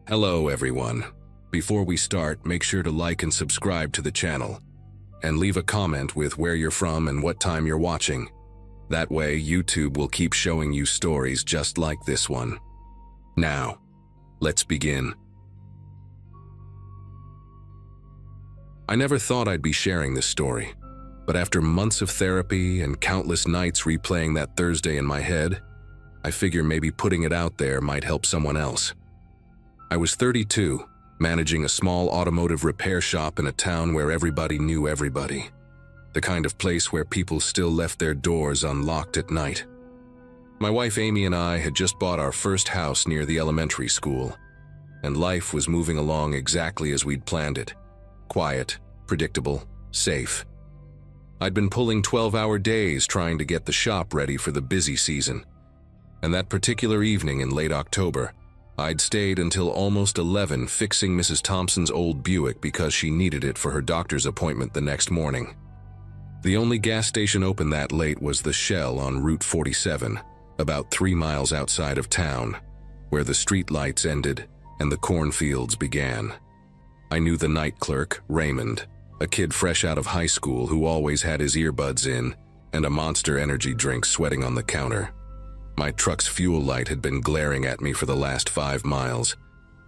Hello everyone. Before we start, make sure to like and subscribe to the channel. And leave a comment with where you're from and what time you're watching. That way, YouTube will keep showing you stories just like this one. Now, let's begin. I never thought I'd be sharing this story, but after months of therapy and countless nights replaying that Thursday in my head, I figure maybe putting it out there might help someone else. I was 32, managing a small automotive repair shop in a town where everybody knew everybody. The kind of place where people still left their doors unlocked at night. My wife Amy and I had just bought our first house near the elementary school, and life was moving along exactly as we'd planned it. Quiet, predictable, safe. I'd been pulling 12-hour days trying to get the shop ready for the busy season. And that particular evening in late October, I'd stayed until almost 11 fixing Mrs. Thompson's old Buick because she needed it for her doctor's appointment the next morning. The only gas station open that late was the Shell on Route 47, about 3 miles outside of town, where the street lights ended and the cornfields began. I knew the night clerk, Raymond, a kid fresh out of high school who always had his earbuds in and a Monster energy drink sweating on the counter. My truck's fuel light had been glaring at me for the last 5 miles,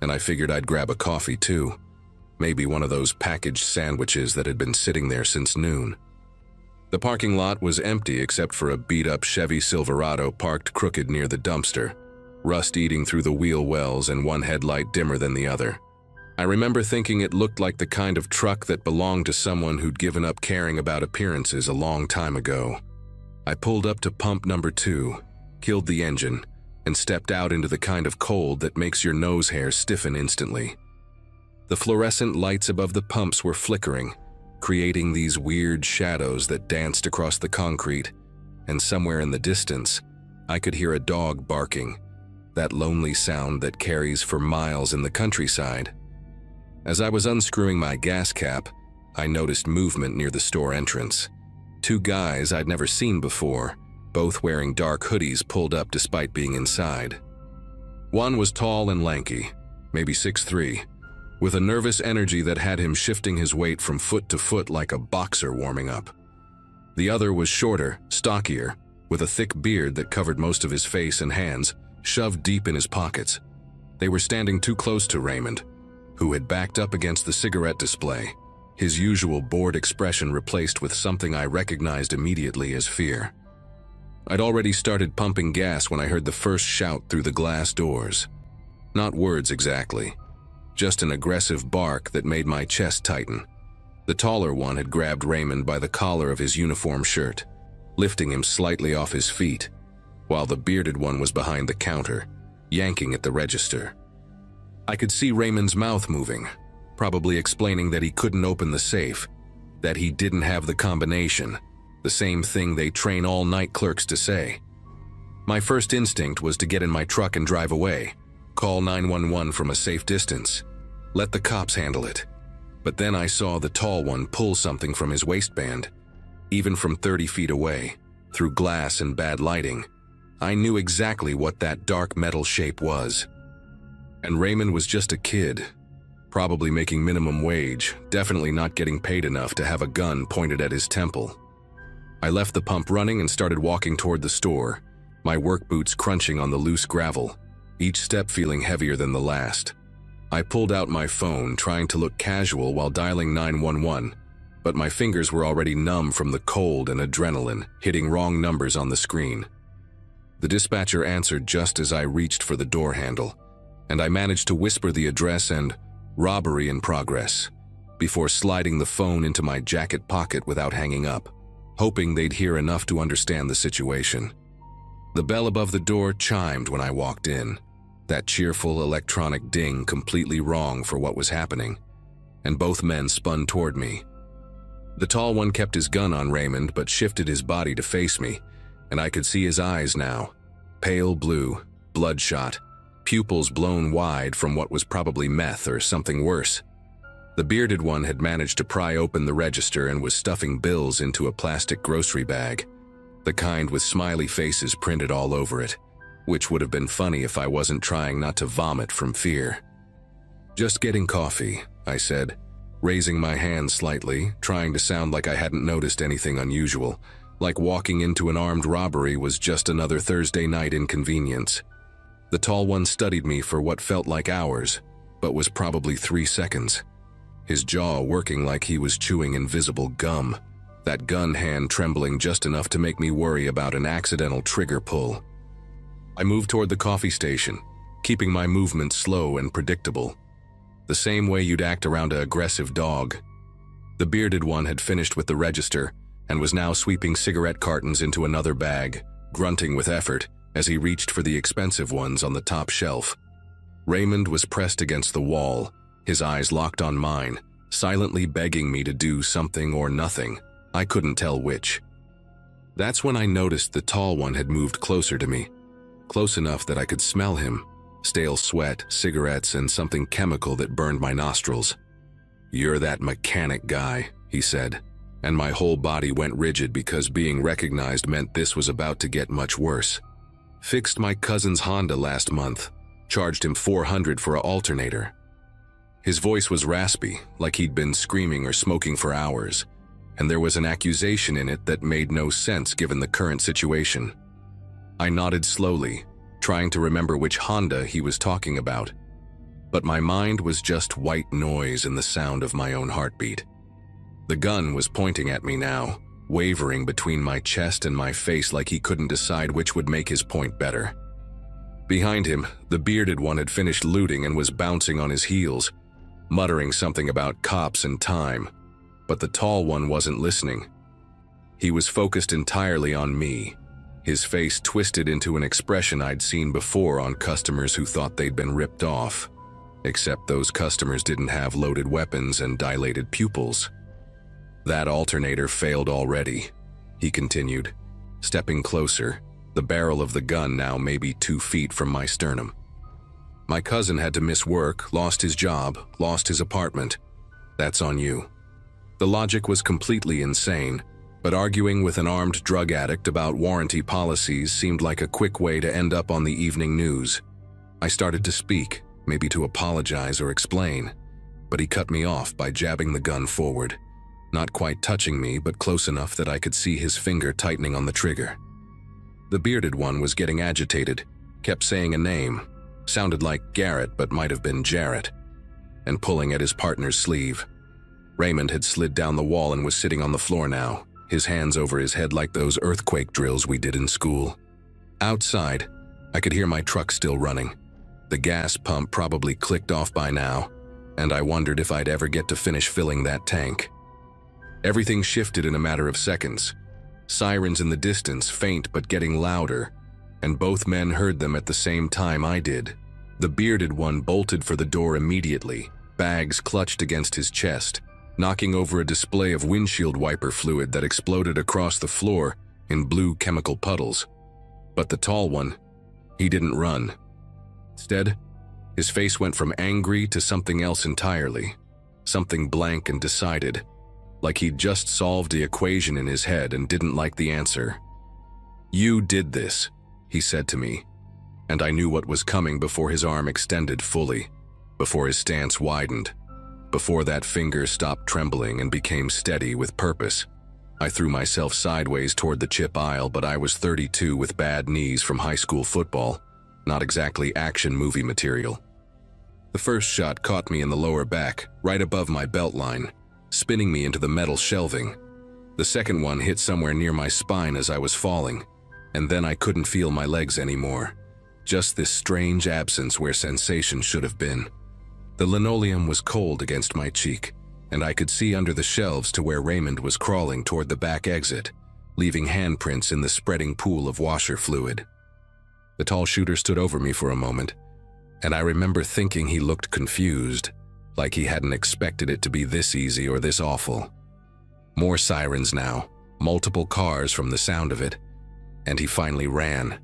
and I figured I'd grab a coffee too. Maybe one of those packaged sandwiches that had been sitting there since noon. The parking lot was empty except for a beat-up Chevy Silverado parked crooked near the dumpster, rust eating through the wheel wells and one headlight dimmer than the other. I remember thinking it looked like the kind of truck that belonged to someone who'd given up caring about appearances a long time ago. I pulled up to pump number 2, killed the engine, and stepped out into the kind of cold that makes your nose hair stiffen instantly. The fluorescent lights above the pumps were flickering, creating these weird shadows that danced across the concrete, and somewhere in the distance, I could hear a dog barking, that lonely sound that carries for miles in the countryside. As I was unscrewing my gas cap, I noticed movement near the store entrance. 2 guys I'd never seen before, both wearing dark hoodies, pulled up despite being inside. One was tall and lanky, maybe 6'3", with a nervous energy that had him shifting his weight from foot to foot like a boxer warming up. The other was shorter, stockier, with a thick beard that covered most of his face and hands, shoved deep in his pockets. They were standing too close to Raymond, who had backed up against the cigarette display, his usual bored expression replaced with something I recognized immediately as fear. I'd already started pumping gas when I heard the first shout through the glass doors. Not words exactly, just an aggressive bark that made my chest tighten. The taller one had grabbed Raymond by the collar of his uniform shirt, lifting him slightly off his feet, while the bearded one was behind the counter, yanking at the register. I could see Raymond's mouth moving, probably explaining that he couldn't open the safe, that he didn't have the combination, the same thing they train all night clerks to say. My first instinct was to get in my truck and drive away, call 911 from a safe distance, let the cops handle it. But then I saw the tall one pull something from his waistband. Even from 30 feet away, through glass and bad lighting, I knew exactly what that dark metal shape was. And Raymond was just a kid, probably making minimum wage, definitely not getting paid enough to have a gun pointed at his temple. I left the pump running and started walking toward the store, my work boots crunching on the loose gravel, each step feeling heavier than the last. I pulled out my phone, trying to look casual while dialing 911, but my fingers were already numb from the cold and adrenaline, hitting wrong numbers on the screen. The dispatcher answered just as I reached for the door handle, and I managed to whisper the address and "robbery in progress" before sliding the phone into my jacket pocket without hanging up, hoping they'd hear enough to understand the situation. The bell above the door chimed when I walked in, that cheerful electronic ding completely wrong for what was happening, and both men spun toward me. The tall one kept his gun on Raymond but shifted his body to face me, and I could see his eyes now, pale blue, bloodshot, pupils blown wide from what was probably meth or something worse. The bearded one had managed to pry open the register and was stuffing bills into a plastic grocery bag, the kind with smiley faces printed all over it, which would have been funny if I wasn't trying not to vomit from fear. "Just getting coffee," I said, raising my hand slightly, trying to sound like I hadn't noticed anything unusual, like walking into an armed robbery was just another Thursday night inconvenience. The tall one studied me for what felt like hours, but was probably 3 seconds. His jaw working like he was chewing invisible gum, that gun hand trembling just enough to make me worry about an accidental trigger pull. I moved toward the coffee station, keeping my movements slow and predictable, the same way you'd act around an aggressive dog. The bearded one had finished with the register and was now sweeping cigarette cartons into another bag, grunting with effort as he reached for the expensive ones on the top shelf. Raymond was pressed against the wall, his eyes locked on mine, silently begging me to do something or nothing. I couldn't tell which. That's when I noticed the tall one had moved closer to me, close enough that I could smell him, stale sweat, cigarettes, and something chemical that burned my nostrils. "You're that mechanic guy," he said, and my whole body went rigid because being recognized meant this was about to get much worse. "Fixed my cousin's Honda last month, charged him $400 for an alternator." His voice was raspy, like he'd been screaming or smoking for hours, and there was an accusation in it that made no sense given the current situation. I nodded slowly, trying to remember which Honda he was talking about, but my mind was just white noise and the sound of my own heartbeat. The gun was pointing at me now, wavering between my chest and my face like he couldn't decide which would make his point better. Behind him, the bearded one had finished looting and was bouncing on his heels, muttering something about cops and time, but the tall one wasn't listening. He was focused entirely on me, his face twisted into an expression I'd seen before on customers who thought they'd been ripped off, except those customers didn't have loaded weapons and dilated pupils. "That alternator failed already," he continued, stepping closer, the barrel of the gun now maybe 2 feet from my sternum. "My cousin had to miss work, lost his job, lost his apartment. That's on you." The logic was completely insane, but arguing with an armed drug addict about warranty policies seemed like a quick way to end up on the evening news. I started to speak, maybe to apologize or explain, but he cut me off by jabbing the gun forward, not quite touching me but close enough that I could see his finger tightening on the trigger. The bearded one was getting agitated, kept saying a name, sounded like Garrett but might have been Jarrett, and pulling at his partner's sleeve. Raymond had slid down the wall and was sitting on the floor now, his hands over his head like those earthquake drills we did in school. Outside, I could hear my truck still running. The gas pump probably clicked off by now, and I wondered if I'd ever get to finish filling that tank. Everything shifted in a matter of seconds. Sirens in the distance, faint but getting louder, and both men heard them at the same time I did. The bearded one bolted for the door immediately, bags clutched against his chest, knocking over a display of windshield wiper fluid that exploded across the floor in blue chemical puddles. But the tall one, he didn't run. Instead, his face went from angry to something else entirely, something blank and decided, like he'd just solved the equation in his head and didn't like the answer. "You did this," he said to me, and I knew what was coming before his arm extended fully, before his stance widened, before that finger stopped trembling and became steady with purpose. I threw myself sideways toward the chip aisle, but I was 32 with bad knees from high school football, not exactly action movie material. The first shot caught me in the lower back, right above my belt line, spinning me into the metal shelving. The second one hit somewhere near my spine as I was falling, and then I couldn't feel my legs anymore. Just this strange absence where sensation should have been. The linoleum was cold against my cheek, and I could see under the shelves to where Raymond was crawling toward the back exit, leaving handprints in the spreading pool of washer fluid. The tall shooter stood over me for a moment, and I remember thinking he looked confused, like he hadn't expected it to be this easy or this awful. More sirens now, multiple cars from the sound of it, and he finally ran,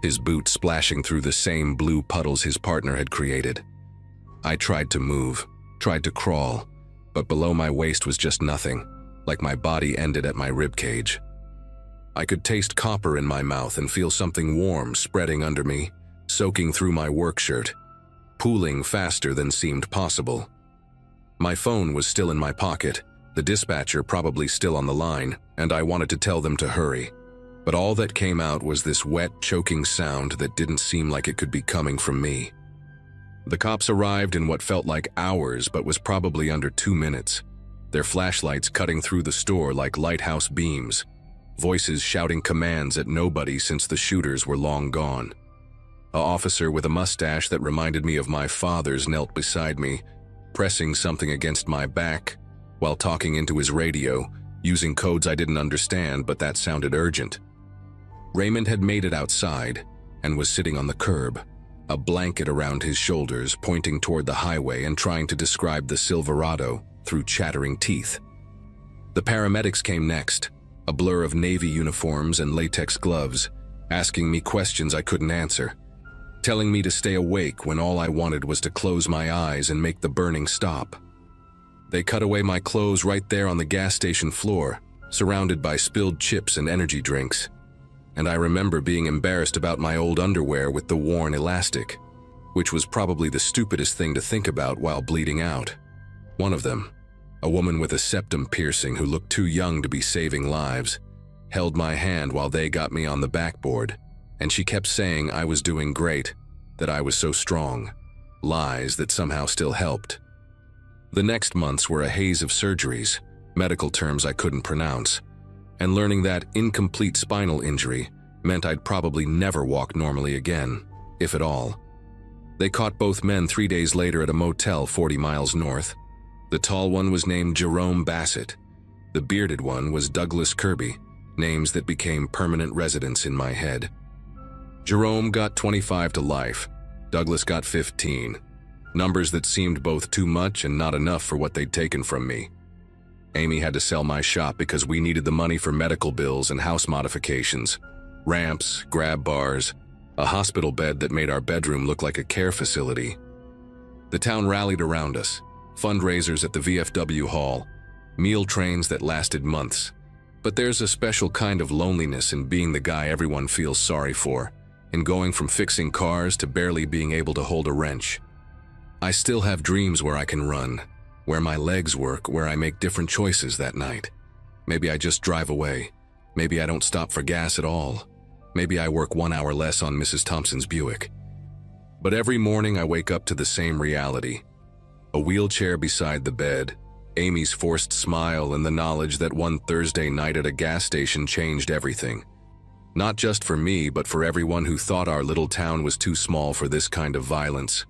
his boot splashing through the same blue puddles his partner had created. I tried to move, tried to crawl, but below my waist was just nothing, like my body ended at my ribcage. I could taste copper in my mouth and feel something warm spreading under me, soaking through my work shirt, pooling faster than seemed possible. My phone was still in my pocket, the dispatcher probably still on the line, and I wanted to tell them to hurry. But all that came out was this wet, choking sound that didn't seem like it could be coming from me. The cops arrived in what felt like hours but was probably under 2 minutes, their flashlights cutting through the store like lighthouse beams, voices shouting commands at nobody since the shooters were long gone. An officer with a mustache that reminded me of my father's knelt beside me, pressing something against my back while talking into his radio, using codes I didn't understand, but that sounded urgent. Raymond had made it outside and was sitting on the curb, a blanket around his shoulders, pointing toward the highway and trying to describe the Silverado through chattering teeth. The paramedics came next, a blur of navy uniforms and latex gloves, asking me questions I couldn't answer, telling me to stay awake when all I wanted was to close my eyes and make the burning stop. They cut away my clothes right there on the gas station floor, surrounded by spilled chips and energy drinks. And I remember being embarrassed about my old underwear with the worn elastic, which was probably the stupidest thing to think about while bleeding out. One of them, a woman with a septum piercing who looked too young to be saving lives, held my hand while they got me on the backboard, and she kept saying I was doing great, that I was so strong, lies that somehow still helped. The next months were a haze of surgeries, medical terms I couldn't pronounce, and learning that incomplete spinal injury meant I'd probably never walk normally again, if at all. They caught both men 3 days later at a motel 40 miles north. The tall one was named Jerome Bassett. The bearded one was Douglas Kirby, names that became permanent residents in my head. Jerome got 25 to life. Douglas got 15. Numbers that seemed both too much and not enough for what they'd taken from me. Amy had to sell my shop because we needed the money for medical bills and house modifications, ramps, grab bars, a hospital bed that made our bedroom look like a care facility. The town rallied around us, fundraisers at the VFW hall, meal trains that lasted months. But there's a special kind of loneliness in being the guy everyone feels sorry for, in going from fixing cars to barely being able to hold a wrench. I still have dreams where I can run, where my legs work, where I make different choices that night. Maybe I just drive away. Maybe I don't stop for gas at all. Maybe I work 1 hour less on Mrs. Thompson's Buick. But every morning I wake up to the same reality. A wheelchair beside the bed, Amy's forced smile, and the knowledge that one Thursday night at a gas station changed everything. Not just for me, but for everyone who thought our little town was too small for this kind of violence.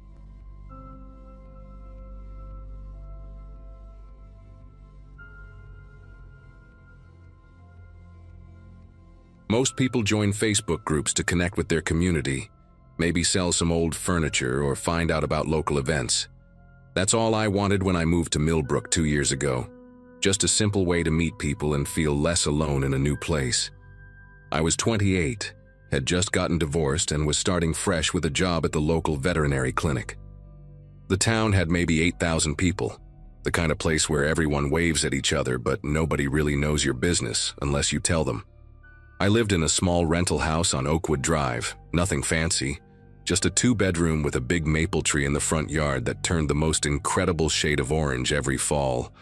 Most people join Facebook groups to connect with their community, maybe sell some old furniture or find out about local events. That's all I wanted when I moved to Millbrook 2 years ago. Just a simple way to meet people and feel less alone in a new place. I was 28, had just gotten divorced, and was starting fresh with a job at the local veterinary clinic. The town had maybe 8,000 people, the kind of place where everyone waves at each other but nobody really knows your business unless you tell them. I lived in a small rental house on Oakwood Drive, nothing fancy, just a 2-bedroom with a big maple tree in the front yard that turned the most incredible shade of orange every fall.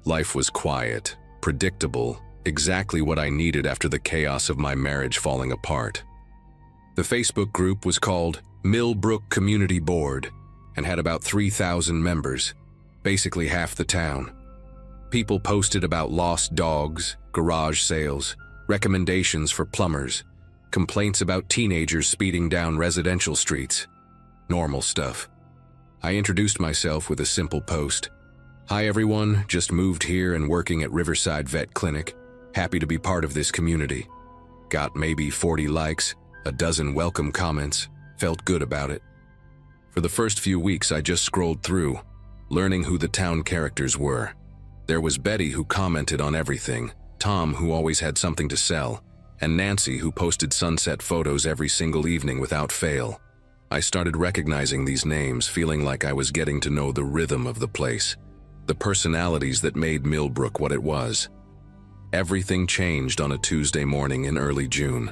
Life was quiet, predictable, exactly what I needed after the chaos of my marriage falling apart. The Facebook group was called Millbrook Community Board and had about 3,000 members, basically half the town. People posted about lost dogs, garage sales, recommendations for plumbers, complaints about teenagers speeding down residential streets. Normal stuff. I introduced myself with a simple post. Hi everyone, just moved here and working at Riverside Vet Clinic. Happy to be part of this community. Got maybe 40 likes, a dozen welcome comments, felt good about it. For the first few weeks I just scrolled through, learning who the town characters were. There was Betty who commented on everything, Tom who always had something to sell, and Nancy who posted sunset photos every single evening without fail. I started recognizing these names, feeling like I was getting to know the rhythm of the place, the personalities that made Millbrook what it was. Everything changed on a Tuesday morning in early June.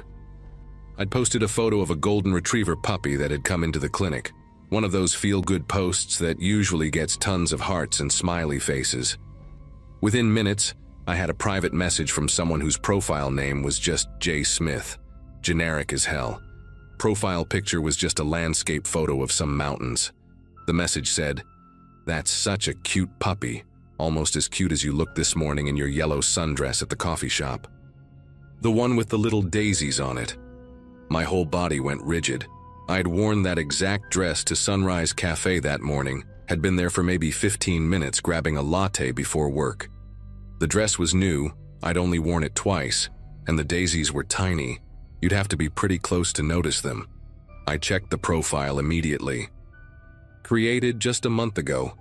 I'd posted a photo of a golden retriever puppy that had come into the clinic. One of those feel-good posts that usually gets tons of hearts and smiley faces. Within minutes, I had a private message from someone whose profile name was just J. Smith. Generic as hell. Profile picture was just a landscape photo of some mountains. The message said, "That's such a cute puppy, almost as cute as you looked this morning in your yellow sundress at the coffee shop." The one with the little daisies on it. My whole body went rigid. I'd worn that exact dress to Sunrise Cafe that morning, had been there for maybe 15 minutes grabbing a latte before work. The dress was new, I'd only worn it twice, and the daisies were tiny. You'd have to be pretty close to notice them. I checked the profile immediately. Created just a month ago.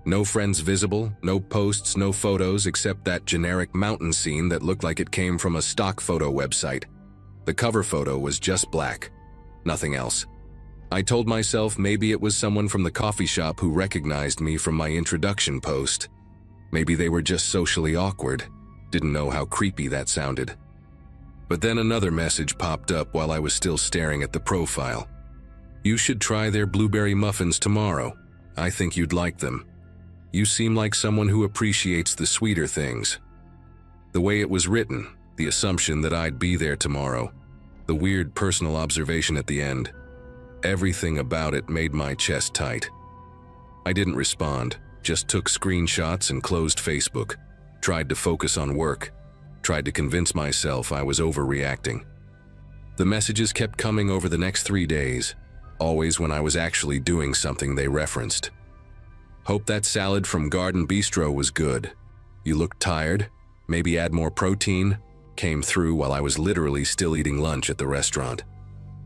No friends visible, no posts, no photos except that generic mountain scene that looked like it came from a stock photo website. The cover photo was just black. Nothing else. I told myself maybe it was someone from the coffee shop who recognized me from my introduction post. Maybe they were just socially awkward. Didn't know how creepy that sounded. But then another message popped up while I was still staring at the profile. "You should try their blueberry muffins tomorrow. I think you'd like them. You seem like someone who appreciates the sweeter things." The way it was written, the assumption that I'd be there tomorrow, the weird personal observation at the end, everything about it made my chest tight. I didn't respond, just took screenshots and closed Facebook, tried to focus on work, tried to convince myself I was overreacting. The messages kept coming over the next 3 days, always when I was actually doing something they referenced. "Hope that salad from Garden Bistro was good. You look tired, maybe add more protein," came through while I was literally still eating lunch at the restaurant.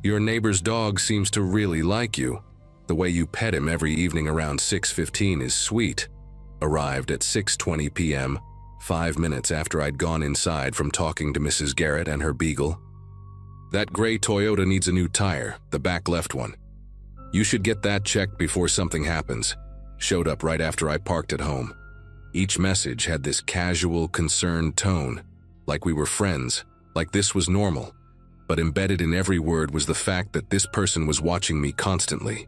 "Your neighbor's dog seems to really like you. The way you pet him every evening around 6:15 is sweet." Arrived at 6:20 p.m., 5 minutes after I'd gone inside from talking to Mrs. Garrett and her beagle. "That gray Toyota needs a new tire, the back left one. You should get that checked before something happens." Showed up right after I parked at home. Each message had this casual, concerned tone, like we were friends, like this was normal. But embedded in every word was the fact that this person was watching me constantly,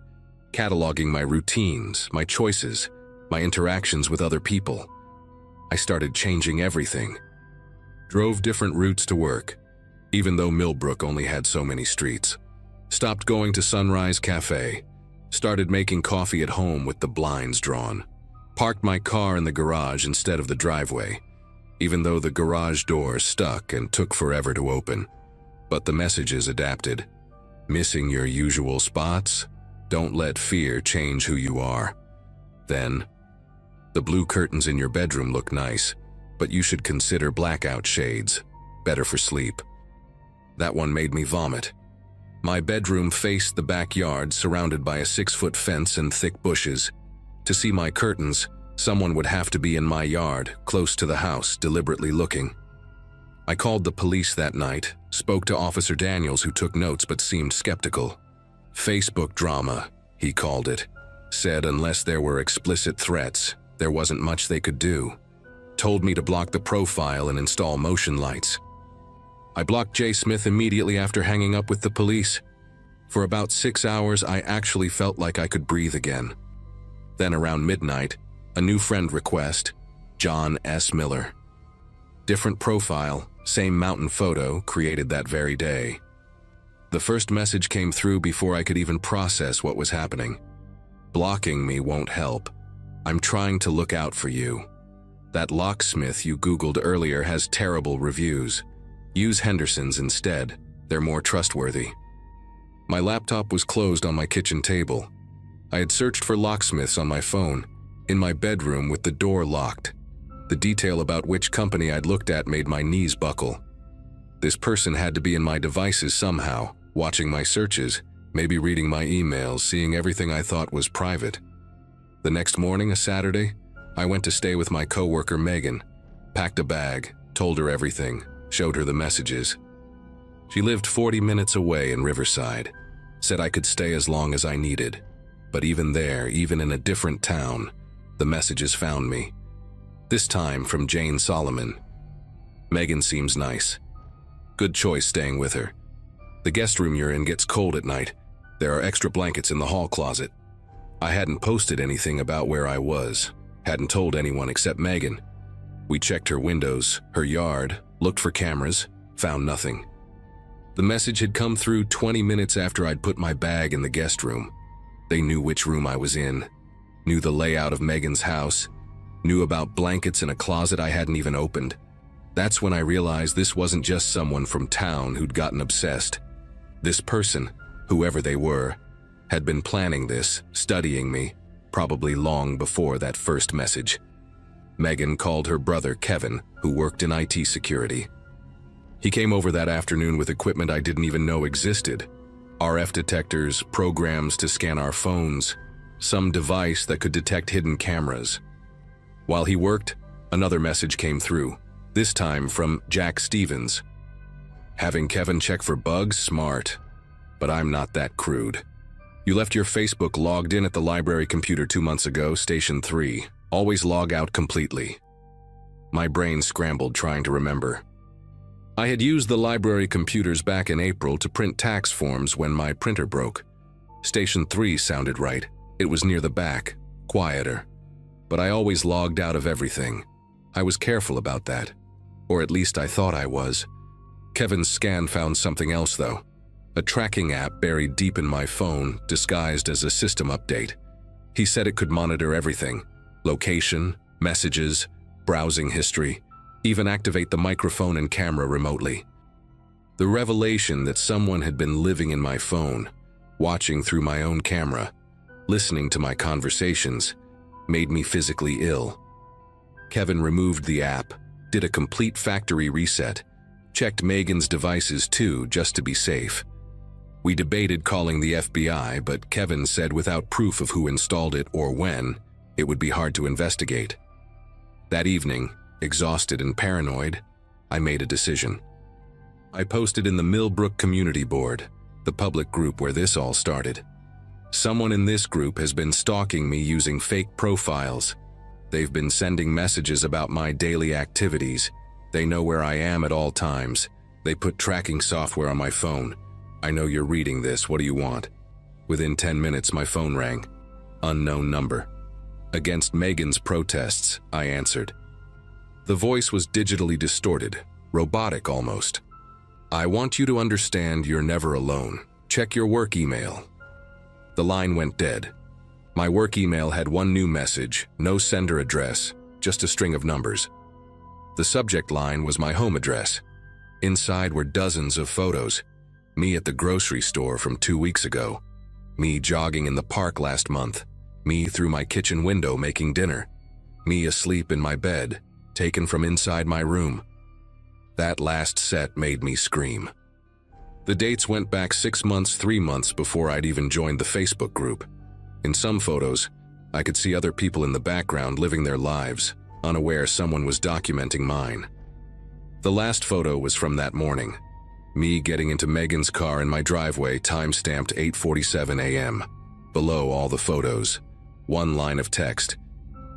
cataloging my routines, my choices, my interactions with other people. I started changing everything. Drove different routes to work, even though Millbrook only had so many streets. Stopped going to Sunrise Cafe. Started making coffee at home with the blinds drawn. Parked my car in the garage instead of the driveway, even though the garage door stuck and took forever to open. But the messages adapted. "Missing your usual spots? Don't let fear change who you are." Then, "The blue curtains in your bedroom look nice, but you should consider blackout shades. Better for sleep." That one made me vomit. My bedroom faced the backyard, surrounded by a 6-foot fence and thick bushes. To see my curtains, someone would have to be in my yard, close to the house, deliberately looking. I called the police that night, spoke to Officer Daniels, who took notes but seemed skeptical. "Facebook drama," he called it. Said unless there were explicit threats, there wasn't much they could do. Told me to block the profile and install motion lights. I blocked J. Smith immediately after hanging up with the police. For about 6 hours, I actually felt like I could breathe again. Then around midnight, a new friend request, John S. Miller. Different profile, same mountain photo, created that very day. The first message came through before I could even process what was happening. "Blocking me won't help. I'm trying to look out for you. That locksmith you Googled earlier has terrible reviews. Use Henderson's instead. They're more trustworthy." My laptop was closed on my kitchen table. I had searched for locksmiths on my phone, in my bedroom with the door locked. The detail about which company I'd looked at made my knees buckle. This person had to be in my devices somehow, watching my searches, maybe reading my emails, seeing everything I thought was private. The next morning, a Saturday, I went to stay with my coworker Megan, packed a bag, told her everything, showed her the messages. She lived 40 minutes away in Riverside, said I could stay as long as I needed. But even there, even in a different town, the messages found me. This time from Jane Solomon. "Megan seems nice. Good choice staying with her. The guest room you're in gets cold at night. There are extra blankets in the hall closet. I hadn't posted anything about where I was, hadn't told anyone except Megan. We checked her windows, her yard, looked for cameras, found nothing. The message had come through 20 minutes after I'd put my bag in the guest room. They knew which room I was in, knew the layout of Megan's house, knew about blankets in a closet I hadn't even opened. That's when I realized this wasn't just someone from town who'd gotten obsessed. This person, whoever they were, had been planning this, studying me, probably long before that first message. Megan called her brother Kevin, who worked in IT security. He came over that afternoon with equipment I didn't even know existed. RF detectors, programs to scan our phones, some device that could detect hidden cameras. While he worked, another message came through, this time from Jack Stevens. Having Kevin check for bugs? Smart. But I'm not that crude. You left your Facebook logged in at the library computer 2 months ago, Station 3. Always log out completely. My brain scrambled trying to remember. I had used the library computers back in April to print tax forms when my printer broke. Station 3 sounded right. It was near the back, quieter. But I always logged out of everything. I was careful about that. Or at least I thought I was. Kevin's scan found something else though. A tracking app buried deep in my phone, disguised as a system update. He said it could monitor everything. Location, messages, browsing history, even activate the microphone and camera remotely. The revelation that someone had been living in my phone, watching through my own camera, listening to my conversations, made me physically ill. Kevin removed the app, did a complete factory reset, checked Megan's devices too, just to be safe. We debated calling the FBI, but Kevin said without proof of who installed it or when, it would be hard to investigate. That evening, exhausted and paranoid, I made a decision. I posted in the Millbrook Community Board, the public group where this all started. Someone in this group has been stalking me using fake profiles. They've been sending messages about my daily activities. They know where I am at all times. They put tracking software on my phone. I know you're reading this, what do you want? Within 10 minutes, my phone rang. Unknown number. Against Megan's protests, I answered. The voice was digitally distorted, robotic almost. I want you to understand you're never alone. Check your work email. The line went dead. My work email had one new message, no sender address, just a string of numbers. The subject line was my home address. Inside were dozens of photos. Me at the grocery store from 2 weeks ago. Me jogging in the park last month. Me through my kitchen window making dinner. Me asleep in my bed, taken from inside my room. That last set made me scream. The dates went back 6 months, 3 months before I'd even joined the Facebook group. In some photos, I could see other people in the background living their lives, unaware someone was documenting mine. The last photo was from that morning. Me getting into Megan's car in my driveway, time-stamped 8:47 a.m. Below all the photos, one line of text.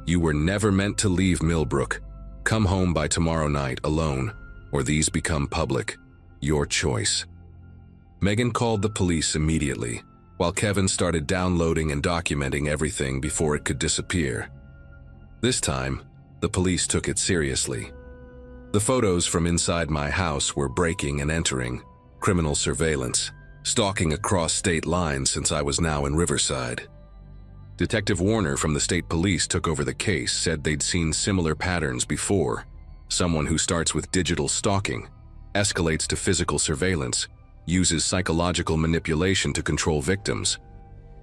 You were never meant to leave Millbrook. Come home by tomorrow night alone, or these become public. Your choice. Megan called the police immediately, while Kevin started downloading and documenting everything before it could disappear. This time, the police took it seriously. The photos from inside my house were breaking and entering, criminal surveillance, stalking across state lines since I was now in Riverside. Detective Warner from the state police took over the case, said they'd seen similar patterns before. Someone who starts with digital stalking, escalates to physical surveillance, uses psychological manipulation to control victims.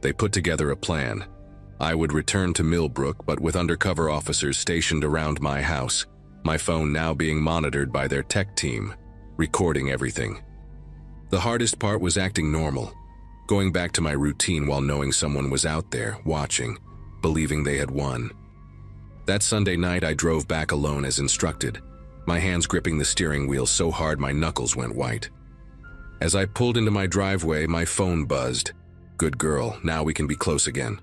They put together a plan. I would return to Millbrook, but with undercover officers stationed around my house, my phone now being monitored by their tech team, recording everything. The hardest part was acting normal, going back to my routine while knowing someone was out there, watching, believing they had won. That Sunday night I drove back alone as instructed, my hands gripping the steering wheel so hard my knuckles went white. As I pulled into my driveway, my phone buzzed. Good girl, now we can be close again.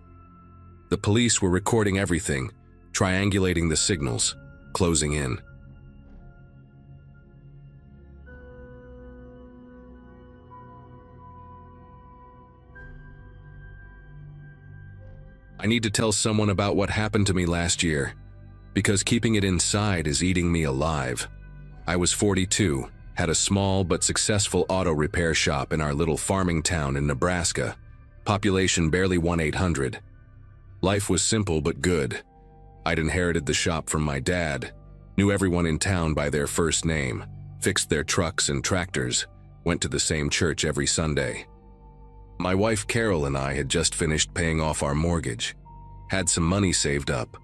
The police were recording everything, triangulating the signals, closing in. I need to tell someone about what happened to me last year, because keeping it inside is eating me alive. I was 42, had a small but successful auto repair shop in our little farming town in Nebraska, population barely 1,800. Life was simple but good. I'd inherited the shop from my dad, knew everyone in town by their first name, fixed their trucks and tractors, went to the same church every Sunday. My wife Carol and I had just finished paying off our mortgage, had some money saved up,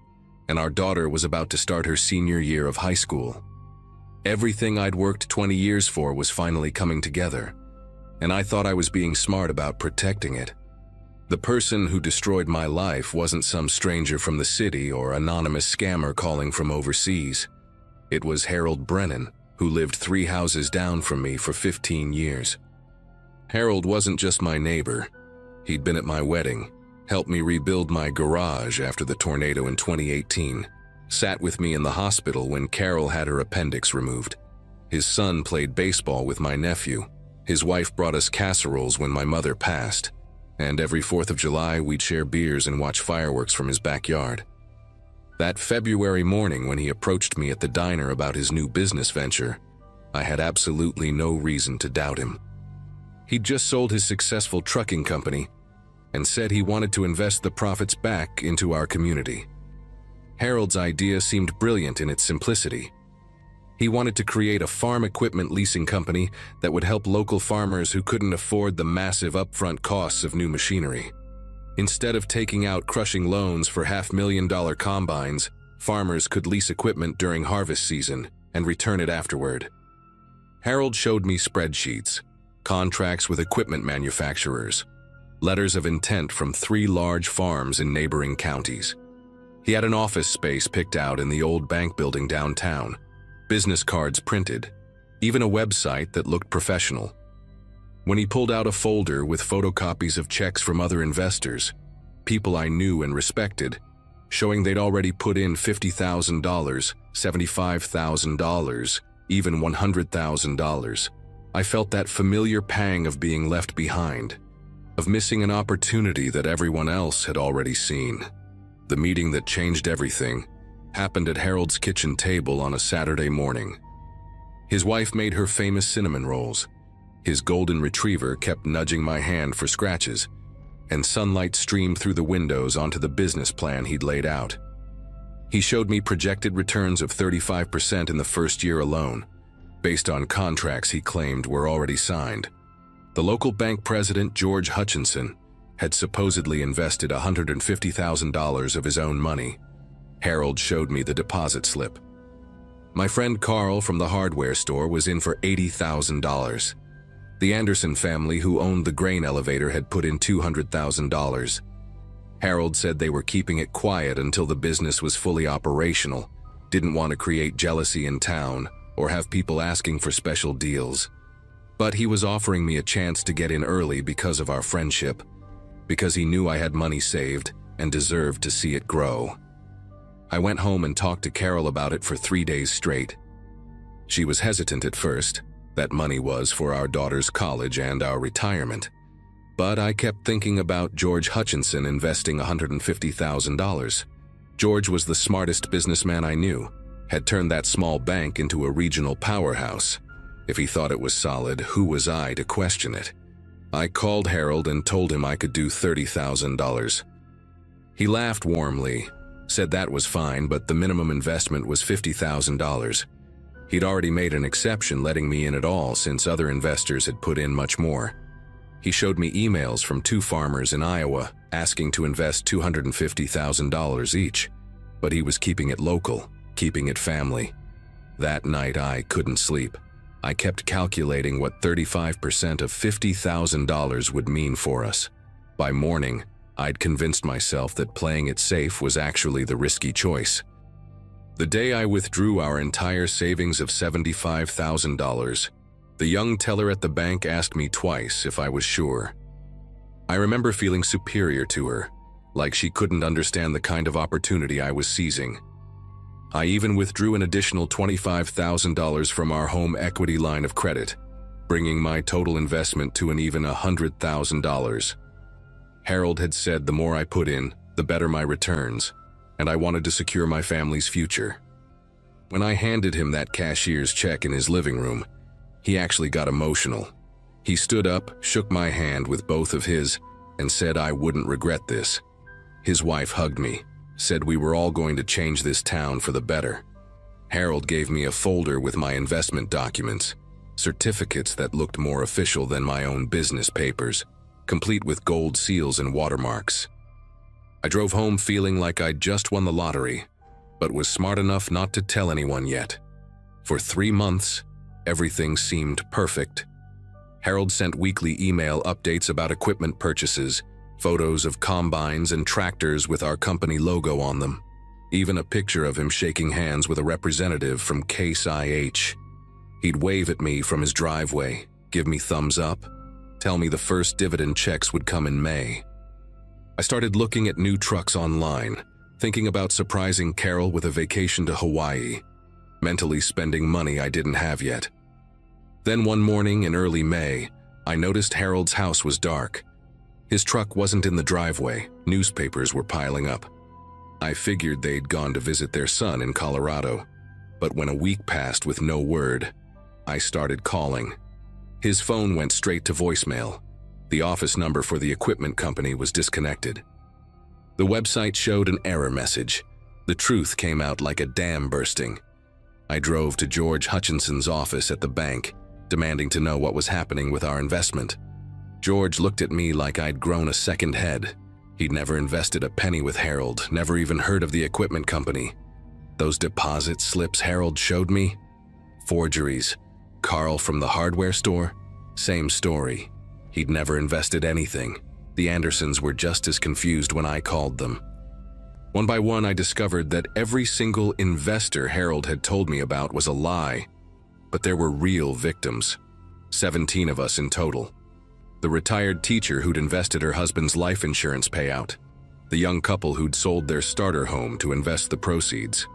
and our daughter was about to start her senior year of high school. Everything I'd worked 20 years for was finally coming together, and I thought I was being smart about protecting it. The person who destroyed my life wasn't some stranger from the city or anonymous scammer calling from overseas. It was Harold Brennan, who lived 3 houses down from me for 15 years. Harold wasn't just my neighbor. He'd been at my wedding, helped me rebuild my garage after the tornado in 2018, sat with me in the hospital when Carol had her appendix removed. His son played baseball with my nephew. His wife brought us casseroles when my mother passed, and every 4th of July we'd share beers and watch fireworks from his backyard. That February morning when he approached me at the diner about his new business venture, I had absolutely no reason to doubt him. He'd just sold his successful trucking company and said he wanted to invest the profits back into our community. Harold's idea seemed brilliant in its simplicity. He wanted to create a farm equipment leasing company that would help local farmers who couldn't afford the massive upfront costs of new machinery. Instead of taking out crushing loans for $500,000 combines, farmers could lease equipment during harvest season and return it afterward. Harold showed me spreadsheets, contracts with equipment manufacturers, letters of intent from 3 large farms in neighboring counties. He had an office space picked out in the old bank building downtown, business cards printed, even a website that looked professional. When he pulled out a folder with photocopies of checks from other investors, people I knew and respected, showing they'd already put in $50,000, $75,000, even $100,000, I felt that familiar pang of being left behind, of missing an opportunity that everyone else had already seen. The meeting that changed everything happened at Harold's kitchen table on a Saturday morning. His wife made her famous cinnamon rolls. His golden retriever kept nudging my hand for scratches, and sunlight streamed through the windows onto the business plan he'd laid out. He showed me projected returns of 35% in the first year alone, based on contracts he claimed were already signed. The local bank president, George Hutchinson, had supposedly invested $150,000 of his own money. Harold showed me the deposit slip. My friend Carl from the hardware store was in for $80,000. The Anderson family, who owned the grain elevator, had put in $200,000. Harold said they were keeping it quiet until the business was fully operational, didn't want to create jealousy in town or have people asking for special deals. But he was offering me a chance to get in early because of our friendship, because he knew I had money saved and deserved to see it grow. I went home and talked to Carol about it for 3 days straight. She was hesitant at first. That money was for our daughter's college and our retirement. But I kept thinking about George Hutchinson investing $150,000. George was the smartest businessman I knew, had turned that small bank into a regional powerhouse. If he thought it was solid, who was I to question it? I called Harold and told him I could do $30,000. He laughed warmly, said that was fine, but the minimum investment was $50,000. He'd already made an exception letting me in at all since other investors had put in much more. He showed me emails from 2 farmers in Iowa asking to invest $250,000 each, but he was keeping it local, keeping it family. That night I couldn't sleep. I kept calculating what 35% of $50,000 would mean for us. By morning, I'd convinced myself that playing it safe was actually the risky choice. The day I withdrew our entire savings of $75,000, the young teller at the bank asked me twice if I was sure. I remember feeling superior to her, like she couldn't understand the kind of opportunity I was seizing. I even withdrew an additional $25,000 from our home equity line of credit, bringing my total investment to an even $100,000. Harold had said the more I put in, the better my returns, and I wanted to secure my family's future. When I handed him that cashier's check in his living room, he actually got emotional. He stood up, shook my hand with both of his, and said I wouldn't regret this. His wife hugged me, said we were all going to change this town for the better. Harold gave me a folder with my investment documents, certificates that looked more official than my own business papers, complete with gold seals and watermarks. I drove home feeling like I'd just won the lottery, but was smart enough not to tell anyone yet. For 3 months, everything seemed perfect. Harold sent weekly email updates about equipment purchases, photos of combines and tractors with our company logo on them, even a picture of him shaking hands with a representative from Case IH. He'd wave at me from his driveway, give me thumbs up, tell me the first dividend checks would come in May. I started looking at new trucks online, thinking about surprising Carol with a vacation to Hawaii, mentally spending money I didn't have yet. Then one morning in early May, I noticed Harold's house was dark. His truck wasn't in the driveway, newspapers were piling up. I figured they'd gone to visit their son in Colorado, but when a week passed with no word, I started calling. His phone went straight to voicemail. The office number for the equipment company was disconnected. The website showed an error message. The truth came out like a dam bursting. I drove to George Hutchinson's office at the bank, demanding to know what was happening with our investment. George looked at me like I'd grown a second head. He'd never invested a penny with Harold, never even heard of the equipment company. Those deposit slips Harold showed me? Forgeries. Carl from the hardware store? Same story. He'd never invested anything. The Andersons were just as confused when I called them. One by one, I discovered that every single investor Harold had told me about was a lie. But there were real victims. 17 of us in total. The retired teacher who'd invested her husband's life insurance payout. The young couple who'd sold their starter home to invest the proceeds.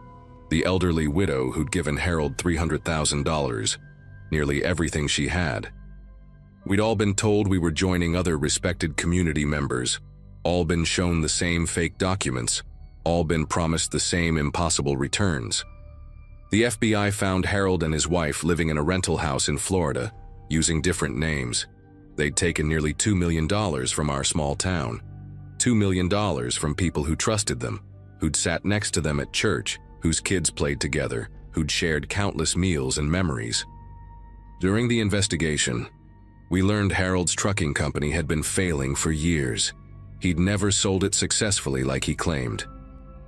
The elderly widow who'd given Harold $300,000, nearly everything she had. We'd all been told we were joining other respected community members, all been shown the same fake documents, all been promised the same impossible returns. The FBI found Harold and his wife living in a rental house in Florida, using different names. They'd taken nearly $2 million from our small town. $2 million from people who trusted them, who'd sat next to them at church, whose kids played together, who'd shared countless meals and memories. During the investigation, we learned Harold's trucking company had been failing for years. He'd never sold it successfully like he claimed.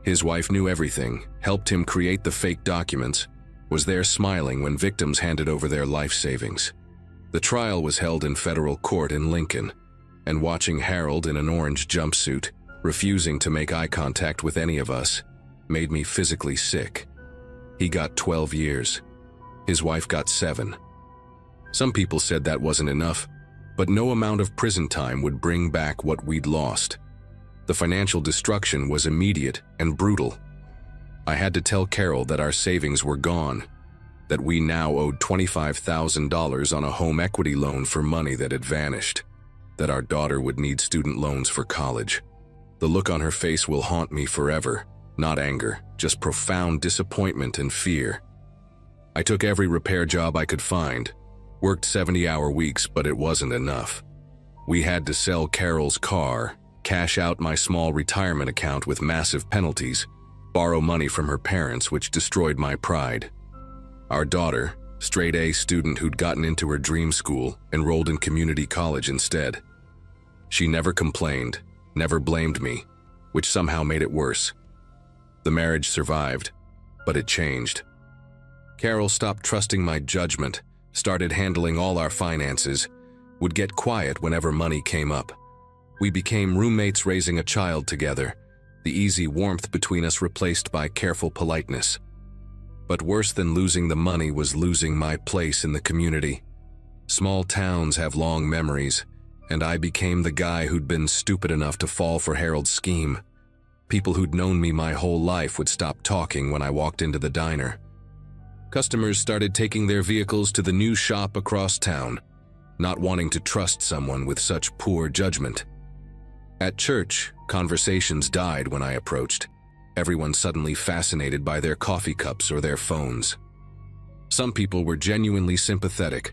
His wife knew everything, helped him create the fake documents, was there smiling when victims handed over their life savings. The trial was held in federal court in Lincoln, and watching Harold in an orange jumpsuit, refusing to make eye contact with any of us, made me physically sick. He got 12 years. His wife got 7. Some people said that wasn't enough, but no amount of prison time would bring back what we'd lost. The financial destruction was immediate and brutal. I had to tell Carol that our savings were gone, that we now owed $25,000 on a home equity loan for money that had vanished, that our daughter would need student loans for college. The look on her face will haunt me forever, not anger, just profound disappointment and fear. I took every repair job I could find, worked 70-hour weeks, but it wasn't enough. We had to sell Carol's car, cash out my small retirement account with massive penalties, borrow money from her parents, which destroyed my pride. Our daughter, straight A student who'd gotten into her dream school, enrolled in community college instead. She never complained, never blamed me, which somehow made it worse. The marriage survived, but it changed. Carol stopped trusting my judgment, started handling all our finances, would get quiet whenever money came up. We became roommates raising a child together, the easy warmth between us replaced by careful politeness. But worse than losing the money was losing my place in the community. Small towns have long memories, and I became the guy who'd been stupid enough to fall for Harold's scheme. People who'd known me my whole life would stop talking when I walked into the diner. Customers started taking their vehicles to the new shop across town, not wanting to trust someone with such poor judgment. At church, conversations died when I approached, everyone suddenly fascinated by their coffee cups or their phones. Some people were genuinely sympathetic,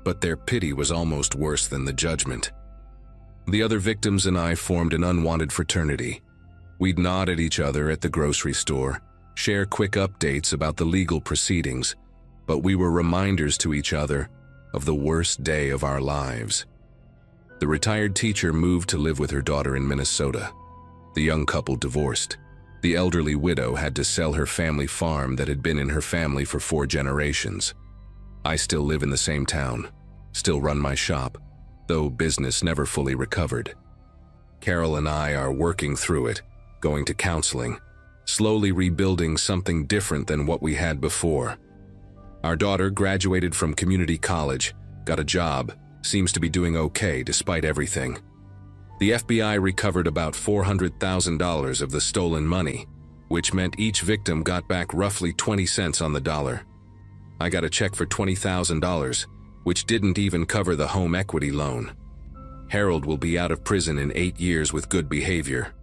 but their pity was almost worse than the judgment. The other victims and I formed an unwanted fraternity. We'd nod at each other at the grocery store, share quick updates about the legal proceedings, but we were reminders to each other of the worst day of our lives. The retired teacher moved to live with her daughter in Minnesota. The young couple divorced. The elderly widow had to sell her family farm that had been in her family for 4 generations. I still live in the same town, still run my shop, though business never fully recovered. Carol and I are working through it, going to counseling, slowly rebuilding something different than what we had before. Our daughter graduated from community college, got a job, seems to be doing okay despite everything. The FBI recovered about $400,000 of the stolen money, which meant each victim got back roughly 20 cents on the dollar. I got a check for $20,000, which didn't even cover the home equity loan. Harold will be out of prison in 8 years with good behavior.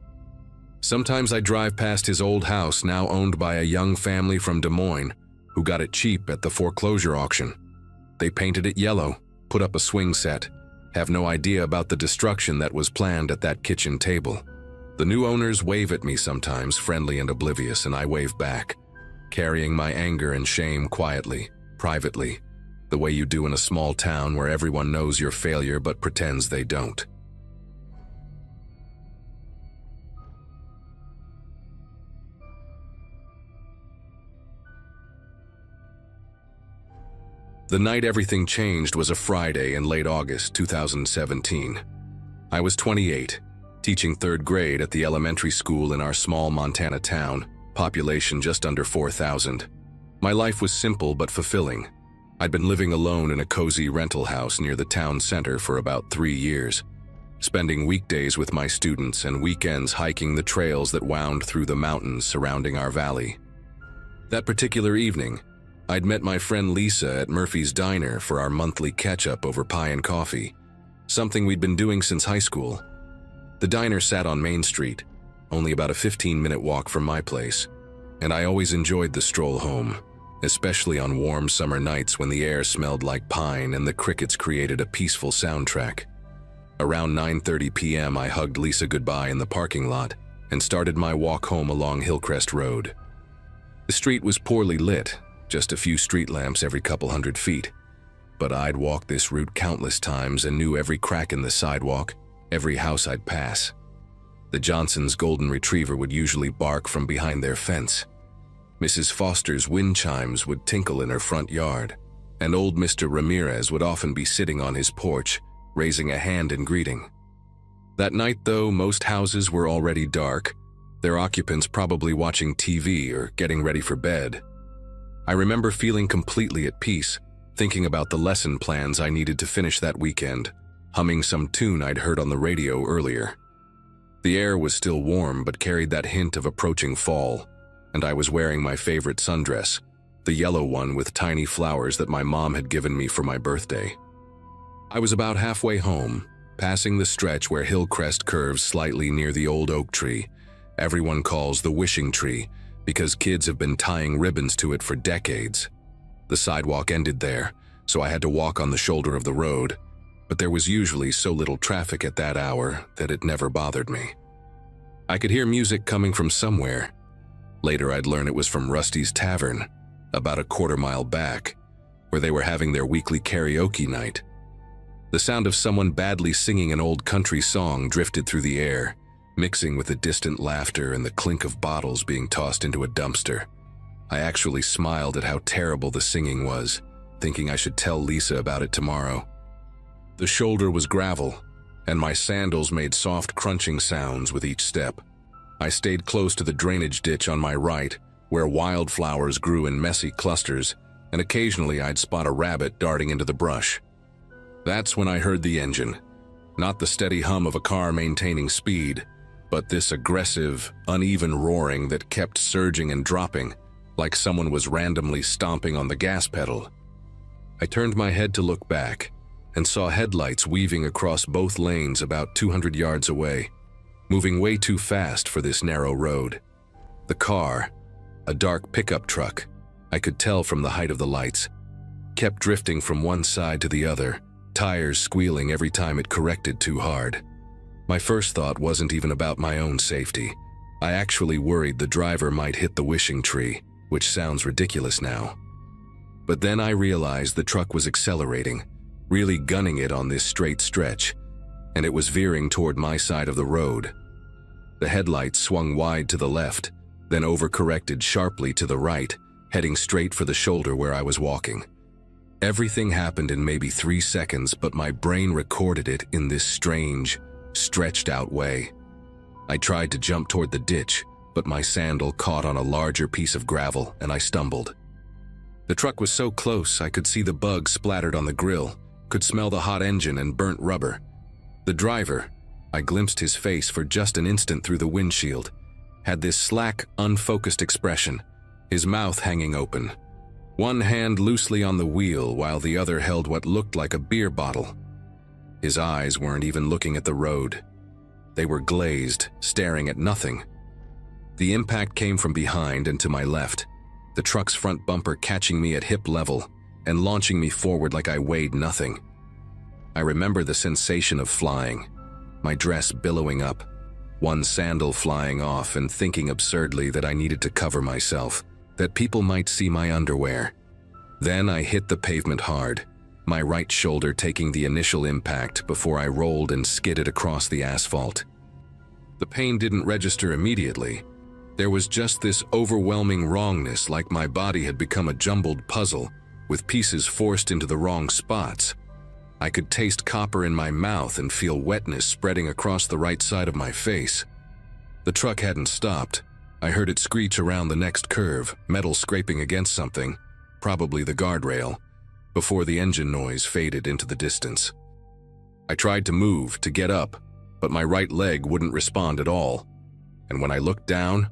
Sometimes I drive past his old house, now owned by a young family from Des Moines, who got it cheap at the foreclosure auction. They painted it yellow, put up a swing set, have no idea about the destruction that was planned at that kitchen table. The new owners wave at me sometimes, friendly and oblivious, and I wave back, carrying my anger and shame quietly, privately, the way you do in a small town where everyone knows your failure but pretends they don't. The night everything changed was a Friday in late August 2017. I was 28, teaching 3rd grade at the elementary school in our small Montana town, population just under 4,000. My life was simple but fulfilling. I'd been living alone in a cozy rental house near the town center for about 3 years, spending weekdays with my students and weekends hiking the trails that wound through the mountains surrounding our valley. That particular evening, I'd met my friend Lisa at Murphy's Diner for our monthly catch-up over pie and coffee, something we'd been doing since high school. The diner sat on Main Street, only about a 15-minute walk from my place, and I always enjoyed the stroll home, especially on warm summer nights when the air smelled like pine and the crickets created a peaceful soundtrack. Around 9:30 p.m. I hugged Lisa goodbye in the parking lot and started my walk home along Hillcrest Road. The street was poorly lit, just a few street lamps every couple hundred feet. But I'd walked this route countless times and knew every crack in the sidewalk, every house I'd pass. The Johnsons' golden retriever would usually bark from behind their fence. Mrs. Foster's wind chimes would tinkle in her front yard, and old Mr. Ramirez would often be sitting on his porch, raising a hand in greeting. That night, though, most houses were already dark, their occupants probably watching TV or getting ready for bed. I remember feeling completely at peace, thinking about the lesson plans I needed to finish that weekend, humming some tune I'd heard on the radio earlier. The air was still warm but carried that hint of approaching fall, and I was wearing my favorite sundress, the yellow one with tiny flowers that my mom had given me for my birthday. I was about halfway home, passing the stretch where Hillcrest curves slightly near the old oak tree everyone calls the wishing tree, because kids have been tying ribbons to it for decades. The sidewalk ended there, so I had to walk on the shoulder of the road, but there was usually so little traffic at that hour that it never bothered me. I could hear music coming from somewhere. Later I'd learn it was from Rusty's Tavern, about a quarter-mile back, where they were having their weekly karaoke night. The sound of someone badly singing an old country song drifted through the air, mixing with the distant laughter and the clink of bottles being tossed into a dumpster. I actually smiled at how terrible the singing was, thinking I should tell Lisa about it tomorrow. The shoulder was gravel, and my sandals made soft crunching sounds with each step. I stayed close to the drainage ditch on my right, where wildflowers grew in messy clusters, and occasionally I'd spot a rabbit darting into the brush. That's when I heard the engine, not the steady hum of a car maintaining speed, but this aggressive, uneven roaring that kept surging and dropping, like someone was randomly stomping on the gas pedal. I turned my head to look back, and saw headlights weaving across both lanes about 200 yards away. moving way too fast for this narrow road. The car, a dark pickup truck, I could tell from the height of the lights, kept drifting from one side to the other, tires squealing every time it corrected too hard. My first thought wasn't even about my own safety. I actually worried the driver might hit the wishing tree, which sounds ridiculous now. But then I realized the truck was accelerating, really gunning it on this straight stretch, and it was veering toward my side of the road. The headlights swung wide to the left, then overcorrected sharply to the right, heading straight for the shoulder where I was walking. Everything happened in maybe 3 seconds, but my brain recorded it in this strange, stretched out way. I tried to jump toward the ditch, but my sandal caught on a larger piece of gravel and I stumbled. The truck was so close I could see the bugs splattered on the grill, could smell the hot engine and burnt rubber. The driver, I glimpsed his face for just an instant through the windshield, had this slack, unfocused expression, his mouth hanging open, one hand loosely on the wheel while the other held what looked like a beer bottle. His eyes weren't even looking at the road. They were glazed, staring at nothing. The impact came from behind and to my left, the truck's front bumper catching me at hip level and launching me forward like I weighed nothing. I remember the sensation of flying, my dress billowing up, one sandal flying off, and thinking absurdly that I needed to cover myself, that people might see my underwear. Then I hit the pavement hard, my right shoulder taking the initial impact before I rolled and skidded across the asphalt. The pain didn't register immediately. There was just this overwhelming wrongness, like my body had become a jumbled puzzle, with pieces forced into the wrong spots. I could taste copper in my mouth and feel wetness spreading across the right side of my face. The truck hadn't stopped. I heard it screech around the next curve, metal scraping against something, probably the guardrail, before the engine noise faded into the distance. I tried to move, to get up, but my right leg wouldn't respond at all. And when I looked down,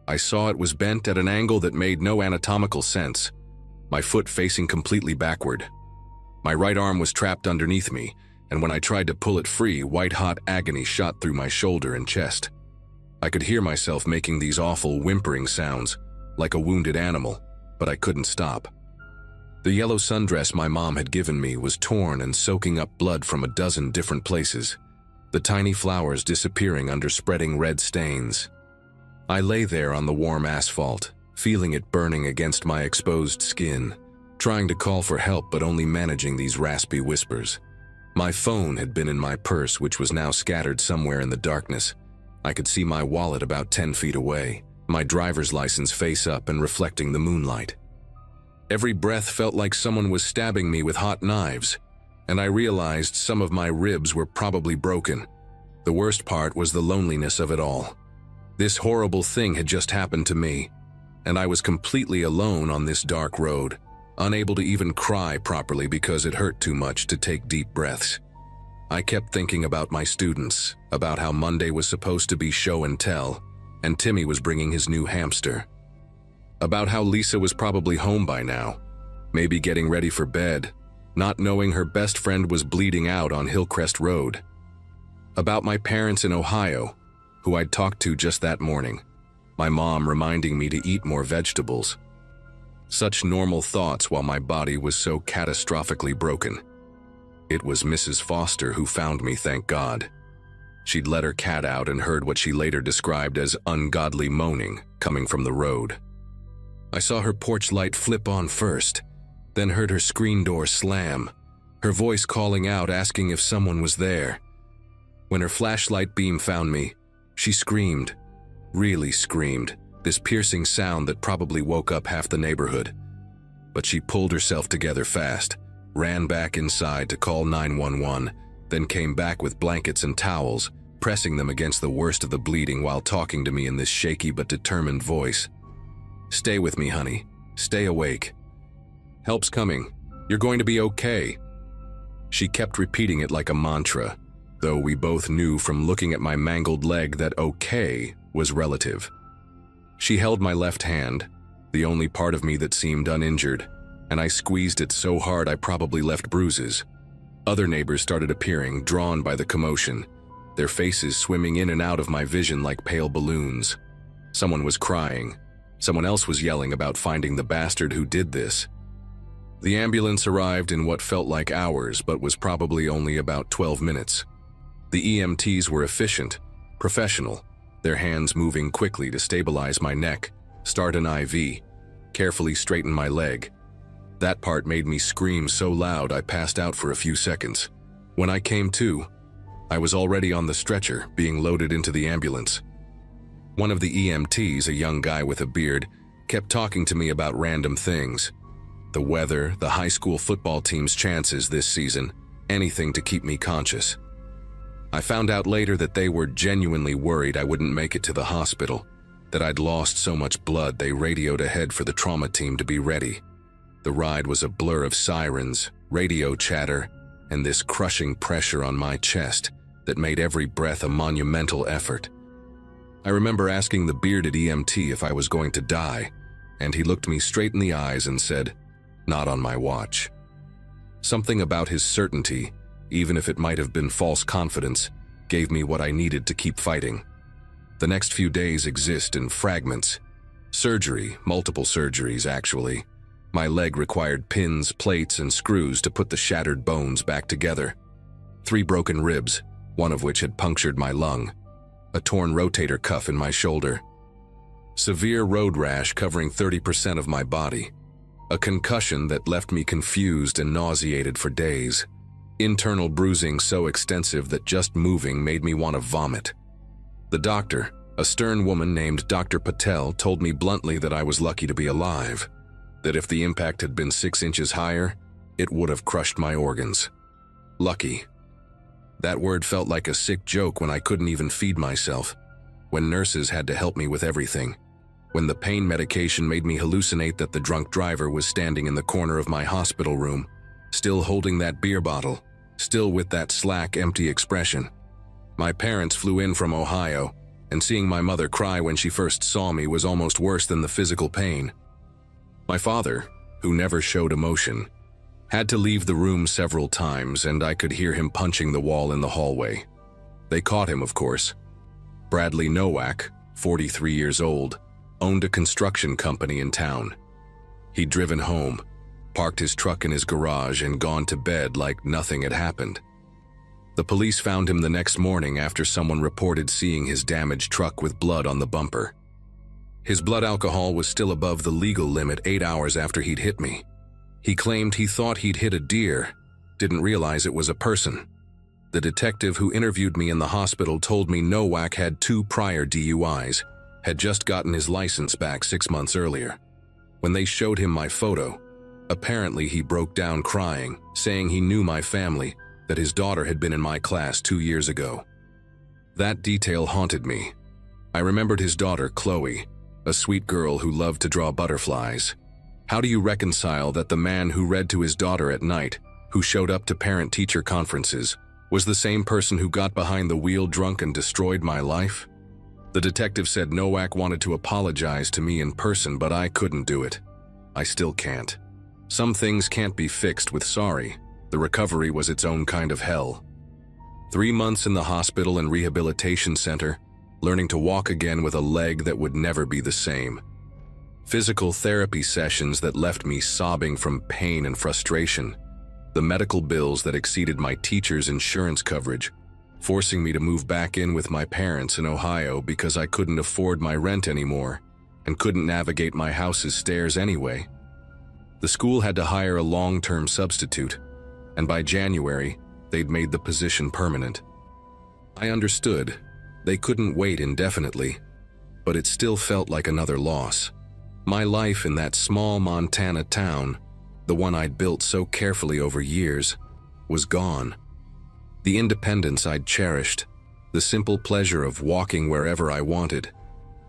I saw it was bent at an angle that made no anatomical sense, my foot facing completely backward. My right arm was trapped underneath me, and when I tried to pull it free, white-hot agony shot through my shoulder and chest. I could hear myself making these awful whimpering sounds, like a wounded animal, but I couldn't stop. The yellow sundress my mom had given me was torn and soaking up blood from a dozen different places, the tiny flowers disappearing under spreading red stains. I lay there on the warm asphalt, feeling it burning against my exposed skin, trying to call for help but only managing these raspy whispers. My phone had been in my purse, which was now scattered somewhere in the darkness. I could see my wallet about 10 feet away, my driver's license face up and reflecting the moonlight. Every breath felt like someone was stabbing me with hot knives, and I realized some of my ribs were probably broken. The worst part was the loneliness of it all. This horrible thing had just happened to me, and I was completely alone on this dark road, unable to even cry properly because it hurt too much to take deep breaths. I kept thinking about my students, about how Monday was supposed to be show and tell, and Timmy was bringing his new hamster. About how Lisa was probably home by now, maybe getting ready for bed, not knowing her best friend was bleeding out on Hillcrest Road. About my parents in Ohio, who I'd talked to just that morning, my mom reminding me to eat more vegetables. Such normal thoughts while my body was so catastrophically broken. It was Mrs. Foster who found me, thank God. She'd let her cat out and heard what she later described as ungodly moaning coming from the road. I saw her porch light flip on first, then heard her screen door slam, her voice calling out asking if someone was there. When her flashlight beam found me, she screamed, really screamed, this piercing sound that probably woke up half the neighborhood. But she pulled herself together fast, ran back inside to call 911, then came back with blankets and towels, pressing them against the worst of the bleeding while talking to me in this shaky but determined voice. "Stay with me, honey. Stay awake. Help's coming. You're going to be okay." She kept repeating it like a mantra, though we both knew from looking at my mangled leg that okay was relative. She held my left hand, the only part of me that seemed uninjured, and I squeezed it so hard I probably left bruises. Other neighbors started appearing, drawn by the commotion. their faces swimming in and out of my vision like pale balloons. Someone was crying. Someone else was yelling about finding the bastard who did this. The ambulance arrived in what felt like hours, but was probably only about 12 minutes. The EMTs were efficient, professional, their hands moving quickly to stabilize my neck, start an IV, carefully straighten my leg. That part made me scream so loud I passed out for a few seconds. When I came to, I was already on the stretcher, being loaded into the ambulance. One of the EMTs, a young guy with a beard, kept talking to me about random things. The weather, the high school football team's chances this season, anything to keep me conscious. I found out later that they were genuinely worried I wouldn't make it to the hospital, that I'd lost so much blood they radioed ahead for the trauma team to be ready. The ride was a blur of sirens, radio chatter, and this crushing pressure on my chest that made every breath a monumental effort. I remember asking the bearded EMT if I was going to die, and he looked me straight in the eyes and said, "Not on my watch." Something about his certainty, even if it might have been false confidence, gave me what I needed to keep fighting. The next few days exist in fragments. Surgery, multiple surgeries actually. My leg required pins, plates, and screws to put the shattered bones back together. 3 broken ribs, one of which had punctured my lung. A torn rotator cuff in my shoulder. Severe road rash covering 30% of my body. A concussion that left me confused and nauseated for days. Internal bruising so extensive that just moving made me want to vomit. The doctor, a stern woman named Dr. Patel, told me bluntly that I was lucky to be alive. That if the impact had been 6 inches higher, it would have crushed my organs. Lucky. That word felt like a sick joke when I couldn't even feed myself, when nurses had to help me with everything, when the pain medication made me hallucinate that the drunk driver was standing in the corner of my hospital room, still holding that beer bottle, still with that slack, empty expression. My parents flew in from Ohio, and seeing my mother cry when she first saw me was almost worse than the physical pain. My father, who never showed emotion, had to leave the room several times, and I could hear him punching the wall in the hallway. They caught him, of course. Bradley Nowak, 43 years old, owned a construction company in town. He'd driven home, parked his truck in his garage, and gone to bed like nothing had happened. The police found him the next morning after someone reported seeing his damaged truck with blood on the bumper. His blood alcohol was still above the legal limit 8 hours after he'd hit me. He claimed he thought he'd hit a deer, didn't realize it was a person. The detective who interviewed me in the hospital told me Nowak had 2 prior DUIs, had just gotten his license back 6 months earlier. When they showed him my photo, apparently he broke down crying, saying he knew my family, that his daughter had been in my class 2 years ago. That detail haunted me. I remembered his daughter, Chloe, a sweet girl who loved to draw butterflies. How do you reconcile that the man who read to his daughter at night, who showed up to parent-teacher conferences, was the same person who got behind the wheel drunk and destroyed my life? The detective said Nowak wanted to apologize to me in person, but I couldn't do it. I still can't. Some things can't be fixed with sorry. The recovery was its own kind of hell. 3 months in the hospital and rehabilitation center, learning to walk again with a leg that would never be the same. Physical therapy sessions that left me sobbing from pain and frustration. The medical bills that exceeded my teacher's insurance coverage, forcing me to move back in with my parents in Ohio because I couldn't afford my rent anymore and couldn't navigate my house's stairs anyway. The school had to hire a long-term substitute, and by January, they'd made the position permanent. I understood. They couldn't wait indefinitely, but it still felt like another loss. My life in that small Montana town, the one I'd built so carefully over years, was gone. The independence I'd cherished, the simple pleasure of walking wherever I wanted,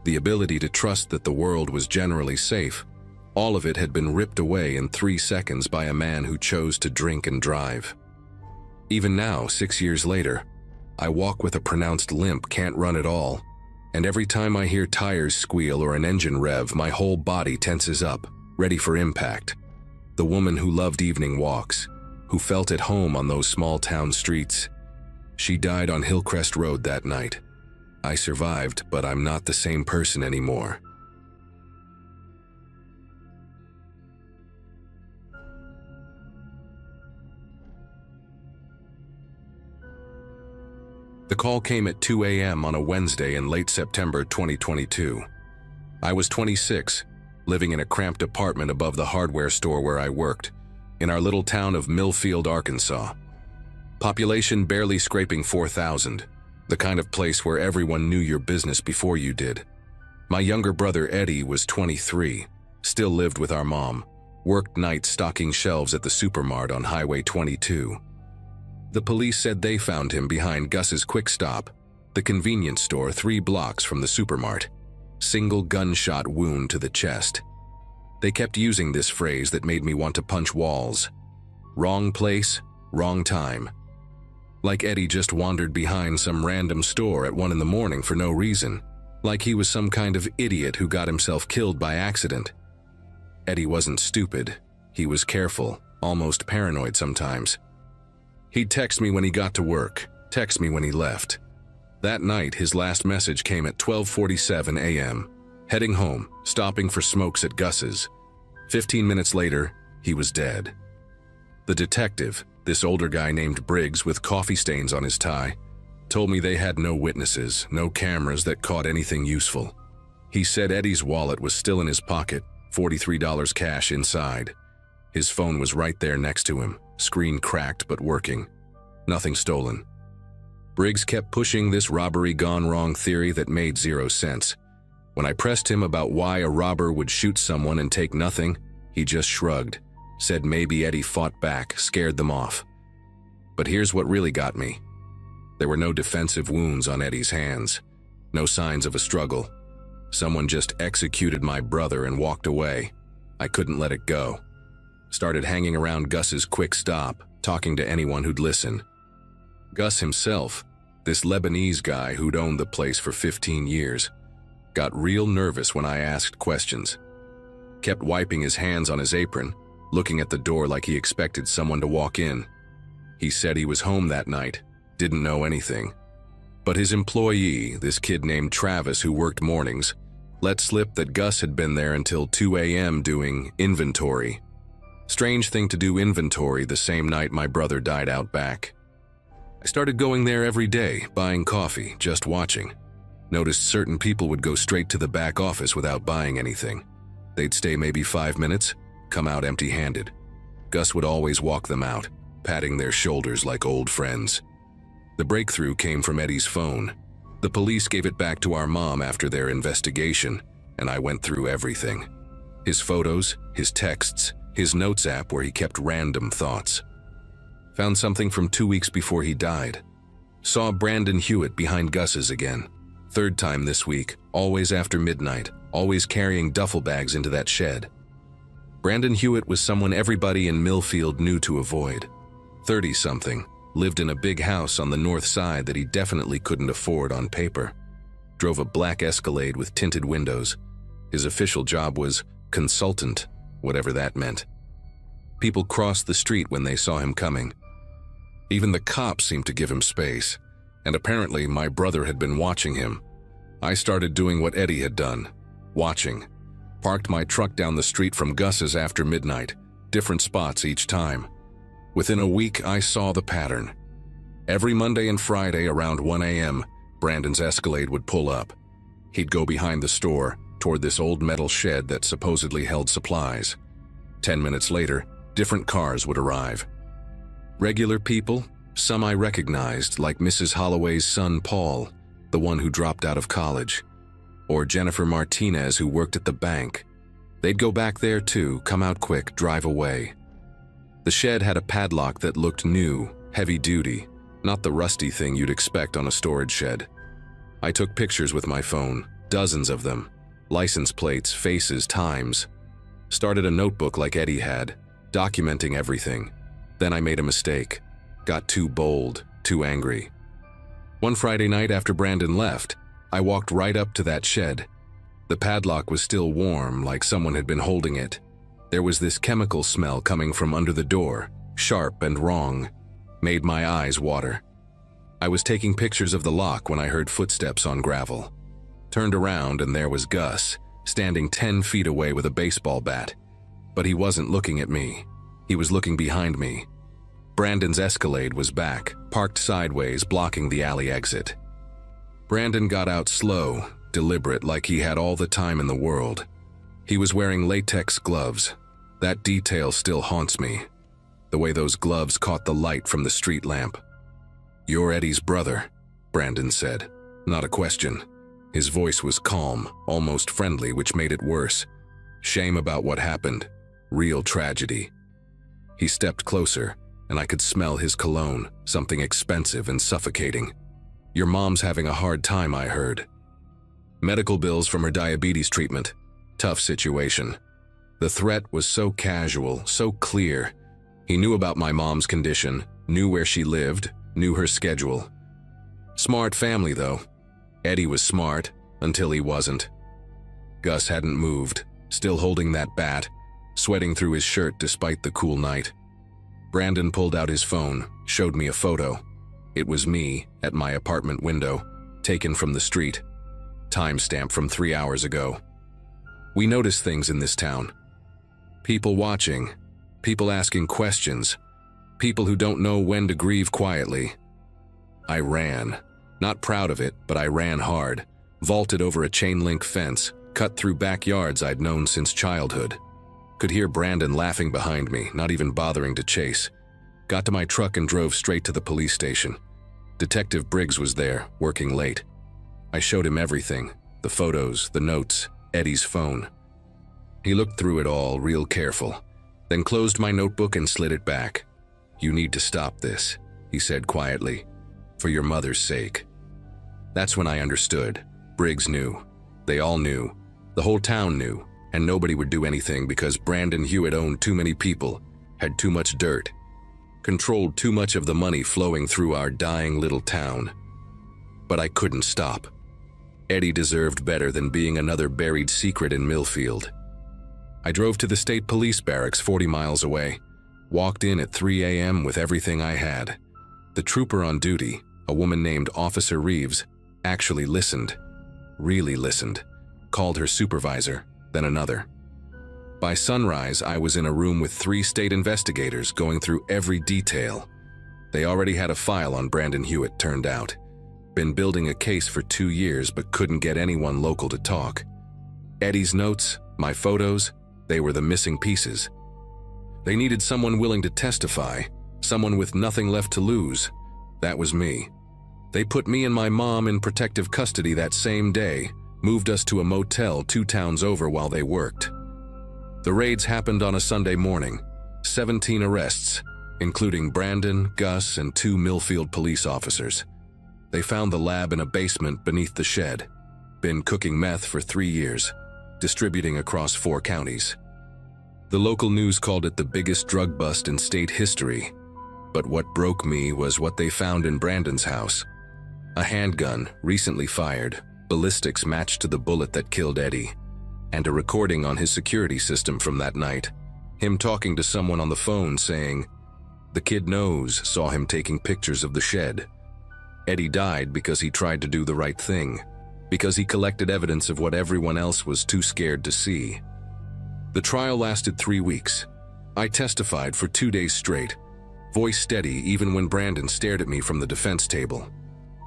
the ability to trust that the world was generally safe, all of it had been ripped away in 3 seconds by a man who chose to drink and drive. Even now, 6 years later, I walk with a pronounced limp, can't run at all, and every time I hear tires squeal or an engine rev, my whole body tenses up, ready for impact. The woman who loved evening walks, who felt at home on those small town streets. She died on Hillcrest Road that night. I survived, but I'm not the same person anymore. The call came at 2 a.m. on a Wednesday in late September 2022. I was 26, living in a cramped apartment above the hardware store where I worked, in our little town of Millfield, Arkansas. Population barely scraping 4,000, the kind of place where everyone knew your business before you did. My younger brother Eddie was 23, still lived with our mom, worked nights stocking shelves at the supermart on Highway 22. The police said they found him behind Gus's Quick Stop, the convenience store 3 blocks from the supermart. Single gunshot wound to the chest. They kept using this phrase that made me want to punch walls. Wrong place, wrong time. Like Eddie just wandered behind some random store at 1 in the morning for no reason. Like he was some kind of idiot who got himself killed by accident. Eddie wasn't stupid. He was careful, almost paranoid sometimes. He'd text me when he got to work, text me when he left. That night, his last message came at 12:47 a.m., heading home, stopping for smokes at Gus's. 15 minutes later, he was dead. The detective, this older guy named Briggs with coffee stains on his tie, told me they had no witnesses, no cameras that caught anything useful. He said Eddie's wallet was still in his pocket, $43 cash inside. His phone was right there next to him, screen cracked but working. Nothing stolen. Briggs kept pushing this robbery gone wrong theory that made zero sense. When I pressed him about why a robber would shoot someone and take nothing, he just shrugged, said maybe Eddie fought back, scared them off. But here's what really got me. There were no defensive wounds on Eddie's hands, no signs of a struggle. Someone just executed my brother and walked away. I couldn't let it go. Started hanging around Gus's Quick Stop, talking to anyone who'd listen. Gus himself, this Lebanese guy who'd owned the place for 15 years, got real nervous when I asked questions. Kept wiping his hands on his apron, looking at the door like he expected someone to walk in. He said he was home that night, didn't know anything. But his employee, this kid named Travis who worked mornings, let slip that Gus had been there until 2 a.m. doing inventory. Strange thing to do inventory the same night my brother died out back. I started going there every day, buying coffee, just watching. Noticed certain people would go straight to the back office without buying anything. They'd stay maybe 5 minutes, come out empty-handed. Gus would always walk them out, patting their shoulders like old friends. The breakthrough came from Eddie's phone. The police gave it back to our mom after their investigation, and I went through everything. His photos, his texts, his notes app where he kept random thoughts. Found something from 2 weeks before he died. Saw Brandon Hewitt behind Gus's again. 3rd time this week, always after midnight, always carrying duffel bags into that shed. Brandon Hewitt was someone everybody in Millfield knew to avoid. 30-something, lived in a big house on the north side that he definitely couldn't afford on paper. Drove a black Escalade with tinted windows. His official job was consultant, whatever that meant. People crossed the street when they saw him coming. Even the cops seemed to give him space, and apparently my brother had been watching him. I started doing what Eddie had done, watching. Parked my truck down the street from Gus's after midnight, different spots each time. Within a week, I saw the pattern. Every Monday and Friday around 1 a.m., Brandon's Escalade would pull up. He'd go behind the store, toward this old metal shed that supposedly held supplies. 10 minutes later, different cars would arrive. Regular people, some I recognized, like Mrs. Holloway's son Paul, the one who dropped out of college, or Jennifer Martinez who worked at the bank. They'd go back there too, come out quick, drive away. The shed had a padlock that looked new, heavy-duty, not the rusty thing you'd expect on a storage shed. I took pictures with my phone, dozens of them, license plates, faces, times. Started a notebook like Eddie had, documenting everything. Then I made a mistake. Got too bold, too angry. One Friday night after Brandon left, I walked right up to that shed. The padlock was still warm, like someone had been holding it. There was this chemical smell coming from under the door, sharp and wrong. Made my eyes water. I was taking pictures of the lock when I heard footsteps on gravel. Turned around and there was Gus, standing 10 feet away with a baseball bat. But he wasn't looking at me. He was looking behind me. Brandon's Escalade was back, parked sideways, blocking the alley exit. Brandon got out slow, deliberate, like he had all the time in the world. He was wearing latex gloves. That detail still haunts me. The way those gloves caught the light from the street lamp. "You're Eddie's brother," Brandon said. Not a question. His voice was calm, almost friendly, which made it worse. Shame about what happened. Real tragedy. He stepped closer, and I could smell his cologne, something expensive and suffocating. "Your mom's having a hard time, I heard." Medical bills from her diabetes treatment. Tough situation. The threat was so casual, so clear. He knew about my mom's condition, knew where she lived, knew her schedule. Smart family, though. Eddie was smart, until he wasn't. Gus hadn't moved, still holding that bat, sweating through his shirt despite the cool night. Brandon pulled out his phone, showed me a photo. It was me, at my apartment window, taken from the street. Timestamp from 3 hours ago. We notice things in this town. People watching, people asking questions, people who don't know when to grieve quietly. I ran. Not proud of it, but I ran hard, vaulted over a chain-link fence, cut through backyards I'd known since childhood. Could hear Brandon laughing behind me, not even bothering to chase. Got to my truck and drove straight to the police station. Detective Briggs was there, working late. I showed him everything, the photos, the notes, Eddie's phone. He looked through it all, real careful, then closed my notebook and slid it back. "You need to stop this," he said quietly, "for your mother's sake." That's when I understood. Briggs knew. They all knew. The whole town knew, and nobody would do anything because Brandon Hewitt owned too many people, had too much dirt, controlled too much of the money flowing through our dying little town. But I couldn't stop. Eddie deserved better than being another buried secret in Millfield. I drove to the state police barracks 40 miles away, walked in at 3 a.m. with everything I had. The trooper on duty, a woman named Officer Reeves, actually listened, really listened, called her supervisor, then another. By sunrise, I was in a room with 3 state investigators going through every detail. They already had a file on Brandon Hewitt, turned out. Been building a case for 2 years but couldn't get anyone local to talk. Eddie's notes, my photos, they were the missing pieces. They needed someone willing to testify, someone with nothing left to lose. That was me. They put me and my mom in protective custody that same day, moved us to a motel 2 towns over while they worked. The raids happened on a Sunday morning. 17 arrests, including Brandon, Gus, and 2 Millfield police officers. They found the lab in a basement beneath the shed. Been cooking meth for 3 years, distributing across 4 counties. The local news called it the biggest drug bust in state history. But what broke me was what they found in Brandon's house. A handgun, recently fired, ballistics matched to the bullet that killed Eddie, and a recording on his security system from that night. Him talking to someone on the phone saying, "The kid knows, saw him taking pictures of the shed." Eddie died because he tried to do the right thing, because he collected evidence of what everyone else was too scared to see. The trial lasted 3 weeks. I testified for 2 days straight, voice steady even when Brandon stared at me from the defense table.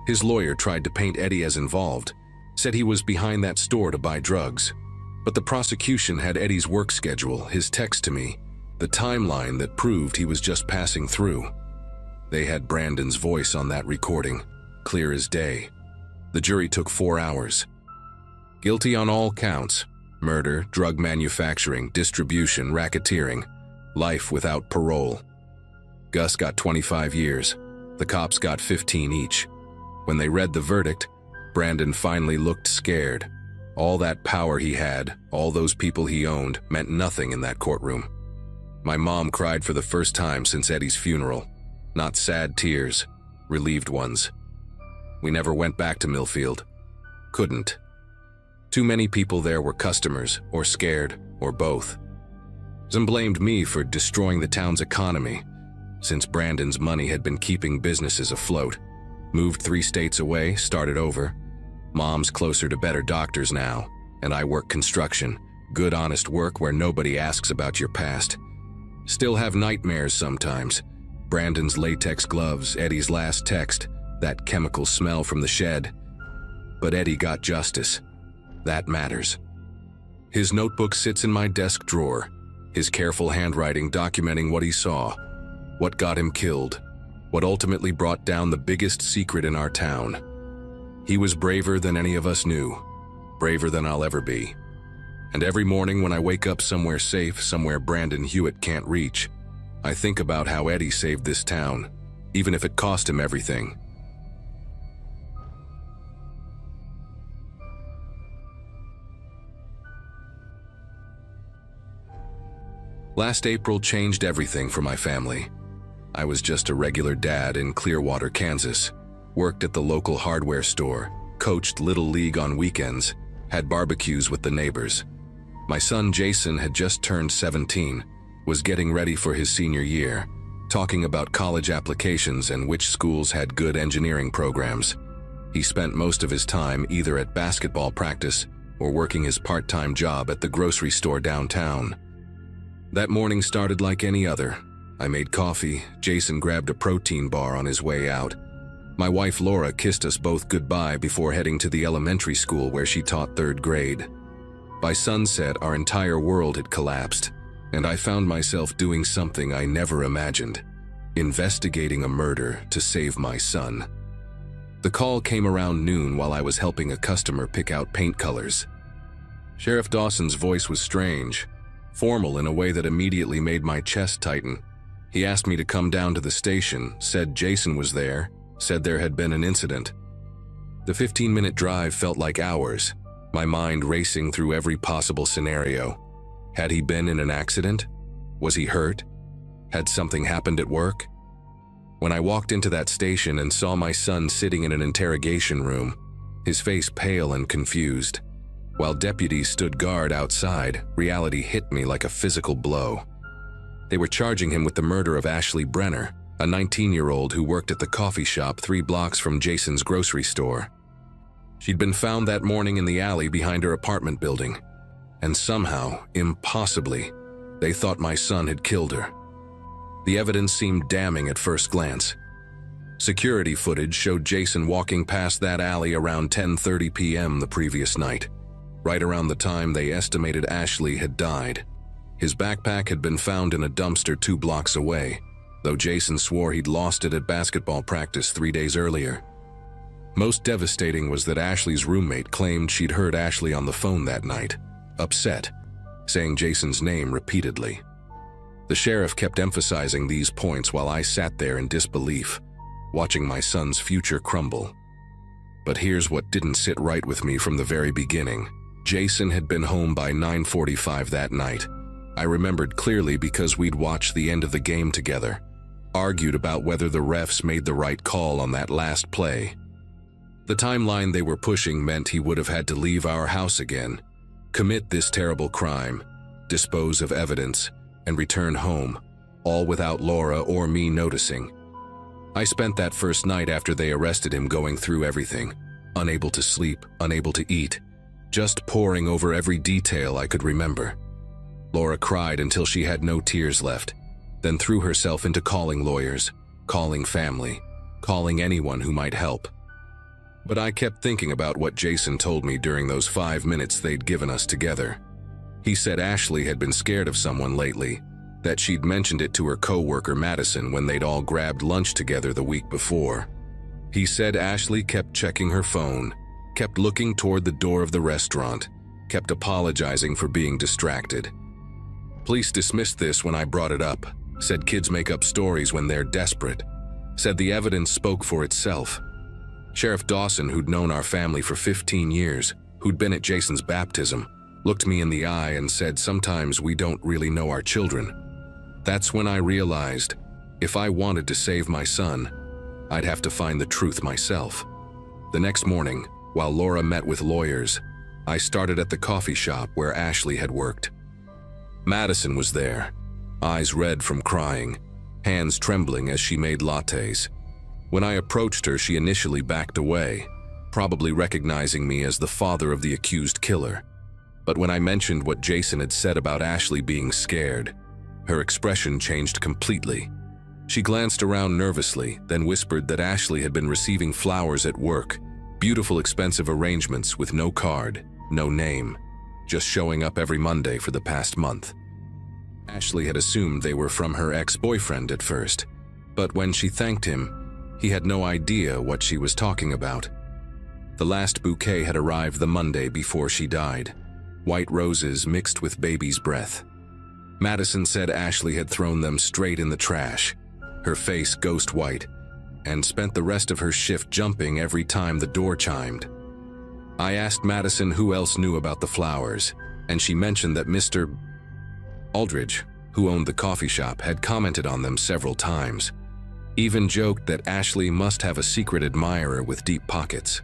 His lawyer tried to paint Eddie as involved, said he was behind that store to buy drugs. But the prosecution had Eddie's work schedule, his text to me, the timeline that proved he was just passing through. They had Brandon's voice on that recording, clear as day. The jury took 4 hours. Guilty on all counts: murder, drug manufacturing, distribution, racketeering, life without parole. Gus got 25 years. The cops got 15 each. When they read the verdict, Brandon finally looked scared. All that power he had, all those people he owned, meant nothing in that courtroom. My mom cried for the first time since Eddie's funeral. Not sad tears, relieved ones. We never went back to Millfield. Couldn't. Too many people there were customers, or scared, or both. Some blamed me for destroying the town's economy, since Brandon's money had been keeping businesses afloat. Moved 3 states away, started over. Mom's closer to better doctors now, and I work construction. Good, honest work where nobody asks about your past. Still have nightmares sometimes. Brandon's latex gloves, Eddie's last text, that chemical smell from the shed. But Eddie got justice. That matters. His notebook sits in my desk drawer, his careful handwriting documenting what he saw, what got him killed, what ultimately brought down the biggest secret in our town. He was braver than any of us knew, braver than I'll ever be. And every morning when I wake up somewhere safe, somewhere Brandon Hewitt can't reach, I think about how Eddie saved this town, even if it cost him everything. Last April changed everything for my family. I was just a regular dad in Clearwater, Kansas, worked at the local hardware store, coached Little League on weekends, had barbecues with the neighbors. My son Jason had just turned 17, was getting ready for his senior year, talking about college applications and which schools had good engineering programs. He spent most of his time either at basketball practice or working his part-time job at the grocery store downtown. That morning started like any other. I made coffee, Jason grabbed a protein bar on his way out. My wife Laura kissed us both goodbye before heading to the elementary school where she taught 3rd grade. By sunset, our entire world had collapsed, and I found myself doing something I never imagined, investigating a murder to save my son. The call came around noon while I was helping a customer pick out paint colors. Sheriff Dawson's voice was strange, formal in a way that immediately made my chest tighten. He asked me to come down to the station, said Jason was there, said there had been an incident. The 15-minute drive felt like hours, my mind racing through every possible scenario. Had he been in an accident? Was he hurt? Had something happened at work? When I walked into that station and saw my son sitting in an interrogation room, his face pale and confused, while deputies stood guard outside, reality hit me like a physical blow. They were charging him with the murder of Ashley Brenner, a 19-year-old who worked at the coffee shop 3 blocks from Jason's grocery store. She'd been found that morning in the alley behind her apartment building, and somehow, impossibly, they thought my son had killed her. The evidence seemed damning at first glance. Security footage showed Jason walking past that alley around 10:30 p.m. the previous night, right around the time they estimated Ashley had died. His backpack had been found in a dumpster 2 blocks away, though Jason swore he'd lost it at basketball practice 3 days earlier. Most devastating was that Ashley's roommate claimed she'd heard Ashley on the phone that night, upset, saying Jason's name repeatedly. The sheriff kept emphasizing these points while I sat there in disbelief, watching my son's future crumble. But here's what didn't sit right with me from the very beginning. Jason had been home by 9:45 that night. I remembered clearly because we'd watched the end of the game together, argued about whether the refs made the right call on that last play. The timeline they were pushing meant he would have had to leave our house again, commit this terrible crime, dispose of evidence, and return home, all without Laura or me noticing. I spent that first night after they arrested him going through everything, unable to sleep, unable to eat, just poring over every detail I could remember. Laura cried until she had no tears left, then threw herself into calling lawyers, calling family, calling anyone who might help. But I kept thinking about what Jason told me during those 5 minutes they'd given us together. He said Ashley had been scared of someone lately, that she'd mentioned it to her co-worker Madison when they'd all grabbed lunch together the week before. He said Ashley kept checking her phone, kept looking toward the door of the restaurant, kept apologizing for being distracted. Police dismissed this when I brought it up, said kids make up stories when they're desperate, said the evidence spoke for itself. Sheriff Dawson, who'd known our family for 15 years, who'd been at Jason's baptism, looked me in the eye and said sometimes we don't really know our children. That's when I realized, if I wanted to save my son, I'd have to find the truth myself. The next morning, while Laura met with lawyers, I started at the coffee shop where Ashley had worked. Madison was there, eyes red from crying, hands trembling as she made lattes. When I approached her, she initially backed away, probably recognizing me as the father of the accused killer. But when I mentioned what Jason had said about Ashley being scared, her expression changed completely. She glanced around nervously, then whispered that Ashley had been receiving flowers at work, beautiful expensive arrangements with no card, no name, just showing up every Monday for the past month. Ashley had assumed they were from her ex-boyfriend at first, but when she thanked him, he had no idea what she was talking about. The last bouquet had arrived the Monday before she died, white roses mixed with baby's breath. Madison said Ashley had thrown them straight in the trash, her face ghost white, and spent the rest of her shift jumping every time the door chimed. I asked Madison who else knew about the flowers, and she mentioned that Mr. Aldridge, who owned the coffee shop, had commented on them several times, even joked that Ashley must have a secret admirer with deep pockets.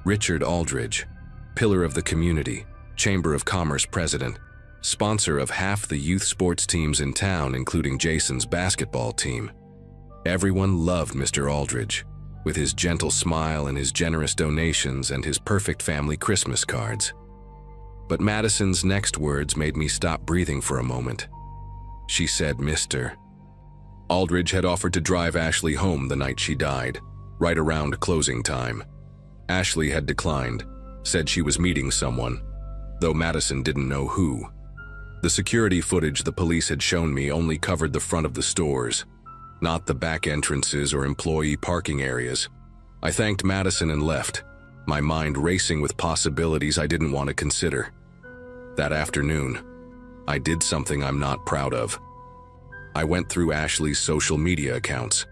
Richard Aldridge, pillar of the community, Chamber of Commerce president, sponsor of half the youth sports teams in town, including Jason's basketball team. Everyone loved Mr. Aldridge, with his gentle smile and his generous donations and his perfect family Christmas cards. But Madison's next words made me stop breathing for a moment. She said Mr. Aldridge had offered to drive Ashley home the night she died, right around closing time. Ashley had declined, said she was meeting someone, though Madison didn't know who. The security footage the police had shown me only covered the front of the stores, not the back entrances or employee parking areas. I thanked Madison and left, my mind racing with possibilities I didn't want to consider. That afternoon, I did something I'm not proud of. I went through Ashley's social media accounts.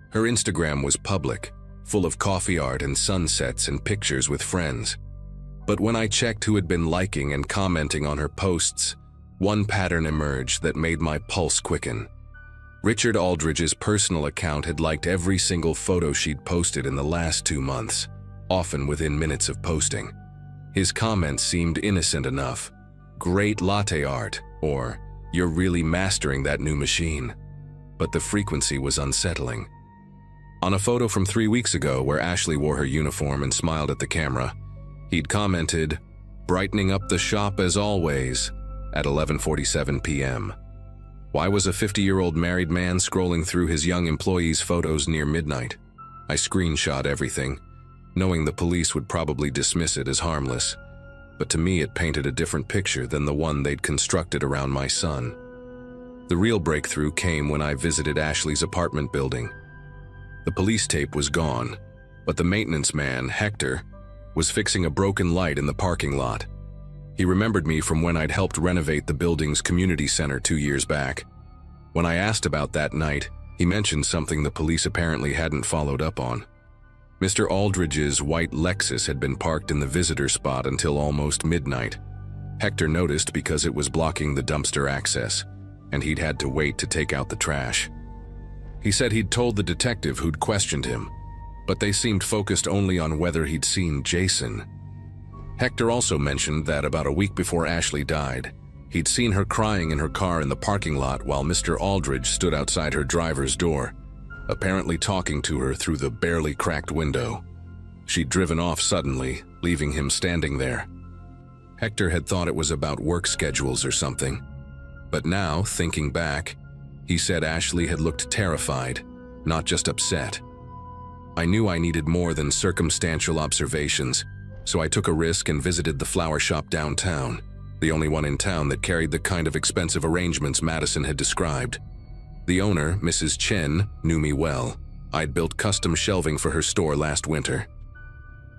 Her Instagram was public, full of coffee art and sunsets and pictures with friends. But when I checked who had been liking and commenting on her posts, one pattern emerged that made my pulse quicken. Richard Aldridge's personal account had liked every single photo she'd posted in the last 2 months, often within minutes of posting. His comments seemed innocent enough. Great latte art, or you're really mastering that new machine. But the frequency was unsettling. On a photo from 3 weeks ago where Ashley wore her uniform and smiled at the camera, he'd commented, "Brightening up the shop as always," at 11:47 p.m. Why was a 50-year-old married man scrolling through his young employees' photos near midnight? I screenshot everything, knowing the police would probably dismiss it as harmless. But to me it painted a different picture than the one they'd constructed around my son. The real breakthrough came when I visited Ashley's apartment building. The police tape was gone, but the maintenance man, Hector, was fixing a broken light in the parking lot. He remembered me from when I'd helped renovate the building's community center 2 years back. When I asked about that night, he mentioned something the police apparently hadn't followed up on. Mr. Aldridge's white Lexus had been parked in the visitor spot until almost midnight. Hector noticed because it was blocking the dumpster access, and he'd had to wait to take out the trash. He said he'd told the detective who'd questioned him, but they seemed focused only on whether he'd seen Jason. Hector also mentioned that about a week before Ashley died, he'd seen her crying in her car in the parking lot while Mr. Aldridge stood outside her driver's door, apparently talking to her through the barely cracked window. She'd driven off suddenly, leaving him standing there. Hector had thought it was about work schedules or something, but now, thinking back, he said Ashley had looked terrified, not just upset. I knew I needed more than circumstantial observations, so I took a risk and visited the flower shop downtown, the only one in town that carried the kind of expensive arrangements Madison had described. The owner, Mrs. Chen, knew me well. I'd built custom shelving for her store last winter.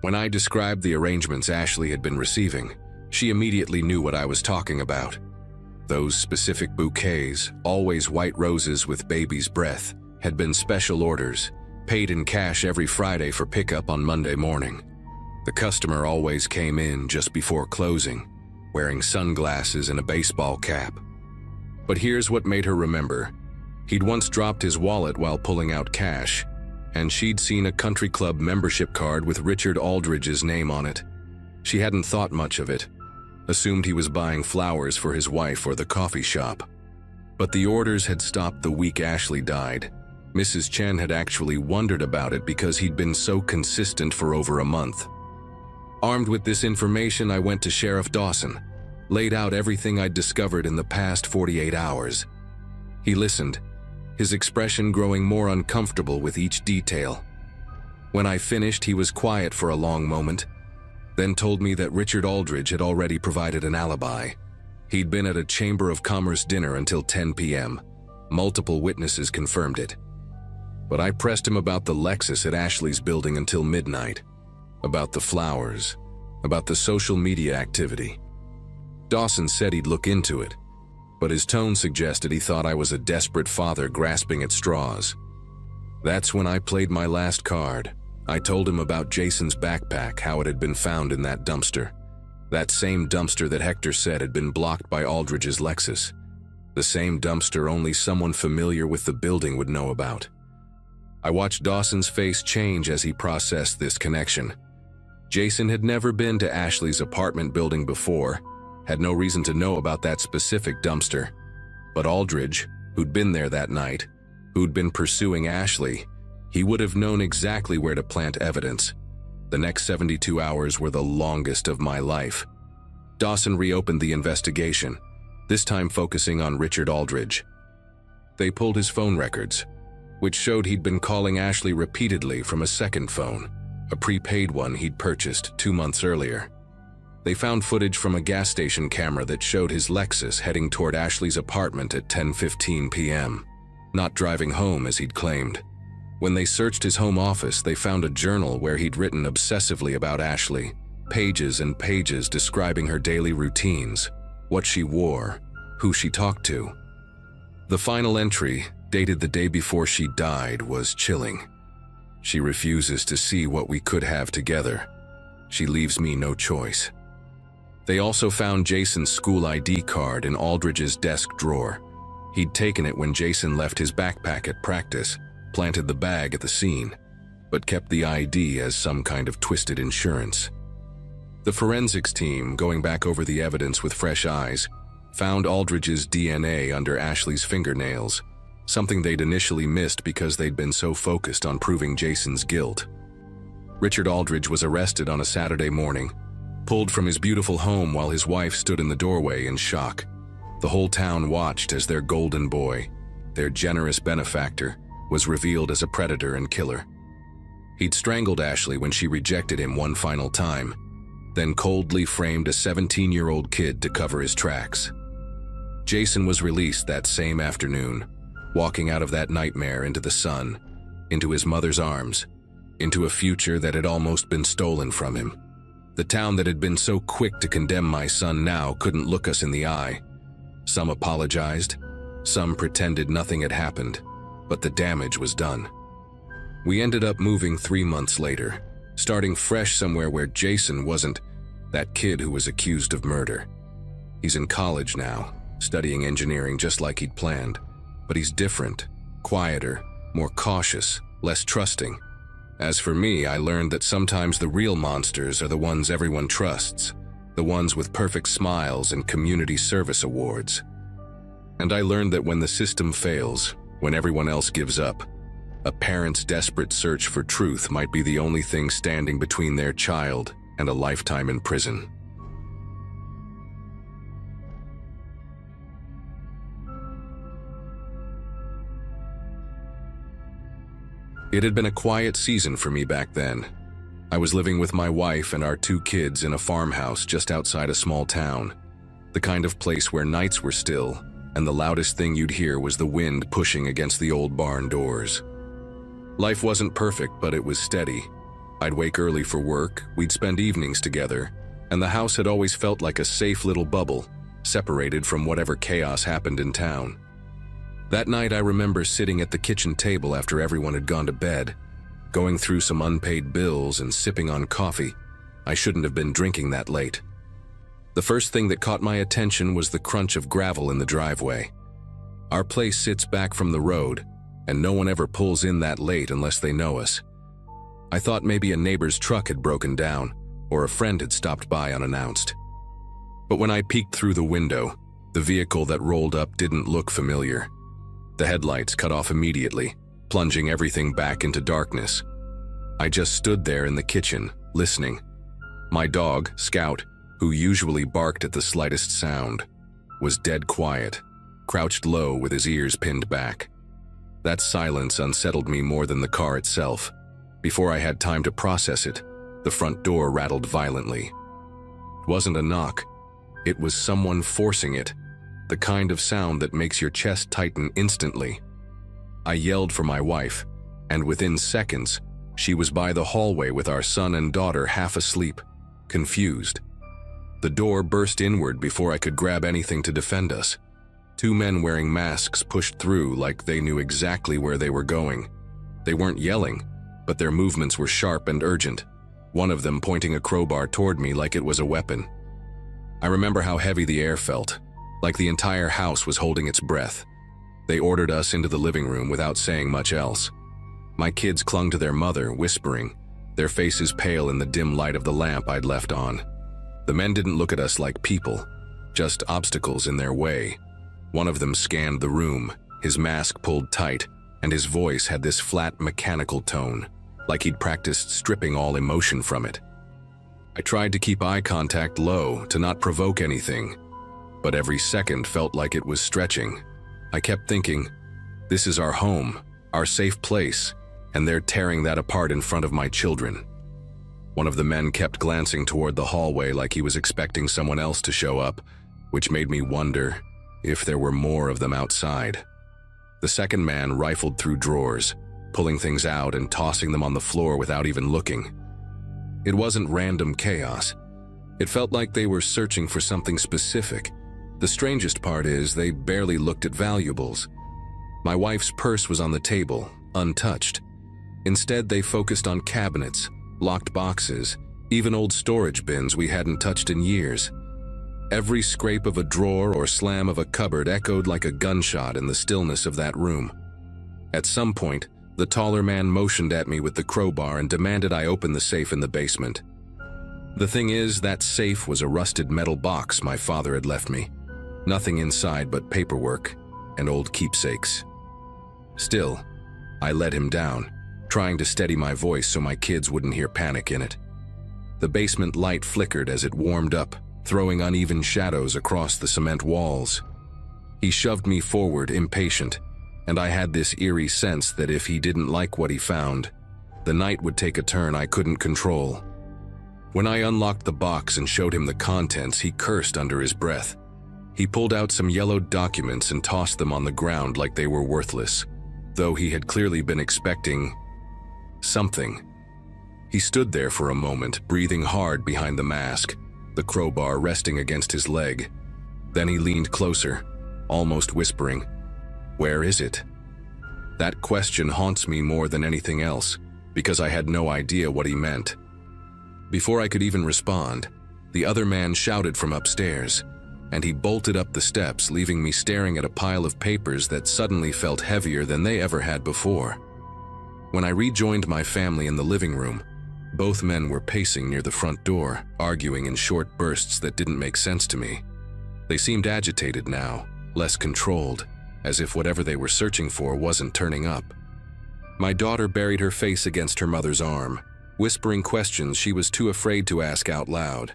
When I described the arrangements Ashley had been receiving, she immediately knew what I was talking about. Those specific bouquets, always white roses with baby's breath, had been special orders, paid in cash every Friday for pickup on Monday morning. The customer always came in just before closing, wearing sunglasses and a baseball cap. But here's what made her remember. He'd once dropped his wallet while pulling out cash, and she'd seen a country club membership card with Richard Aldridge's name on it. She hadn't thought much of it, assumed he was buying flowers for his wife or the coffee shop. But the orders had stopped the week Ashley died, Mrs. Chen had actually wondered about it because he'd been so consistent for over a month. Armed with this information, I went to Sheriff Dawson, laid out everything I'd discovered in the past 48 hours. He listened, his expression growing more uncomfortable with each detail. When I finished, he was quiet for a long moment, then told me that Richard Aldridge had already provided an alibi. He'd been at a Chamber of Commerce dinner until 10 p.m. Multiple witnesses confirmed it. But I pressed him about the Lexus at Ashley's building until midnight, about the flowers, about the social media activity. Dawson said he'd look into it, but his tone suggested he thought I was a desperate father grasping at straws. That's when I played my last card. I told him about Jason's backpack, how it had been found in that dumpster. That same dumpster that Hector said had been blocked by Aldridge's Lexus. The same dumpster only someone familiar with the building would know about. I watched Dawson's face change as he processed this connection. Jason had never been to Ashley's apartment building before, had no reason to know about that specific dumpster. But Aldridge, who'd been there that night, who'd been pursuing Ashley, he would have known exactly where to plant evidence. The next 72 hours were the longest of my life. Dawson reopened the investigation, this time focusing on Richard Aldridge. They pulled his phone records, which showed he'd been calling Ashley repeatedly from a second phone, a prepaid one he'd purchased 2 months earlier. They found footage from a gas station camera that showed his Lexus heading toward Ashley's apartment at 10:15 p.m., not driving home as he'd claimed. When they searched his home office, they found a journal where he'd written obsessively about Ashley, pages and pages describing her daily routines, what she wore, who she talked to. The final entry, dated the day before she died, was chilling. She refuses to see what we could have together. She leaves me no choice. They also found Jason's school ID card in Aldridge's desk drawer. He'd taken it when Jason left his backpack at practice, planted the bag at the scene, but kept the ID as some kind of twisted insurance. The forensics team, going back over the evidence with fresh eyes, found Aldridge's DNA under Ashley's fingernails, something they'd initially missed because they'd been so focused on proving Jason's guilt. Richard Aldridge was arrested on a Saturday morning, pulled from his beautiful home while his wife stood in the doorway in shock. The whole town watched as their golden boy, their generous benefactor, was revealed as a predator and killer. He'd strangled Ashley when she rejected him one final time, then coldly framed a 17-year-old kid to cover his tracks. Jason was released that same afternoon, walking out of that nightmare into the sun, into his mother's arms, into a future that had almost been stolen from him. The town that had been so quick to condemn my son now couldn't look us in the eye. Some apologized, some pretended nothing had happened, but the damage was done. We ended up moving 3 months later, starting fresh somewhere where Jason wasn't that kid who was accused of murder. He's in college now, studying engineering just like he'd planned, but he's different, quieter, more cautious, less trusting. As for me, I learned that sometimes the real monsters are the ones everyone trusts, the ones with perfect smiles and community service awards. And I learned that when the system fails, when everyone else gives up, a parent's desperate search for truth might be the only thing standing between their child and a lifetime in prison. It had been a quiet season for me back then. I was living with my wife and our 2 kids in a farmhouse just outside a small town, the kind of place where nights were still, and the loudest thing you'd hear was the wind pushing against the old barn doors. Life wasn't perfect, but it was steady. I'd wake early for work, we'd spend evenings together, and the house had always felt like a safe little bubble, separated from whatever chaos happened in town. That night I remember sitting at the kitchen table after everyone had gone to bed, going through some unpaid bills and sipping on coffee. I shouldn't have been drinking that late. The first thing that caught my attention was the crunch of gravel in the driveway. Our place sits back from the road, and no one ever pulls in that late unless they know us. I thought maybe a neighbor's truck had broken down, or a friend had stopped by unannounced. But when I peeked through the window, the vehicle that rolled up didn't look familiar. The headlights cut off immediately, plunging everything back into darkness. I just stood there in the kitchen, listening. My dog, Scout, who usually barked at the slightest sound, was dead quiet, crouched low with his ears pinned back. That silence unsettled me more than the car itself. Before I had time to process it, the front door rattled violently. It wasn't a knock. It was someone forcing it, the kind of sound that makes your chest tighten instantly. I yelled for my wife, and within seconds, she was by the hallway with our son and daughter half asleep, confused. The door burst inward before I could grab anything to defend us. Two men wearing masks pushed through like they knew exactly where they were going. They weren't yelling, but their movements were sharp and urgent, one of them pointing a crowbar toward me like it was a weapon. I remember how heavy the air felt, like the entire house was holding its breath. They ordered us into the living room without saying much else. My kids clung to their mother, whispering, their faces pale in the dim light of the lamp I'd left on. The men didn't look at us like people, just obstacles in their way. One of them scanned the room, his mask pulled tight, and his voice had this flat, mechanical tone, like he'd practiced stripping all emotion from it. I tried to keep eye contact low to not provoke anything, but every second felt like it was stretching. I kept thinking, this is our home, our safe place, and they're tearing that apart in front of my children. One of the men kept glancing toward the hallway like he was expecting someone else to show up, which made me wonder if there were more of them outside. The second man rifled through drawers, pulling things out and tossing them on the floor without even looking. It wasn't random chaos. It felt like they were searching for something specific. The strangest part is they barely looked at valuables. My wife's purse was on the table, untouched. Instead, they focused on cabinets, locked boxes, even old storage bins we hadn't touched in years. Every scrape of a drawer or slam of a cupboard echoed like a gunshot in the stillness of that room. At some point, the taller man motioned at me with the crowbar and demanded I open the safe in the basement. The thing is, that safe was a rusted metal box my father had left me. Nothing inside but paperwork and old keepsakes. Still, I led him down, trying to steady my voice so my kids wouldn't hear panic in it. The basement light flickered as it warmed up, throwing uneven shadows across the cement walls. He shoved me forward, impatient, and I had this eerie sense that if he didn't like what he found, the night would take a turn I couldn't control. When I unlocked the box and showed him the contents, he cursed under his breath. He pulled out some yellowed documents and tossed them on the ground like they were worthless, though he had clearly been expecting something. He stood there for a moment, breathing hard behind the mask, the crowbar resting against his leg. Then he leaned closer, almost whispering, "Where is it?" That question haunts me more than anything else, because I had no idea what he meant. Before I could even respond, the other man shouted from upstairs, and he bolted up the steps, leaving me staring at a pile of papers that suddenly felt heavier than they ever had before. When I rejoined my family in the living room, both men were pacing near the front door, arguing in short bursts that didn't make sense to me. They seemed agitated now, less controlled, as if whatever they were searching for wasn't turning up. My daughter buried her face against her mother's arm, whispering questions she was too afraid to ask out loud.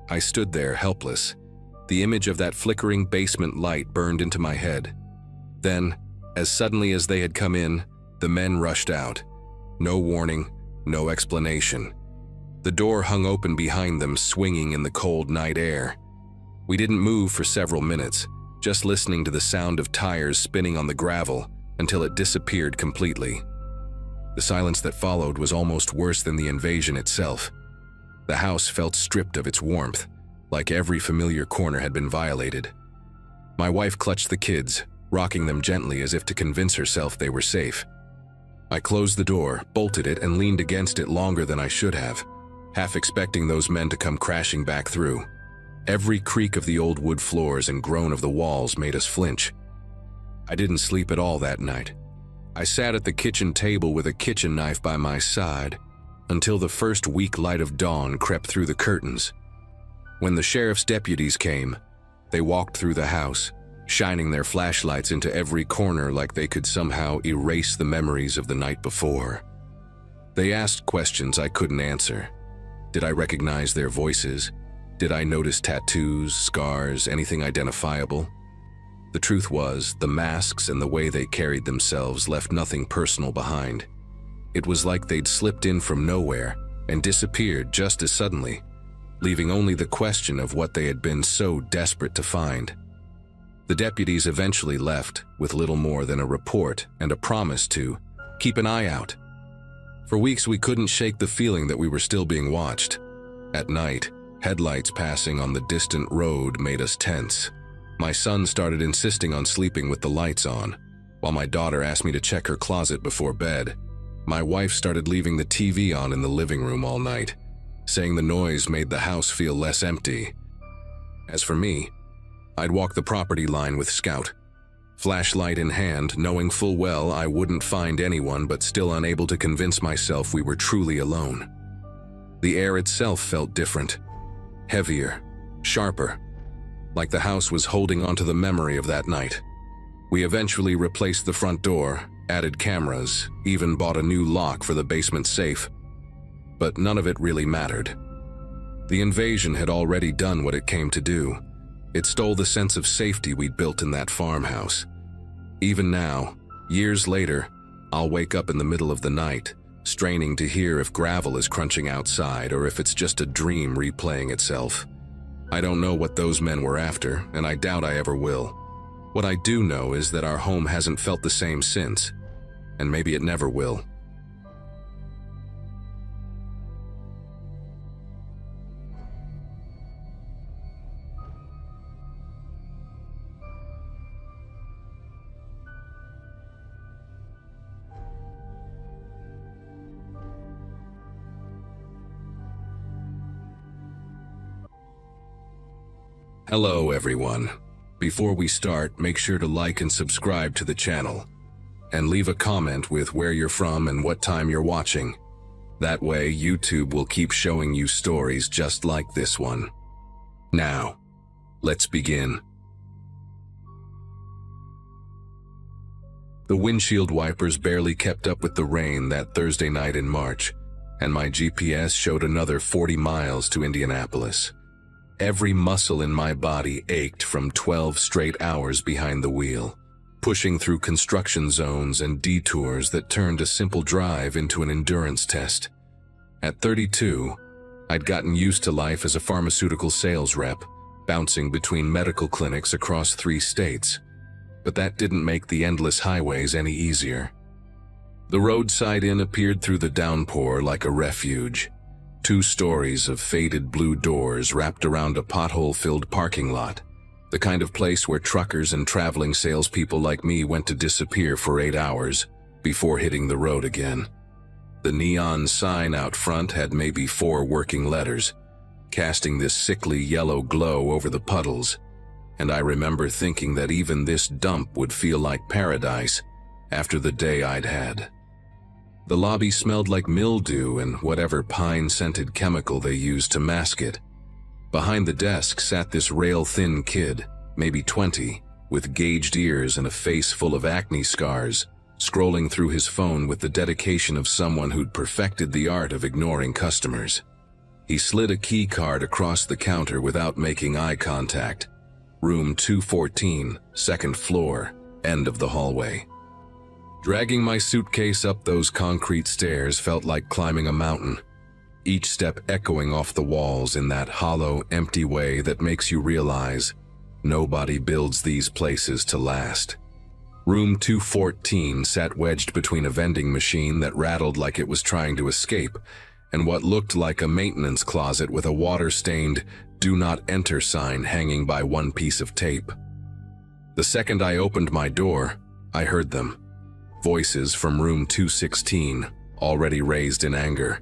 I stood there, helpless. The image of that flickering basement light burned into my head. Then, as suddenly as they had come in, the men rushed out. No warning, no explanation. The door hung open behind them, swinging in the cold night air. We didn't move for several minutes, just listening to the sound of tires spinning on the gravel until it disappeared completely. The silence that followed was almost worse than the invasion itself. The house felt stripped of its warmth, like every familiar corner had been violated. My wife clutched the kids, rocking them gently as if to convince herself they were safe. I closed the door, bolted it, and leaned against it longer than I should have, half expecting those men to come crashing back through. Every creak of the old wood floors and groan of the walls made us flinch. I didn't sleep at all that night. I sat at the kitchen table with a kitchen knife by my side until the first weak light of dawn crept through the curtains. When the sheriff's deputies came, they walked through the house, shining their flashlights into every corner like they could somehow erase the memories of the night before. They asked questions I couldn't answer. Did I recognize their voices? Did I notice tattoos, scars, anything identifiable? The truth was, the masks and the way they carried themselves left nothing personal behind. It was like they'd slipped in from nowhere and disappeared just as suddenly, leaving only the question of what they had been so desperate to find. The deputies eventually left with little more than a report and a promise to keep an eye out. For weeks we couldn't shake the feeling that we were still being watched. At night, headlights passing on the distant road made us tense. My son started insisting on sleeping with the lights on, while my daughter asked me to check her closet before bed. My wife started leaving the TV on in the living room all night, saying the noise made the house feel less empty. As for me, I'd walk the property line with Scout, flashlight in hand, knowing full well I wouldn't find anyone but still unable to convince myself we were truly alone. The air itself felt different, heavier, sharper, like the house was holding onto the memory of that night. We eventually replaced the front door, added cameras, even bought a new lock for the basement safe. But none of it really mattered. The invasion had already done what it came to do. It stole the sense of safety we'd built in that farmhouse. Even now, years later, I'll wake up in the middle of the night, straining to hear if gravel is crunching outside or if it's just a dream replaying itself. I don't know what those men were after, and I doubt I ever will. What I do know is that our home hasn't felt the same since, and maybe it never will. Hello everyone. Before we start, make sure to like and subscribe to the channel, and leave a comment with where you're from and what time you're watching. That way, YouTube will keep showing you stories just like this one. Now, let's begin. The windshield wipers barely kept up with the rain that Thursday night in March, and my GPS showed another 40 miles to Indianapolis. Every muscle in my body ached from 12 straight hours behind the wheel, pushing through construction zones and detours that turned a simple drive into an endurance test. At 32, I'd gotten used to life as a pharmaceutical sales rep, bouncing between medical clinics across 3 states. But that didn't make the endless highways any easier. The roadside inn appeared through the downpour like a refuge. 2 stories of faded blue doors wrapped around a pothole-filled parking lot, the kind of place where truckers and traveling salespeople like me went to disappear for 8 hours before hitting the road again. The neon sign out front had maybe 4 working letters, casting this sickly yellow glow over the puddles, and I remember thinking that even this dump would feel like paradise after the day I'd had. The lobby smelled like mildew and whatever pine-scented chemical they used to mask it. Behind the desk sat this rail-thin kid, maybe 20, with gauged ears and a face full of acne scars, scrolling through his phone with the dedication of someone who'd perfected the art of ignoring customers. He slid a key card across the counter without making eye contact. Room 214, 2nd floor, end of the hallway. Dragging my suitcase up those concrete stairs felt like climbing a mountain, each step echoing off the walls in that hollow, empty way that makes you realize nobody builds these places to last. Room 214 sat wedged between a vending machine that rattled like it was trying to escape and what looked like a maintenance closet with a water-stained "Do Not Enter" sign hanging by one piece of tape. The second I opened my door, I heard them. Voices from room 216, already raised in anger.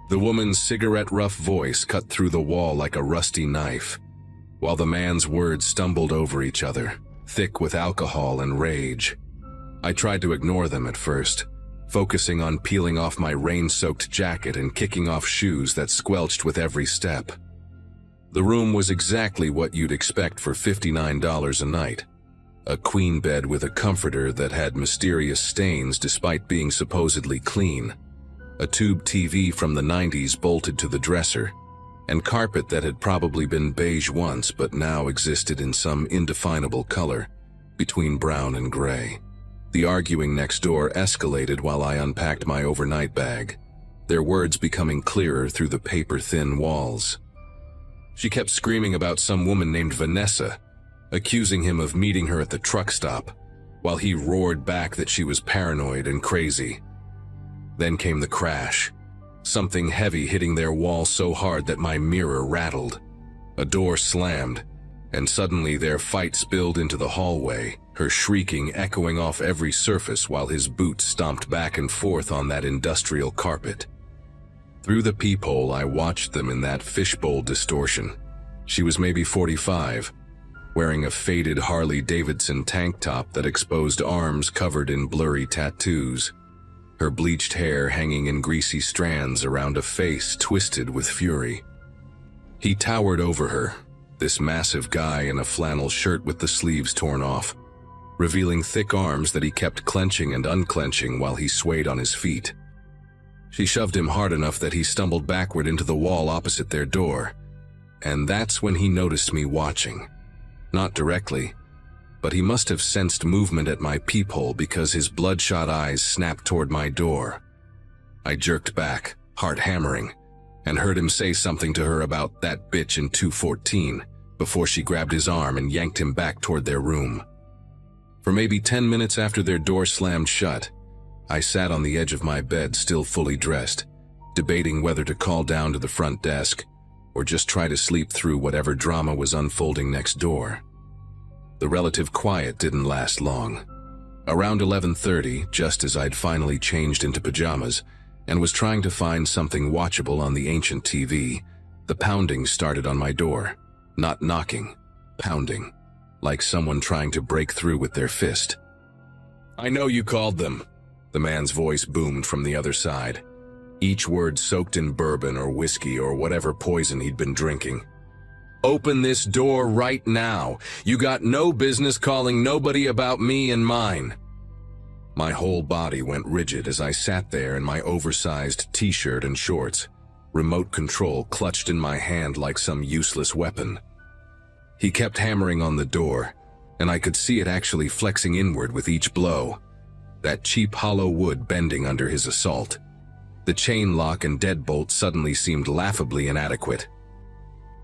The woman's cigarette-rough voice cut through the wall like a rusty knife, while the man's words stumbled over each other, thick with alcohol and rage. I tried to ignore them at first, focusing on peeling off my rain-soaked jacket and kicking off shoes that squelched with every step. The room was exactly what you'd expect for $59 a night. A queen bed with a comforter that had mysterious stains despite being supposedly clean. A tube TV from the 90s bolted to the dresser, and carpet that had probably been beige once but now existed in some indefinable color, between brown and gray. The arguing next door escalated while I unpacked my overnight bag, their words becoming clearer through the paper-thin walls. She kept screaming about some woman named Vanessa, accusing him of meeting her at the truck stop, while he roared back that she was paranoid and crazy. Then came the crash, something heavy hitting their wall so hard that my mirror rattled. A door slammed, and suddenly their fight spilled into the hallway, her shrieking echoing off every surface while his boots stomped back and forth on that industrial carpet. Through the peephole, I watched them in that fishbowl distortion. She was maybe 45, wearing a faded Harley-Davidson tank top that exposed arms covered in blurry tattoos, her bleached hair hanging in greasy strands around a face twisted with fury. He towered over her, this massive guy in a flannel shirt with the sleeves torn off, revealing thick arms that he kept clenching and unclenching while he swayed on his feet. She shoved him hard enough that he stumbled backward into the wall opposite their door, and that's when he noticed me watching. Not directly, but he must have sensed movement at my peephole because his bloodshot eyes snapped toward my door. I jerked back, heart hammering, and heard him say something to her about that bitch in 214 before she grabbed his arm and yanked him back toward their room. For maybe 10 minutes after their door slammed shut, I sat on the edge of my bed still fully dressed, debating whether to call down to the front desk or just try to sleep through whatever drama was unfolding next door. The relative quiet didn't last long. Around 11:30, just as I'd finally changed into pajamas and was trying to find something watchable on the ancient TV, the pounding started on my door. Not knocking, pounding, like someone trying to break through with their fist. "I know you called them," the man's voice boomed from the other side, each word soaked in bourbon or whiskey or whatever poison he'd been drinking. "Open this door right now. You got no business calling nobody about me and mine." My whole body went rigid as I sat there in my oversized t-shirt and shorts, remote control clutched in my hand like some useless weapon. He kept hammering on the door, and I could see it actually flexing inward with each blow, that cheap hollow wood bending under his assault. The chain lock and deadbolt suddenly seemed laughably inadequate.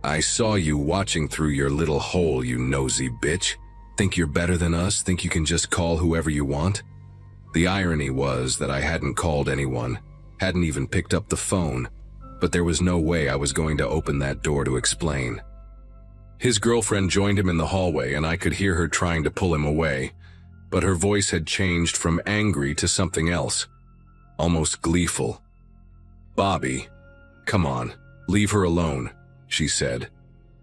"I saw you watching through your little hole, you nosy bitch. Think you're better than us? Think you can just call whoever you want?" The irony was that I hadn't called anyone, hadn't even picked up the phone, but there was no way I was going to open that door to explain. His girlfriend joined him in the hallway, and I could hear her trying to pull him away, but her voice had changed from angry to something else, almost gleeful. "Bobby, come on, leave her alone," she said,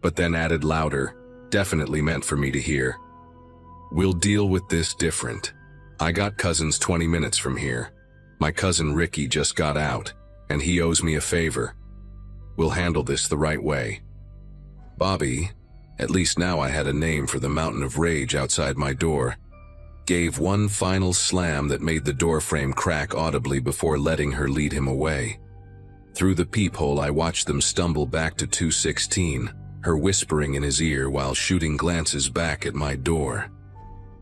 but then added louder, definitely meant for me to hear. "We'll deal with this different. I got cousins 20 minutes from here. My cousin Ricky just got out, and he owes me a favor. We'll handle this the right way." Bobby, at least now I had a name for the mountain of rage outside my door, gave one final slam that made the doorframe crack audibly before letting her lead him away. Through the peephole, I watched them stumble back to 216, her whispering in his ear while shooting glances back at my door.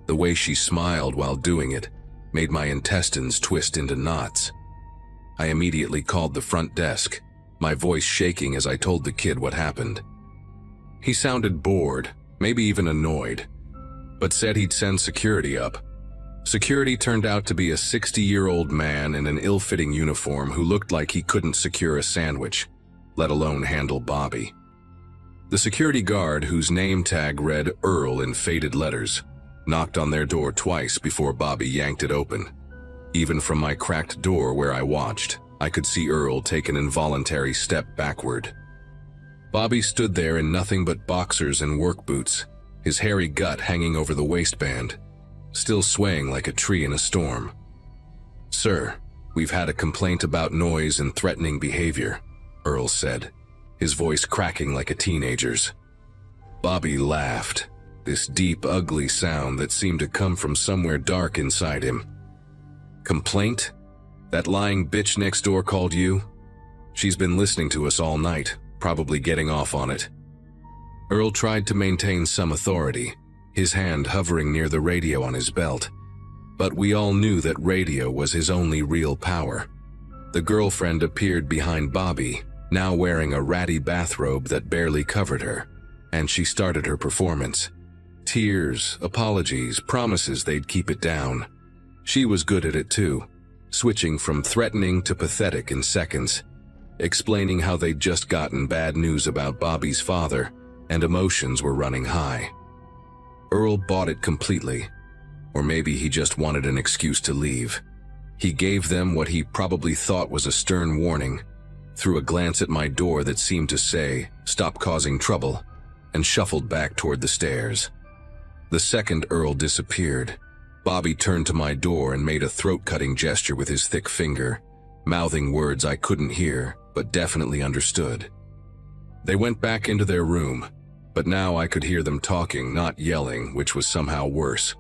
The way she smiled while doing it made my intestines twist into knots. I immediately called the front desk, my voice shaking as I told the kid what happened. He sounded bored, maybe even annoyed, but said he'd send security up. Security turned out to be a 60-year-old man in an ill-fitting uniform who looked like he couldn't secure a sandwich, let alone handle Bobby. The security guard, whose name tag read Earl in faded letters, knocked on their door twice before Bobby yanked it open. Even from my cracked door where I watched, I could see Earl take an involuntary step backward. Bobby stood there in nothing but boxers and work boots, his hairy gut hanging over the waistband, still swaying like a tree in a storm. "Sir, we've had a complaint about noise and threatening behavior," Earl said. his voice cracking like a teenager's. Bobby laughed, this deep, ugly sound that seemed to come from somewhere dark inside him. Complaint? That lying bitch next door called you? She's been listening to us all night, probably getting off on it. Earl tried to maintain some authority, his hand hovering near the radio on his belt. But we all knew that radio was his only real power. The girlfriend appeared behind Bobby, now wearing a ratty bathrobe that barely covered her, and she started her performance. Tears, apologies, promises they'd keep it down. She was good at it too, switching from threatening to pathetic in seconds, explaining how they'd just gotten bad news about Bobby's father and emotions were running high. Earl bought it completely, or maybe he just wanted an excuse to leave. He gave them what he probably thought was a stern warning, threw a glance at my door that seemed to say, "Stop causing trouble," and shuffled back toward the stairs. The second Earl disappeared, Bobby turned to my door and made a throat-cutting gesture with his thick finger, mouthing words I couldn't hear, but definitely understood. They went back into their room, but now I could hear them talking, not yelling, which was somehow worse.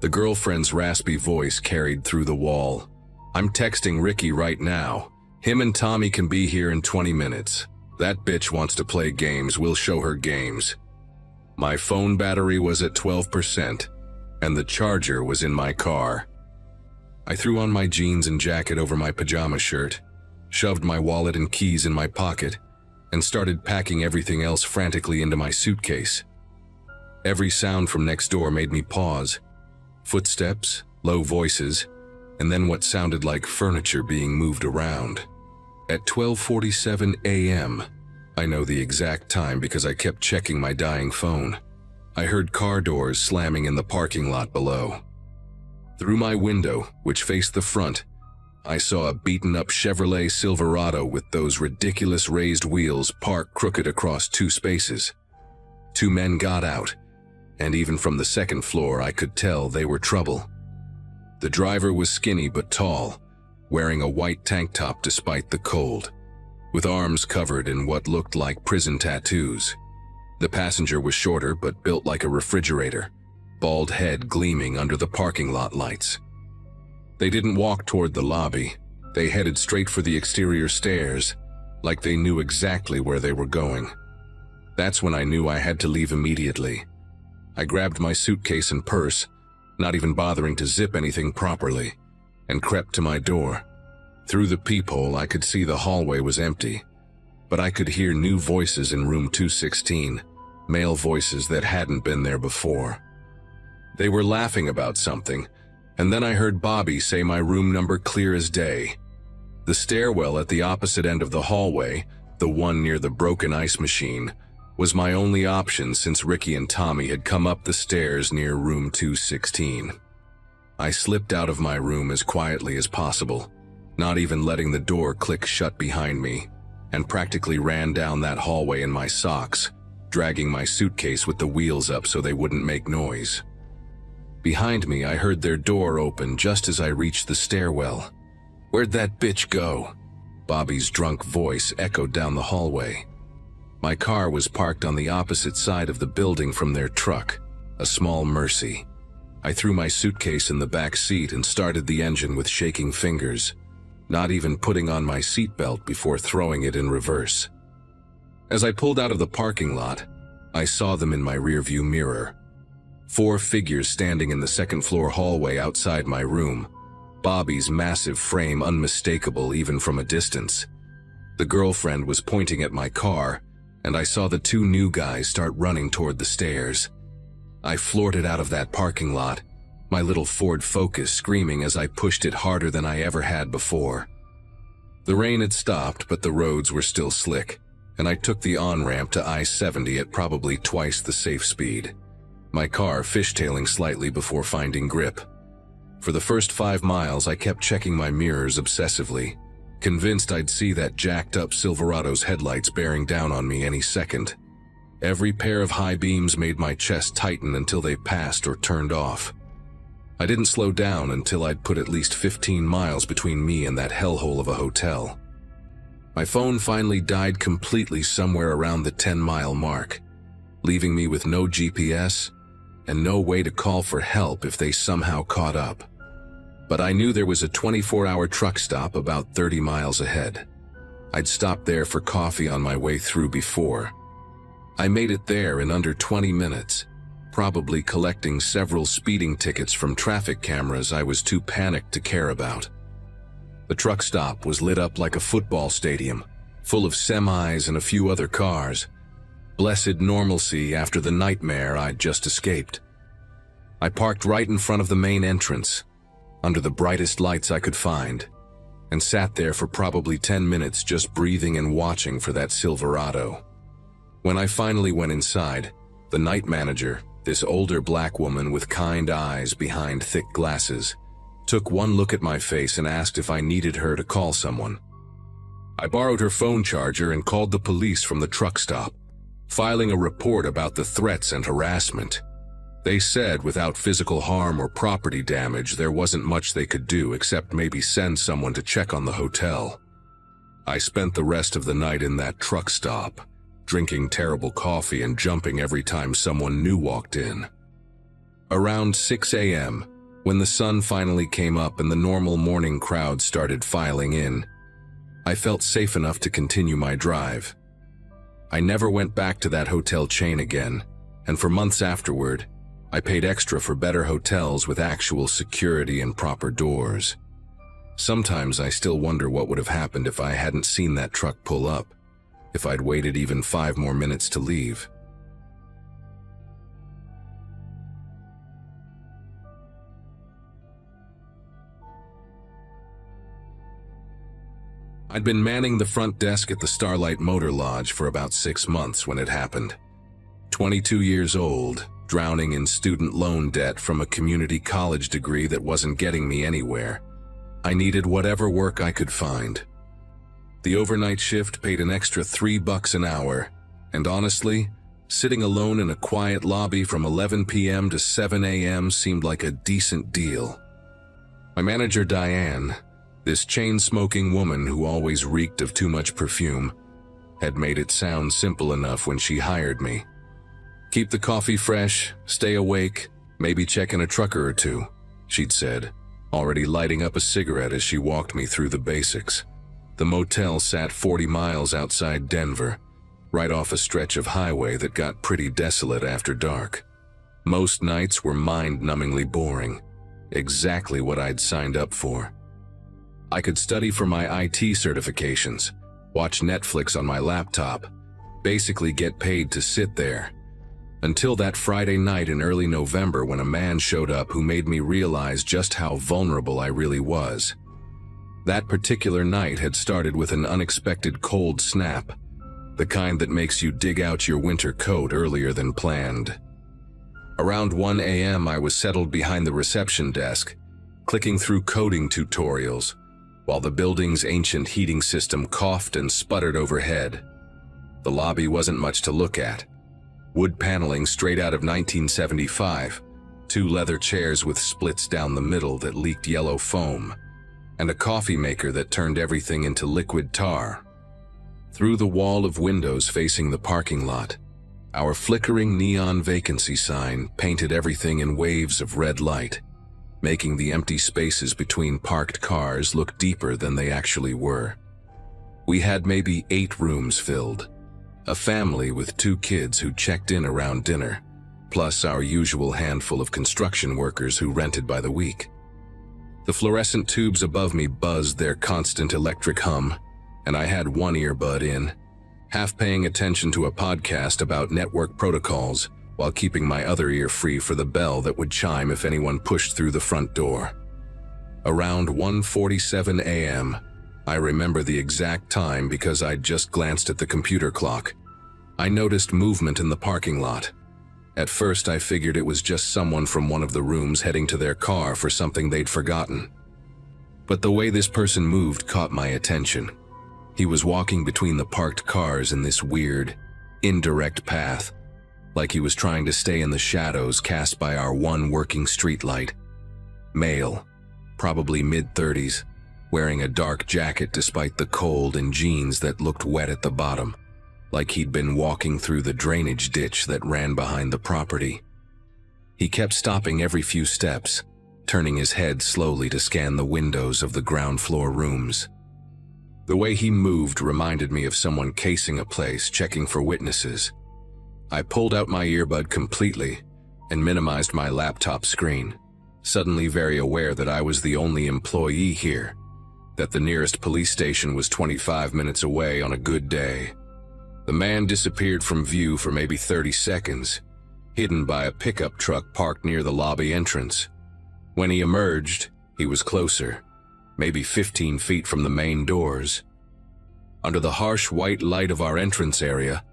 The girlfriend's raspy voice carried through the wall. "I'm texting Ricky right now. Him and Tommy can be here in 20 minutes. That bitch wants to play games, we'll show her games." My phone battery was at 12%, and the charger was in my car. I threw on my jeans and jacket over my pajama shirt, shoved my wallet and keys in my pocket, and started packing everything else frantically into my suitcase. Every sound from next door made me pause. Footsteps, low voices, and then what sounded like furniture being moved around. At 12:47 a.m., I know the exact time because I kept checking my dying phone, I heard car doors slamming in the parking lot below. Through my window, which faced the front, I saw a beaten-up Chevrolet Silverado with those ridiculous raised wheels parked crooked across two spaces. Two men got out, and even from the second floor I could tell they were trouble. The driver was skinny but tall, wearing a white tank top despite the cold, with arms covered in what looked like prison tattoos. The passenger was shorter but built like a refrigerator, bald head gleaming under the parking lot lights. They didn't walk toward the lobby. They headed straight for the exterior stairs, like they knew exactly where they were going. That's when I knew I had to leave immediately. I grabbed my suitcase and purse, not even bothering to zip anything properly, and crept to my door. Through the peephole, I could see the hallway was empty, but I could hear new voices in room 216, male voices that hadn't been there before. They were laughing about something, and then I heard Bobby say my room number clear as day. The stairwell at the opposite end of the hallway, the one near the broken ice machine, was my only option since Ricky and Tommy had come up the stairs near room 216. I slipped out of my room as quietly as possible, not even letting the door click shut behind me, and practically ran down that hallway in my socks, dragging my suitcase with the wheels up so they wouldn't make noise. Behind me, I heard their door open just as I reached the stairwell. "Where'd that bitch go?" Bobby's drunk voice echoed down the hallway. My car was parked on the opposite side of the building from their truck, a small Mercy. I threw my suitcase in the back seat and started the engine with shaking fingers, not even putting on my seatbelt before throwing it in reverse. As I pulled out of the parking lot, I saw them in my rearview mirror. 4 figures standing in the second-floor hallway outside my room, Bobby's massive frame unmistakable even from a distance. The girlfriend was pointing at my car, and I saw the 2 new guys start running toward the stairs. I floored it out of that parking lot, my little Ford Focus screaming as I pushed it harder than I ever had before. The rain had stopped, but the roads were still slick, and I took the on-ramp to I-70 at probably twice the safe speed, my car fishtailing slightly before finding grip. For the first 5 miles, I kept checking my mirrors obsessively, convinced I'd see that jacked-up Silverado's headlights bearing down on me any second. Every pair of high beams made my chest tighten until they passed or turned off. I didn't slow down until I'd put at least 15 miles between me and that hellhole of a hotel. My phone finally died completely somewhere around the 10-mile mark, leaving me with no GPS and no way to call for help if they somehow caught up. But I knew there was a 24-hour truck stop about 30 miles ahead. I'd stopped there for coffee on my way through before. I made it there in under 20 minutes, probably collecting several speeding tickets from traffic cameras I was too panicked to care about. The truck stop was lit up like a football stadium, full of semis and a few other cars. Blessed normalcy after the nightmare I'd just escaped. I parked right in front of the main entrance, under the brightest lights I could find, and sat there for probably 10 minutes just breathing and watching for that Silverado. When I finally went inside, the night manager, this older black woman with kind eyes behind thick glasses, took one look at my face and asked if I needed her to call someone. I borrowed her phone charger and called the police from the truck stop, filing a report about the threats and harassment. They said without physical harm or property damage, there wasn't much they could do except maybe send someone to check on the hotel. I spent the rest of the night in that truck stop, drinking terrible coffee and jumping every time someone new walked in. Around 6 a.m., when the sun finally came up and the normal morning crowd started filing in, I felt safe enough to continue my drive. I never went back to that hotel chain again, and for months afterward, I paid extra for better hotels with actual security and proper doors. Sometimes I still wonder what would have happened if I hadn't seen that truck pull up, if I'd waited even 5 more minutes to leave. I'd been manning the front desk at the Starlight Motor Lodge for about 6 months when it happened. 22 years old, drowning in student loan debt from a community college degree that wasn't getting me anywhere. I needed whatever work I could find. The overnight shift paid an extra $3 an hour, and honestly, sitting alone in a quiet lobby from 11 p.m. to 7 a.m. seemed like a decent deal. My manager, Diane, this chain-smoking woman who always reeked of too much perfume, had made it sound simple enough when she hired me. Keep the coffee fresh, stay awake, maybe check in a trucker or two, she'd said, already lighting up a cigarette as she walked me through the basics. The motel sat 40 miles outside Denver, right off a stretch of highway that got pretty desolate after dark. Most nights were mind-numbingly boring, exactly what I'd signed up for. I could study for my IT certifications, watch Netflix on my laptop, basically get paid to sit there. Until that Friday night in early November when a man showed up who made me realize just how vulnerable I really was. That particular night had started with an unexpected cold snap, the kind that makes you dig out your winter coat earlier than planned. Around 1 a.m. I was settled behind the reception desk, clicking through coding tutorials, while the building's ancient heating system coughed and sputtered overhead. The lobby wasn't much to look at. Wood paneling straight out of 1975, 2 leather chairs with splits down the middle that leaked yellow foam, and a coffee maker that turned everything into liquid tar. Through the wall of windows facing the parking lot, our flickering neon vacancy sign painted everything in waves of red light, making the empty spaces between parked cars look deeper than they actually were. We had maybe 8 rooms filled, a family with 2 kids who checked in around dinner, plus our usual handful of construction workers who rented by the week. The fluorescent tubes above me buzzed their constant electric hum, and I had one earbud in, half paying attention to a podcast about network protocols while keeping my other ear free for the bell that would chime if anyone pushed through the front door. Around 1:47 a.m., I remember the exact time because I'd just glanced at the computer clock. I noticed movement in the parking lot. At first, I figured it was just someone from one of the rooms heading to their car for something they'd forgotten. But the way this person moved caught my attention. He was walking between the parked cars in this weird, indirect path, like he was trying to stay in the shadows cast by our one working streetlight. Male, probably mid-30s, wearing a dark jacket despite the cold and jeans that looked wet at the bottom, like he'd been walking through the drainage ditch that ran behind the property. He kept stopping every few steps, turning his head slowly to scan the windows of the ground floor rooms. The way he moved reminded me of someone casing a place, checking for witnesses. I pulled out my earbud completely and minimized my laptop screen, suddenly very aware that I was the only employee here, that the nearest police station was 25 minutes away on a good day. The man disappeared from view for maybe 30 seconds, hidden by a pickup truck parked near the lobby entrance. When he emerged, he was closer, maybe 15 feet from the main doors. Under the harsh white light of our entrance area,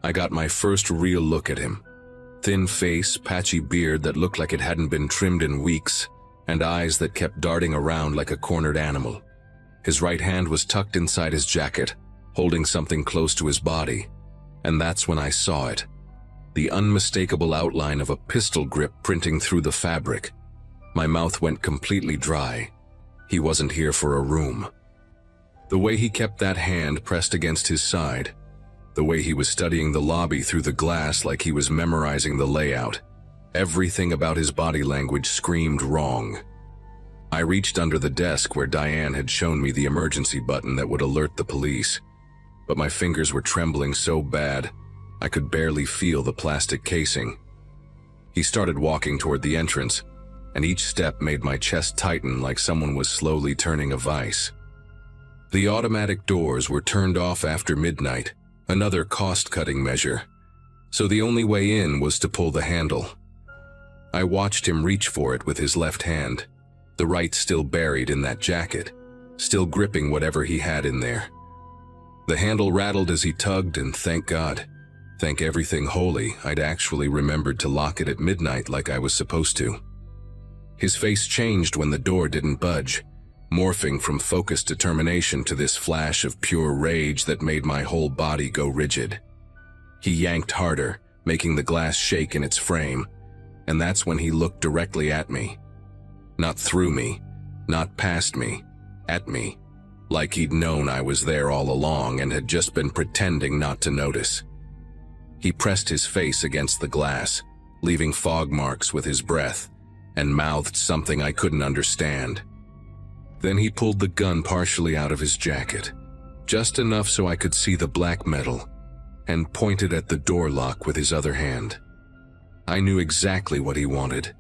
I got my first real look at him. Thin face, patchy beard that looked like it hadn't been trimmed in weeks, and eyes that kept darting around like a cornered animal. His right hand was tucked inside his jacket, holding something close to his body, and that's when I saw it. The unmistakable outline of a pistol grip printing through the fabric. My mouth went completely dry. He wasn't here for a room. The way he kept that hand pressed against his side, the way he was studying the lobby through the glass like he was memorizing the layout, everything about his body language screamed wrong. I reached under the desk where Diane had shown me the emergency button that would alert the police, but my fingers were trembling so bad I could barely feel the plastic casing. He started walking toward the entrance, and each step made my chest tighten like someone was slowly turning a vise. The automatic doors were turned off after midnight, another cost-cutting measure, so the only way in was to pull the handle. I watched him reach for it with his left hand, the right still buried in that jacket, still gripping whatever he had in there. The handle rattled as he tugged, and thank God, thank everything holy, I'd actually remembered to lock it at midnight like I was supposed to. His face changed when the door didn't budge, morphing from focused determination to this flash of pure rage that made my whole body go rigid. He yanked harder, making the glass shake in its frame, and that's when he looked directly at me. Not through me, not past me, at me, like he'd known I was there all along and had just been pretending not to notice. He pressed his face against the glass, leaving fog marks with his breath, and mouthed something I couldn't understand. Then he pulled the gun partially out of his jacket, just enough so I could see the black metal, and pointed at the door lock with his other hand. I knew exactly what he wanted,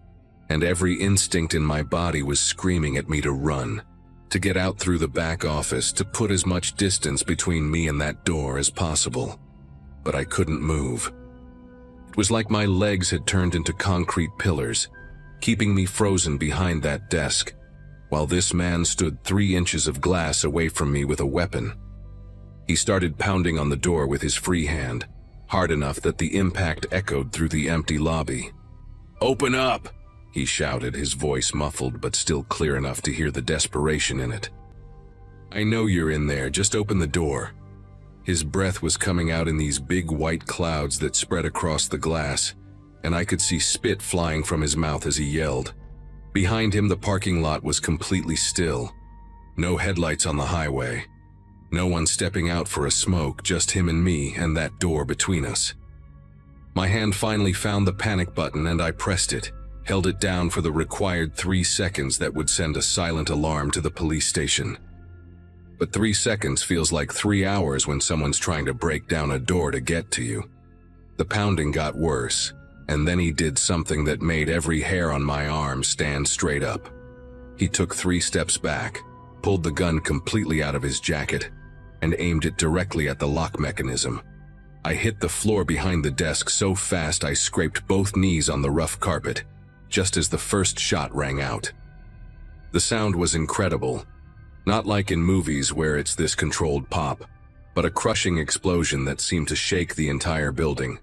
and every instinct in my body was screaming at me to run, to get out through the back office, to put as much distance between me and that door as possible. But I couldn't move. It was like my legs had turned into concrete pillars, keeping me frozen behind that desk, while this man stood 3 inches of glass away from me with a weapon. He started pounding on the door with his free hand, hard enough that the impact echoed through the empty lobby. "Open up!" he shouted, his voice muffled but still clear enough to hear the desperation in it. "I know you're in there, just open the door." His breath was coming out in these big white clouds that spread across the glass, and I could see spit flying from his mouth as he yelled. Behind him, the parking lot was completely still. No headlights on the highway. No one stepping out for a smoke, just him and me and that door between us. My hand finally found the panic button and I pressed it, held it down for the required 3 seconds that would send a silent alarm to the police station. But 3 seconds feels like 3 hours when someone's trying to break down a door to get to you. The pounding got worse, and then he did something that made every hair on my arm stand straight up. He took 3 steps back, pulled the gun completely out of his jacket, and aimed it directly at the lock mechanism. I hit the floor behind the desk so fast I scraped both knees on the rough carpet, just as the first shot rang out. The sound was incredible, not like in movies where it's this controlled pop, but a crushing explosion that seemed to shake the entire building.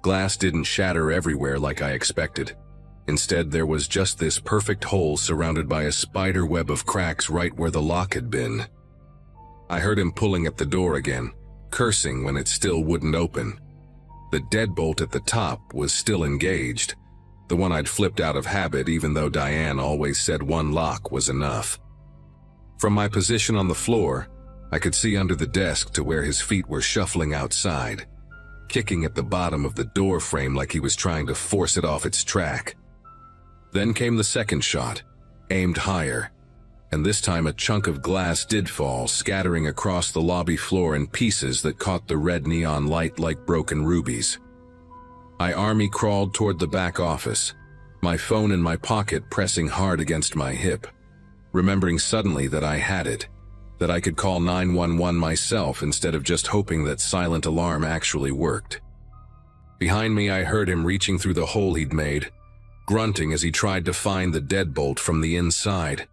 Glass didn't shatter everywhere like I expected. Instead, there was just this perfect hole surrounded by a spider web of cracks right where the lock had been. I heard him pulling at the door again, cursing when it still wouldn't open. The deadbolt at the top was still engaged, the one I'd flipped out of habit even though Diane always said one lock was enough. From my position on the floor, I could see under the desk to where his feet were shuffling outside, kicking at the bottom of the door frame like he was trying to force it off its track. Then came the second shot, aimed higher, and this time a chunk of glass did fall, scattering across the lobby floor in pieces that caught the red neon light like broken rubies. I army crawled toward the back office, my phone in my pocket pressing hard against my hip, remembering suddenly that I had it, that I could call 911 myself instead of just hoping that silent alarm actually worked. Behind me, I heard him reaching through the hole he'd made, grunting as he tried to find the deadbolt from the inside.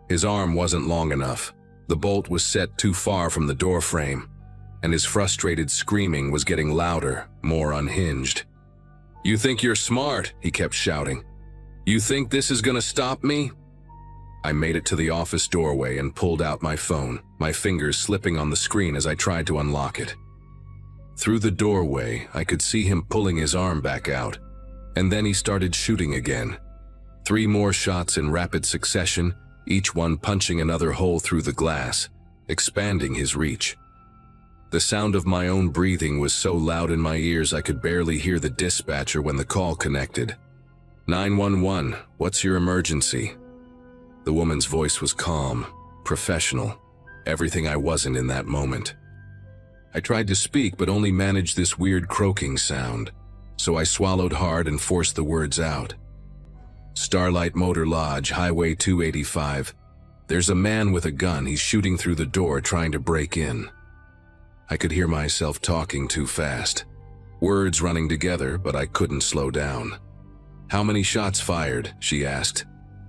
His arm wasn't long enough. The bolt was set too far from the door frame, and his frustrated screaming was getting louder, more unhinged. "You think you're smart," he kept shouting. "You think this is gonna stop me?" I made it to the office doorway and pulled out my phone, my fingers slipping on the screen as I tried to unlock it. Through the doorway, I could see him pulling his arm back out, and then he started shooting again. 3 more shots in rapid succession, each one punching another hole through the glass, expanding his reach. The sound of my own breathing was so loud in my ears I could barely hear the dispatcher when the call connected. 911, what's your emergency? The woman's voice was calm, professional, everything I wasn't in that moment. I tried to speak but only managed this weird croaking sound, so I swallowed hard and forced the words out. "Starlight Motor Lodge, Highway 285. There's a man with a gun. He's shooting through the door trying to break in." I could hear myself talking too fast, words running together, but I couldn't slow down. "How many shots fired?" she asked,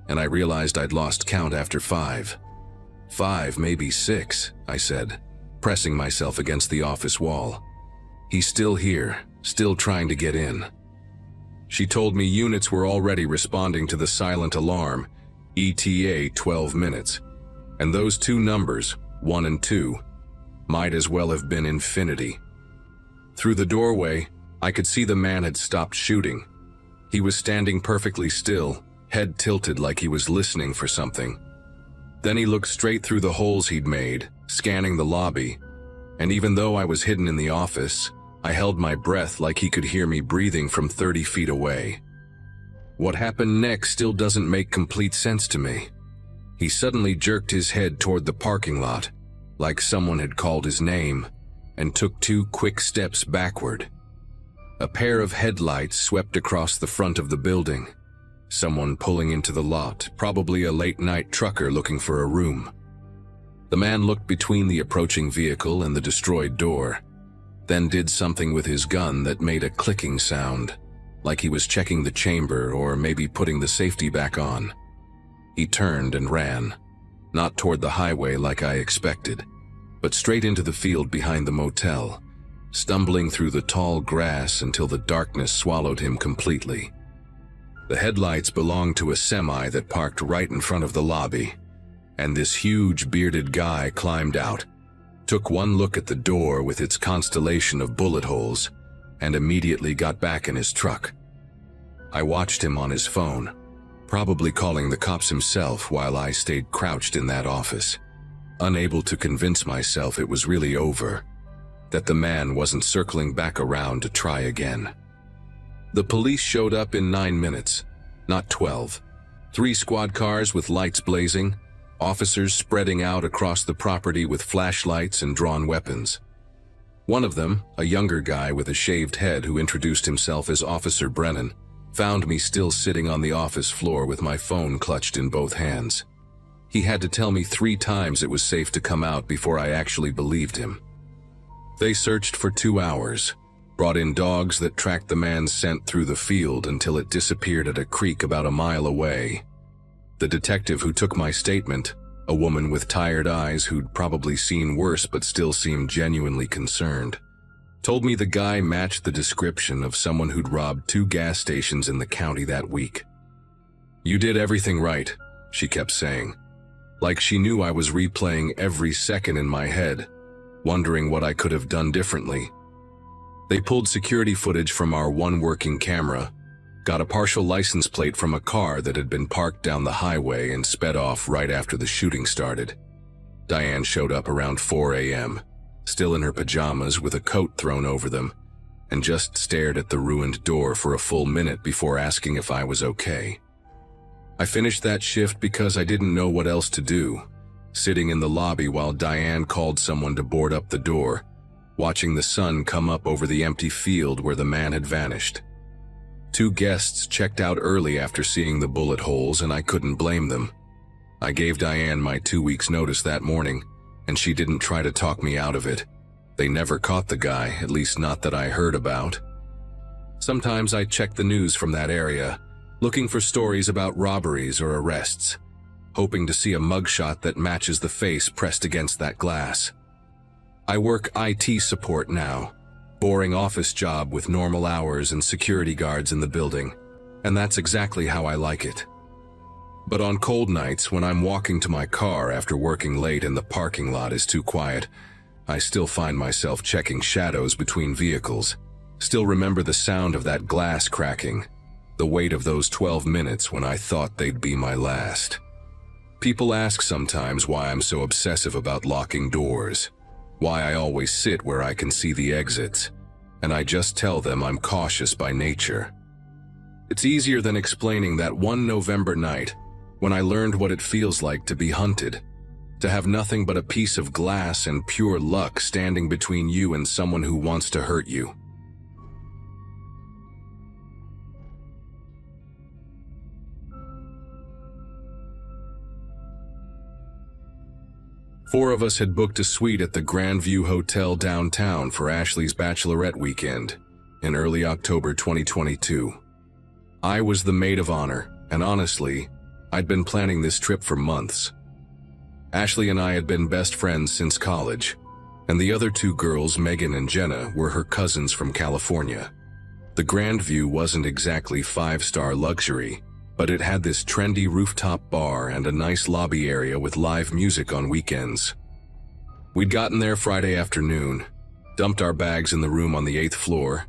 and I realized I'd lost count after 5. 5, maybe 6, I said, pressing myself against the office wall. "He's still here, still trying to get in." She told me units were already responding to the silent alarm, ETA 12 minutes, and those 2 numbers, 1 and 2, might as well have been infinity. Through the doorway, I could see the man had stopped shooting. He was standing perfectly still, head tilted like he was listening for something. Then he looked straight through the holes he'd made, scanning the lobby, and even though I was hidden in the office, I held my breath like he could hear me breathing from 30 feet away. What happened next still doesn't make complete sense to me. He suddenly jerked his head toward the parking lot, like someone had called his name, and took 2 quick steps backward. A pair of headlights swept across the front of the building. Someone pulling into the lot, probably a late-night trucker looking for a room. The man looked between the approaching vehicle and the destroyed door, then did something with his gun that made a clicking sound, like he was checking the chamber or maybe putting the safety back on. He turned and ran, not toward the highway like I expected, but straight into the field behind the motel, stumbling through the tall grass until the darkness swallowed him completely. The headlights belonged to a semi that parked right in front of the lobby, and this huge bearded guy climbed out, took one look at the door with its constellation of bullet holes, and immediately got back in his truck. I watched him on his phone, probably calling the cops himself while I stayed crouched in that office, unable to convince myself it was really over, that the man wasn't circling back around to try again. The police showed up in 9 minutes, not 12. 3 squad cars with lights blazing, officers spreading out across the property with flashlights and drawn weapons. One of them, a younger guy with a shaved head who introduced himself as Officer Brennan, found me still sitting on the office floor with my phone clutched in both hands. He had to tell me 3 times it was safe to come out before I actually believed him. They searched for 2 hours, brought in dogs that tracked the man's scent through the field until it disappeared at a creek about a mile away. The detective who took my statement, a woman with tired eyes who'd probably seen worse but still seemed genuinely concerned, told me the guy matched the description of someone who'd robbed 2 gas stations in the county that week. "You did everything right," she kept saying, like she knew I was replaying every second in my head, wondering what I could have done differently. They pulled security footage from our one working camera, got a partial license plate from a car that had been parked down the highway and sped off right after the shooting started. Diane showed up around 4 a.m., still in her pajamas with a coat thrown over them, and just stared at the ruined door for a full minute before asking if I was okay. I finished that shift because I didn't know what else to do, sitting in the lobby while Diane called someone to board up the door, watching the sun come up over the empty field where the man had vanished. 2 guests checked out early after seeing the bullet holes, and I couldn't blame them. I gave Diane my 2 weeks' notice that morning, and she didn't try to talk me out of it. They never caught the guy, at least not that I heard about. Sometimes I check the news from that area, looking for stories about robberies or arrests, hoping to see a mugshot that matches the face pressed against that glass. I work IT support now, boring office job with normal hours and security guards in the building, and that's exactly how I like it. But on cold nights, when I'm walking to my car after working late and the parking lot is too quiet, I still find myself checking shadows between vehicles, still remember the sound of that glass cracking, the weight of those 12 minutes when I thought they'd be my last. People ask sometimes why I'm so obsessive about locking doors, why I always sit where I can see the exits, and I just tell them I'm cautious by nature. It's easier than explaining that one November night when I learned what it feels like to be hunted, to have nothing but a piece of glass and pure luck standing between you and someone who wants to hurt you. Four of us had booked a suite at the Grandview Hotel downtown for Ashley's bachelorette weekend in early October 2022. I was the maid of honor, and honestly, I'd been planning this trip for months. Ashley and I had been best friends since college, and the other 2 girls, Megan and Jenna, were her cousins from California. The Grandview wasn't exactly 5-star luxury, but it had this trendy rooftop bar and a nice lobby area with live music on weekends. We'd gotten there Friday afternoon, dumped our bags in the room on the 8th floor,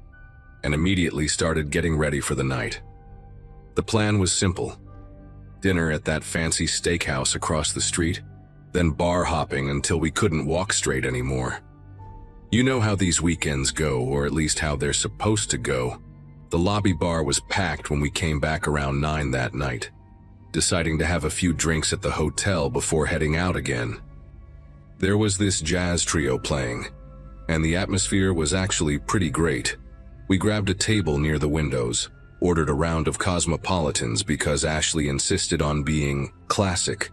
and immediately started getting ready for the night. The plan was simple: dinner at that fancy steakhouse across the street, then bar hopping until we couldn't walk straight anymore. You know how these weekends go, or at least how they're supposed to go. The lobby bar was packed when we came back around 9 that night, deciding to have a few drinks at the hotel before heading out again. There was this jazz trio playing, and the atmosphere was actually pretty great. We grabbed a table near the windows, ordered a round of Cosmopolitans because Ashley insisted on being classic,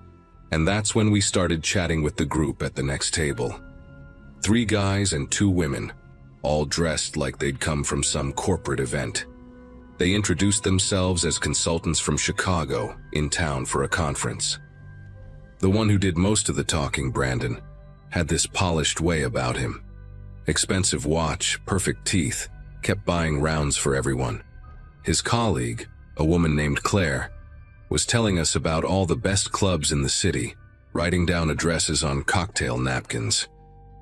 and that's when we started chatting with the group at the next table. 3 guys and 2 women, all dressed like they'd come from some corporate event. They introduced themselves as consultants from Chicago, in town for a conference. The one who did most of the talking, Brandon, had this polished way about him. Expensive watch, perfect teeth, kept buying rounds for everyone. His colleague, a woman named Claire, was telling us about all the best clubs in the city, writing down addresses on cocktail napkins.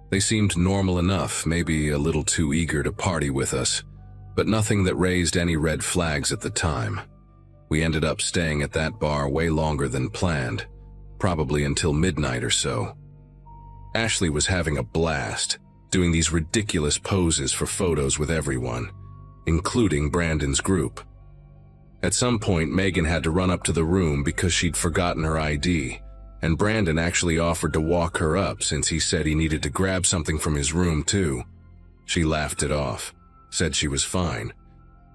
They seemed normal enough, maybe a little too eager to party with us, but nothing that raised any red flags at the time. We ended up staying at that bar way longer than planned, probably until midnight or so. Ashley was having a blast, doing these ridiculous poses for photos with everyone, including Brandon's group. At some point, Megan had to run up to the room because she'd forgotten her ID, and Brandon actually offered to walk her up since he said he needed to grab something from his room too. She laughed it off, said she was fine,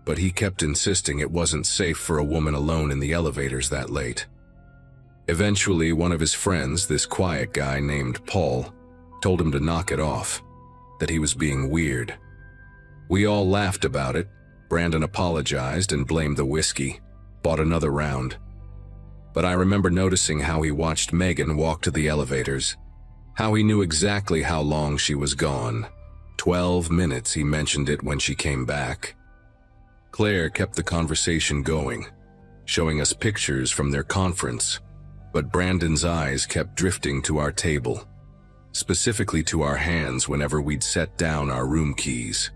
but he kept insisting it wasn't safe for a woman alone in the elevators that late. Eventually, one of his friends, this quiet guy named Paul, told him to knock it off, that he was being weird. We all laughed about it. Brandon apologized and blamed the whiskey, bought another round. But I remember noticing how he watched Megan walk to the elevators, how he knew exactly how long she was gone. 12 minutes, he mentioned it when she came back. Claire kept the conversation going, showing us pictures from their conference, but Brandon's eyes kept drifting to our table, specifically to our hands whenever we'd set down our room keys.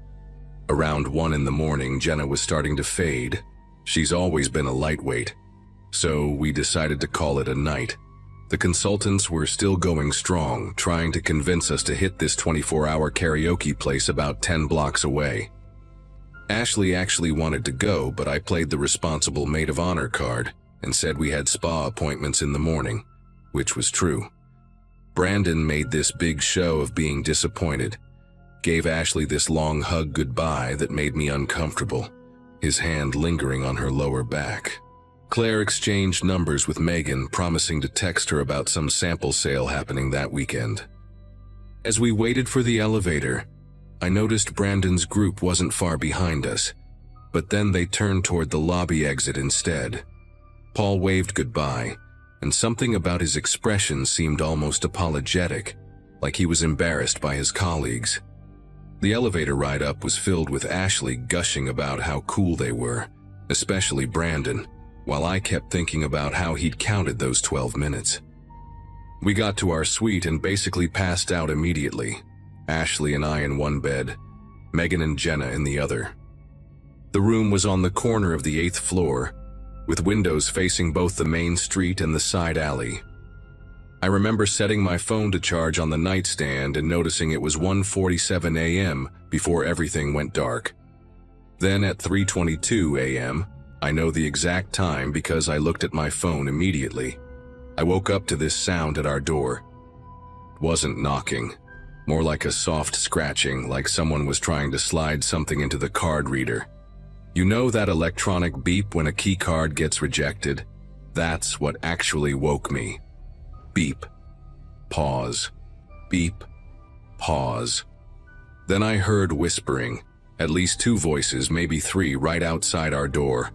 Around 1 in the morning, Jenna was starting to fade. She's always been a lightweight, so we decided to call it a night, The consultants were still going strong, trying to convince us to hit this 24-hour karaoke place about 10 blocks away. Ashley actually wanted to go, but I played the responsible maid of honor card and said we had spa appointments in the morning, which was true. Brandon made this big show of being disappointed, gave Ashley this long hug goodbye that made me uncomfortable, his hand lingering on her lower back. Claire exchanged numbers with Megan, promising to text her about some sample sale happening that weekend. As we waited for the elevator, I noticed Brandon's group wasn't far behind us, but then they turned toward the lobby exit instead. Paul waved goodbye, and something about his expression seemed almost apologetic, like he was embarrassed by his colleagues. The elevator ride up was filled with Ashley gushing about how cool they were, especially Brandon, while I kept thinking about how he'd counted those 12 minutes. We got to our suite and basically passed out immediately, Ashley and I in one bed, Megan and Jenna in the other. The room was on the corner of the 8th floor, with windows facing both the main street and the side alley. I remember setting my phone to charge on the nightstand and noticing it was 1:47 a.m. before everything went dark. Then at 3:22 a.m., I know the exact time because I looked at my phone immediately. I woke up to this sound at our door. It wasn't knocking, more like a soft scratching, like someone was trying to slide something into the card reader. You know that electronic beep when a key card gets rejected? That's what actually woke me. Beep. Pause. Beep. Pause. Then I heard whispering, at least 2 voices, maybe 3, right outside our door.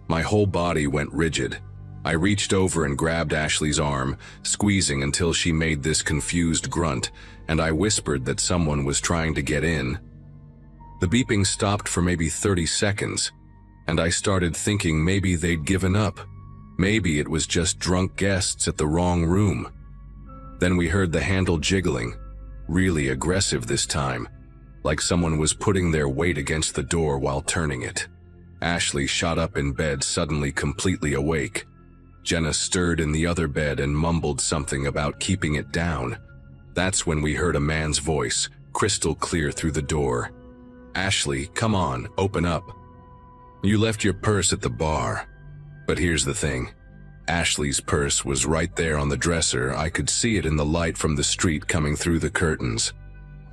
My whole body went rigid. I reached over and grabbed Ashley's arm, squeezing until she made this confused grunt, and I whispered that someone was trying to get in. The beeping stopped for maybe 30 seconds, and I started thinking maybe they'd given up. Maybe it was just drunk guests at the wrong room. Then we heard the handle jiggling, really aggressive this time, like someone was putting their weight against the door while turning it. Ashley shot up in bed, suddenly completely awake. Jenna stirred in the other bed and mumbled something about keeping it down. That's when we heard a man's voice, crystal clear through the door. "Ashley, come on, open up. You left your purse at the bar." But here's the thing. Ashley's purse was right there on the dresser. I could see it in the light from the street coming through the curtains.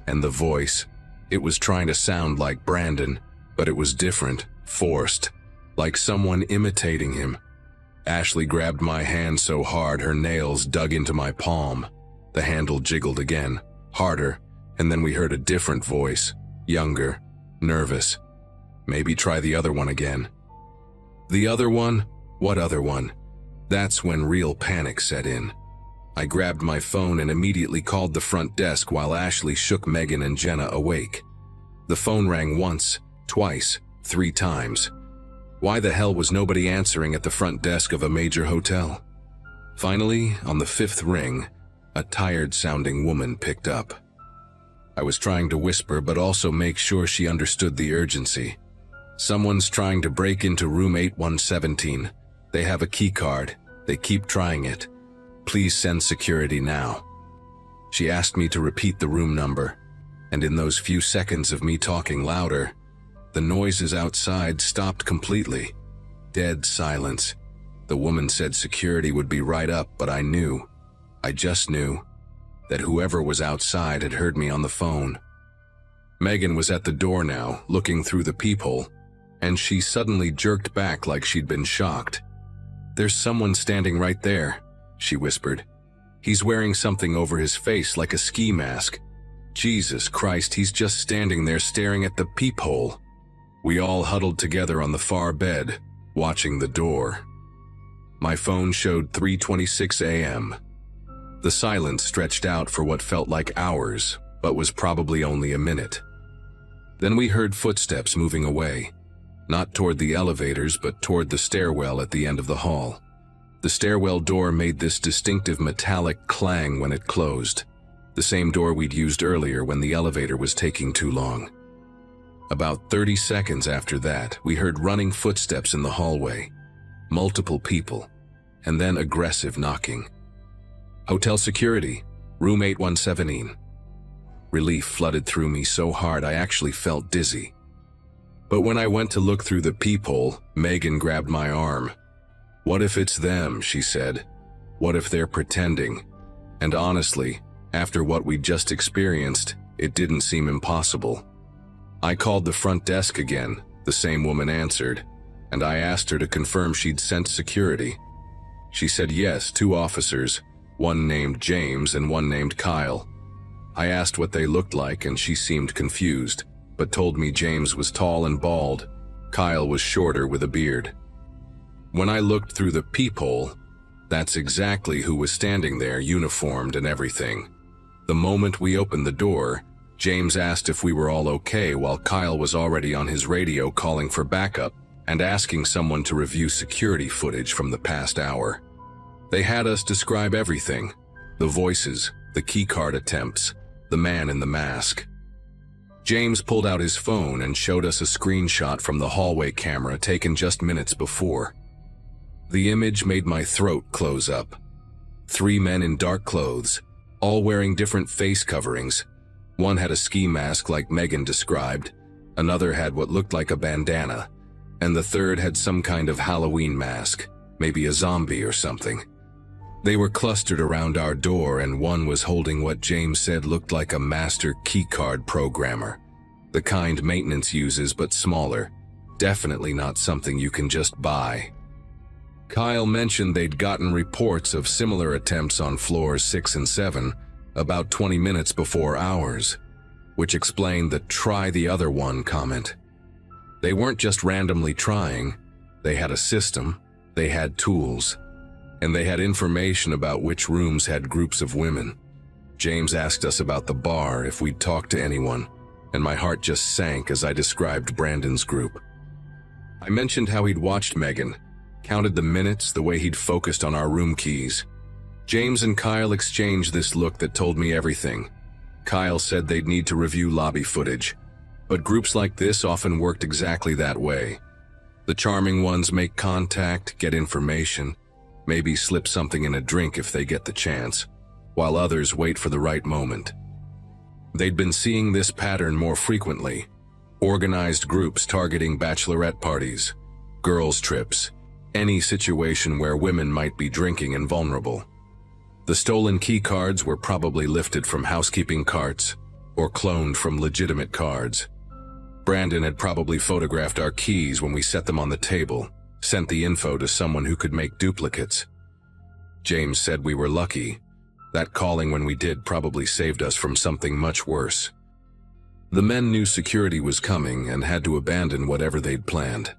And the voice, it was trying to sound like Brandon, but it was different, forced, like someone imitating him. Ashley grabbed my hand so hard her nails dug into my palm. The handle jiggled again, harder, and then we heard a different voice, younger, nervous. "Maybe try the other one again." The other one? What other one? That's when real panic set in. I grabbed my phone and immediately called the front desk while Ashley shook Megan and Jenna awake. The phone rang once, twice, 3 times. Why the hell was nobody answering at the front desk of a major hotel? Finally, on the 5th ring, a tired-sounding woman picked up. I was trying to whisper but also make sure she understood the urgency. "Someone's trying to break into room 8117. They have a key card. They keep trying it. Please send security now." She asked me to repeat the room number, and in those few seconds of me talking louder, the noises outside stopped completely. Dead silence. The woman said security would be right up, but I just knew, that whoever was outside had heard me on the phone. Megan was at the door now, looking through the peephole, and she suddenly jerked back like she'd been shocked. "There's someone standing right there," she whispered. "He's wearing something over his face like a ski mask. Jesus Christ, he's just standing there staring at the peephole." We all huddled together on the far bed, watching the door. My phone showed 3:26 a.m. The silence stretched out for what felt like hours, but was probably only a minute. Then we heard footsteps moving away, not toward the elevators but toward the stairwell at the end of the hall. The stairwell door made this distinctive metallic clang when it closed, the same door we'd used earlier when the elevator was taking too long. About 30 seconds after that, we heard running footsteps in the hallway, multiple people, and then aggressive knocking. Hotel security, room 8117. Relief flooded through me so hard I actually felt dizzy. But when I went to look through the peephole, Megan grabbed my arm. "What if it's them?" she said. "What if they're pretending?" And honestly, after what we'd just experienced, it didn't seem impossible. I called the front desk again, the same woman answered, and I asked her to confirm she'd sent security. She said yes, 2 officers, one named James and one named Kyle. I asked what they looked like and she seemed confused, but told me James was tall and bald, Kyle was shorter with a beard. When I looked through the peephole, that's exactly who was standing there, uniformed and everything. The moment we opened the door, James asked if we were all okay while Kyle was already on his radio calling for backup and asking someone to review security footage from the past hour. They had us describe everything: the voices, the keycard attempts, the man in the mask. James pulled out his phone and showed us a screenshot from the hallway camera taken just minutes before. The image made my throat close up. 3 men in dark clothes, all wearing different face coverings. One had a ski mask like Megan described, another had what looked like a bandana, and the third had some kind of Halloween mask, maybe a zombie or something. They were clustered around our door and one was holding what James said looked like a master keycard programmer, the kind maintenance uses but smaller, definitely not something you can just buy. Kyle mentioned they'd gotten reports of similar attempts on floors 6 and 7 about 20 minutes before ours, which explained the "try the other one" comment. They weren't just randomly trying, they had a system, they had tools, and they had information about which rooms had groups of women. James asked us about the bar, if we'd talked to anyone, and my heart just sank as I described Brandon's group. I mentioned how he'd watched Megan, counted the minutes, the way he'd focused on our room keys. James and Kyle exchanged this look that told me everything. Kyle said they'd need to review lobby footage, but groups like this often worked exactly that way. The charming ones make contact, get information, maybe slip something in a drink if they get the chance, while others wait for the right moment. They'd been seeing this pattern more frequently: organized groups targeting bachelorette parties, girls' trips, any situation where women might be drinking and vulnerable. The stolen key cards were probably lifted from housekeeping carts or cloned from legitimate cards. Brandon had probably photographed our keys when we set them on the table, sent the info to someone who could make duplicates. James said we were lucky. That calling when we did probably saved us from something much worse. The men knew security was coming and had to abandon whatever they'd planned.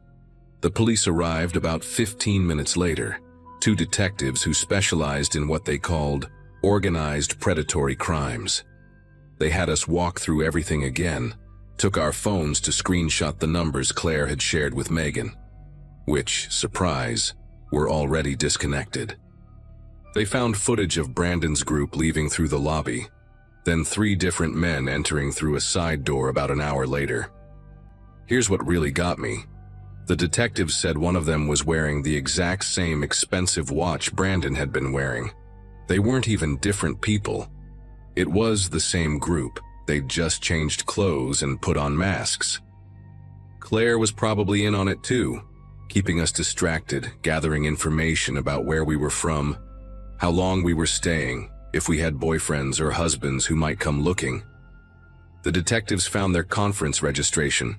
The police arrived about 15 minutes later, 2 detectives who specialized in what they called organized predatory crimes. They had us walk through everything again, took our phones to screenshot the numbers Claire had shared with Megan, which, surprise, were already disconnected. They found footage of Brandon's group leaving through the lobby, then 3 different men entering through a side door about an hour later. Here's what really got me. The detectives said one of them was wearing the exact same expensive watch Brandon had been wearing. They weren't even different people. It was the same group. They'd just changed clothes and put on masks. Claire was probably in on it too, keeping us distracted, gathering information about where we were from, how long we were staying, if we had boyfriends or husbands who might come looking. The detectives found their conference registration,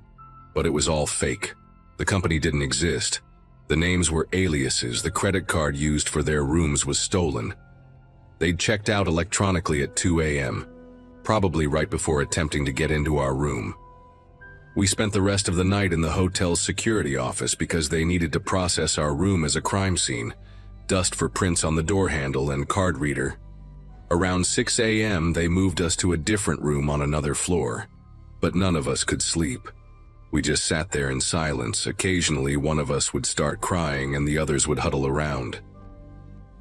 but it was all fake. The company didn't exist. The names were aliases. The credit card used for their rooms was stolen. They'd checked out electronically at 2 a.m., probably right before attempting to get into our room. We spent the rest of the night in the hotel's security office because they needed to process our room as a crime scene, dust for prints on the door handle and card reader. Around 6 a.m., they moved us to a different room on another floor, but none of us could sleep. We just sat there in silence. Occasionally, one of us would start crying and the others would huddle around.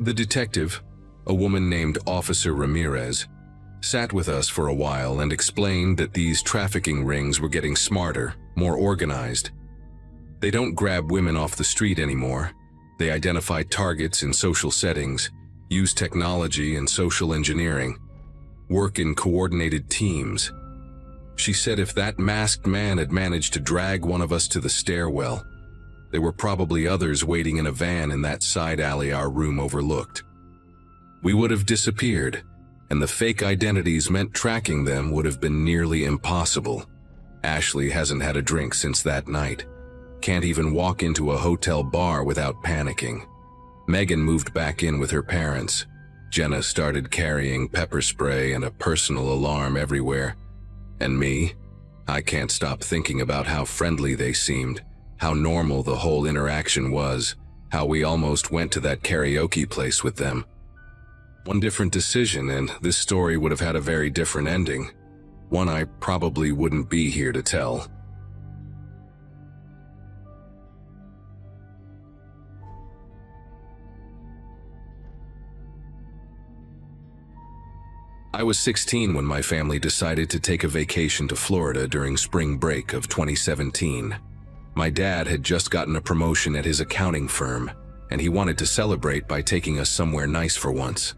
The detective, a woman named Officer Ramirez, sat with us for a while and explained that these trafficking rings were getting smarter, more organized. They don't grab women off the street anymore. They identify targets in social settings, use technology and social engineering, work in coordinated teams. She said if that masked man had managed to drag one of us to the stairwell, there were probably others waiting in a van in that side alley our room overlooked. We would have disappeared, and the fake identities meant tracking them would have been nearly impossible. Ashley hasn't had a drink since that night. Can't even walk into a hotel bar without panicking. Megan moved back in with her parents. Jenna started carrying pepper spray and a personal alarm everywhere. And me? I can't stop thinking about how friendly they seemed, how normal the whole interaction was, how we almost went to that karaoke place with them. One different decision and this story would have had a very different ending. One I probably wouldn't be here to tell. I was 16 when my family decided to take a vacation to Florida during spring break of 2017. My dad had just gotten a promotion at his accounting firm, and he wanted to celebrate by taking us somewhere nice for once.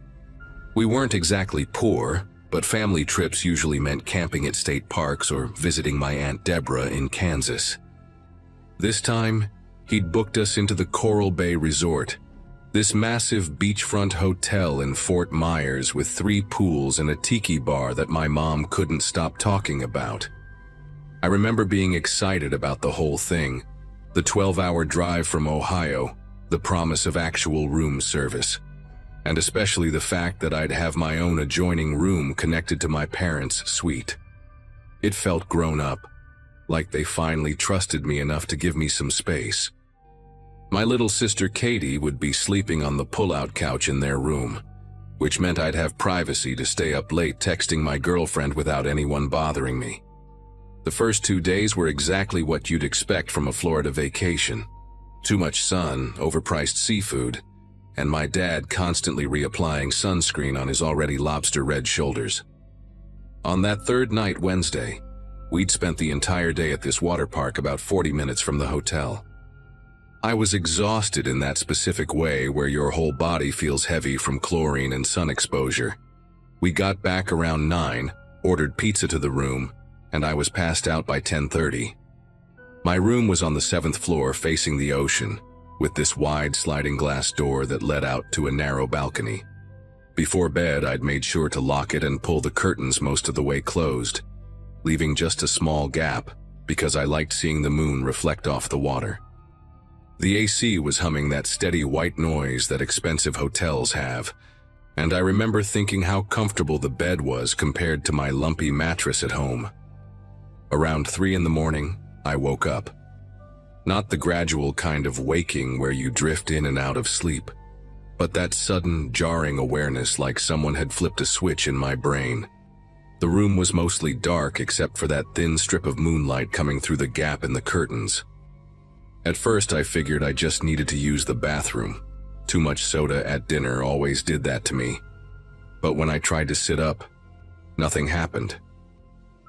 We weren't exactly poor, but family trips usually meant camping at state parks or visiting my Aunt Deborah in Kansas. This time, he'd booked us into the Coral Bay Resort, this massive beachfront hotel in Fort Myers with 3 pools and a tiki bar that my mom couldn't stop talking about. I remember being excited about the whole thing, the 12-hour drive from Ohio, the promise of actual room service, and especially the fact that I'd have my own adjoining room connected to my parents' suite. It felt grown up, like they finally trusted me enough to give me some space. My little sister Katie would be sleeping on the pull-out couch in their room, which meant I'd have privacy to stay up late texting my girlfriend without anyone bothering me. The first 2 days were exactly what you'd expect from a Florida vacation. Too much sun, overpriced seafood, and my dad constantly reapplying sunscreen on his already lobster-red shoulders. On that third night, Wednesday, we'd spent the entire day at this water park about 40 minutes from the hotel. I was exhausted in that specific way where your whole body feels heavy from chlorine and sun exposure. We got back around 9, ordered pizza to the room, and I was passed out by 10:30. My room was on the 7th floor facing the ocean, with this wide sliding glass door that led out to a narrow balcony. Before bed, I'd made sure to lock it and pull the curtains most of the way closed, leaving just a small gap because I liked seeing the moon reflect off the water. The AC was humming that steady white noise that expensive hotels have, and I remember thinking how comfortable the bed was compared to my lumpy mattress at home. Around 3 in the morning, I woke up. Not the gradual kind of waking where you drift in and out of sleep, but that sudden, jarring awareness like someone had flipped a switch in my brain. The room was mostly dark except for that thin strip of moonlight coming through the gap in the curtains. At first, I figured I just needed to use the bathroom. Too much soda at dinner always did that to me. But when I tried to sit up, nothing happened.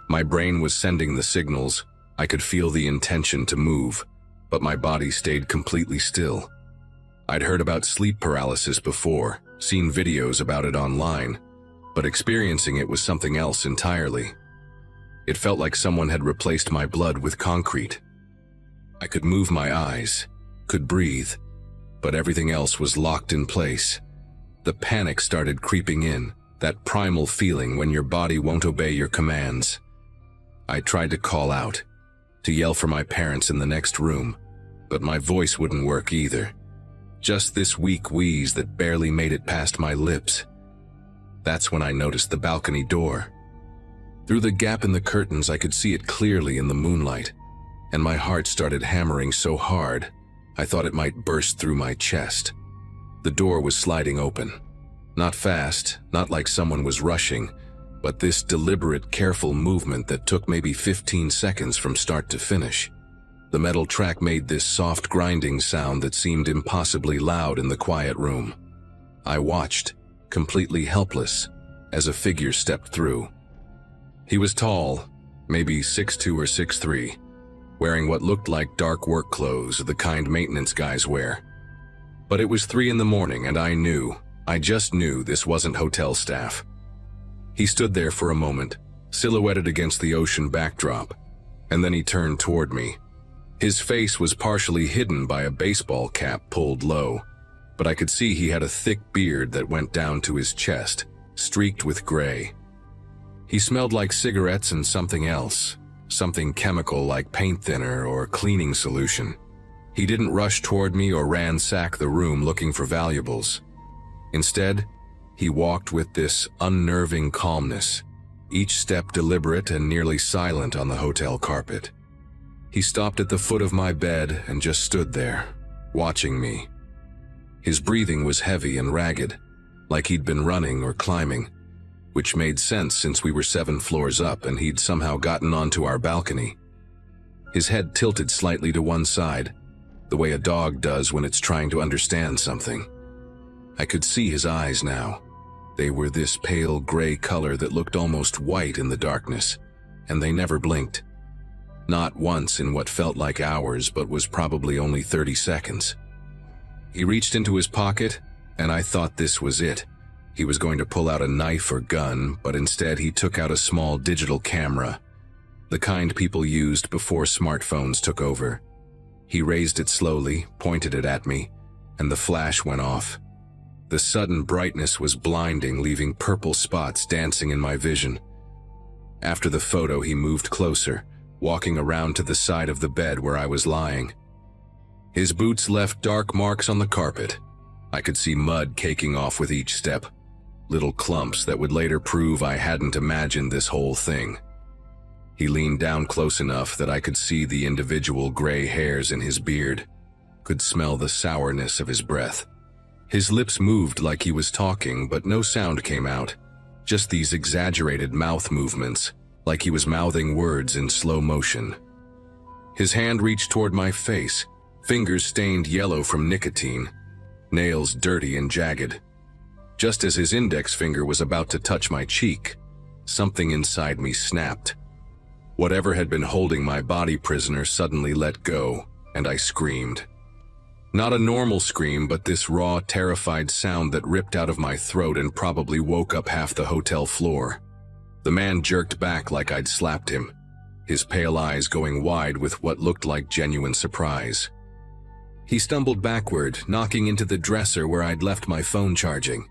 My brain was sending the signals. I could feel the intention to move, but my body stayed completely still. I'd heard about sleep paralysis before, seen videos about it online, but experiencing it was something else entirely. It felt like someone had replaced my blood with concrete. I could move my eyes, could breathe, but everything else was locked in place. The panic started creeping in, that primal feeling when your body won't obey your commands. I tried to call out, to yell for my parents in the next room, but my voice wouldn't work either. Just this weak wheeze that barely made it past my lips. That's when I noticed the balcony door. Through the gap in the curtains, I could see it clearly in the moonlight, and my heart started hammering so hard, I thought it might burst through my chest. The door was sliding open. Not fast, not like someone was rushing, but this deliberate, careful movement that took maybe 15 seconds from start to finish. The metal track made this soft grinding sound that seemed impossibly loud in the quiet room. I watched, completely helpless, as a figure stepped through. He was tall, maybe 6'2" or 6'3", wearing what looked like dark work clothes, the kind maintenance guys wear. But it was 3 in the morning and I knew, I just knew this wasn't hotel staff. He stood there for a moment, silhouetted against the ocean backdrop, and then he turned toward me. His face was partially hidden by a baseball cap pulled low, but I could see he had a thick beard that went down to his chest, streaked with gray. He smelled like cigarettes and something else, something chemical like paint thinner or cleaning solution. He didn't rush toward me or ransack the room looking for valuables. Instead, he walked with this unnerving calmness, each step deliberate and nearly silent on the hotel carpet. He stopped at the foot of my bed and just stood there, watching me. His breathing was heavy and ragged, like he'd been running or climbing, which made sense since we were 7 floors up and he'd somehow gotten onto our balcony. His head tilted slightly to one side, the way a dog does when it's trying to understand something. I could see his eyes now. They were this pale gray color that looked almost white in the darkness, and they never blinked. Not once in what felt like hours, but was probably only 30 seconds. He reached into his pocket, and I thought this was it. He was going to pull out a knife or gun, but instead he took out a small digital camera, the kind people used before smartphones took over. He raised it slowly, pointed it at me, and the flash went off. The sudden brightness was blinding, leaving purple spots dancing in my vision. After the photo, he moved closer, walking around to the side of the bed where I was lying. His boots left dark marks on the carpet. I could see mud caking off with each step, little clumps that would later prove I hadn't imagined this whole thing. He leaned down close enough that I could see the individual gray hairs in his beard, could smell the sourness of his breath. His lips moved like he was talking, but no sound came out, just these exaggerated mouth movements, like he was mouthing words in slow motion. His hand reached toward my face, fingers stained yellow from nicotine, nails dirty and jagged. Just as his index finger was about to touch my cheek, something inside me snapped. Whatever had been holding my body prisoner suddenly let go, and I screamed. Not a normal scream, but this raw, terrified sound that ripped out of my throat and probably woke up half the hotel floor. The man jerked back like I'd slapped him, his pale eyes going wide with what looked like genuine surprise. He stumbled backward, knocking into the dresser where I'd left my phone charging.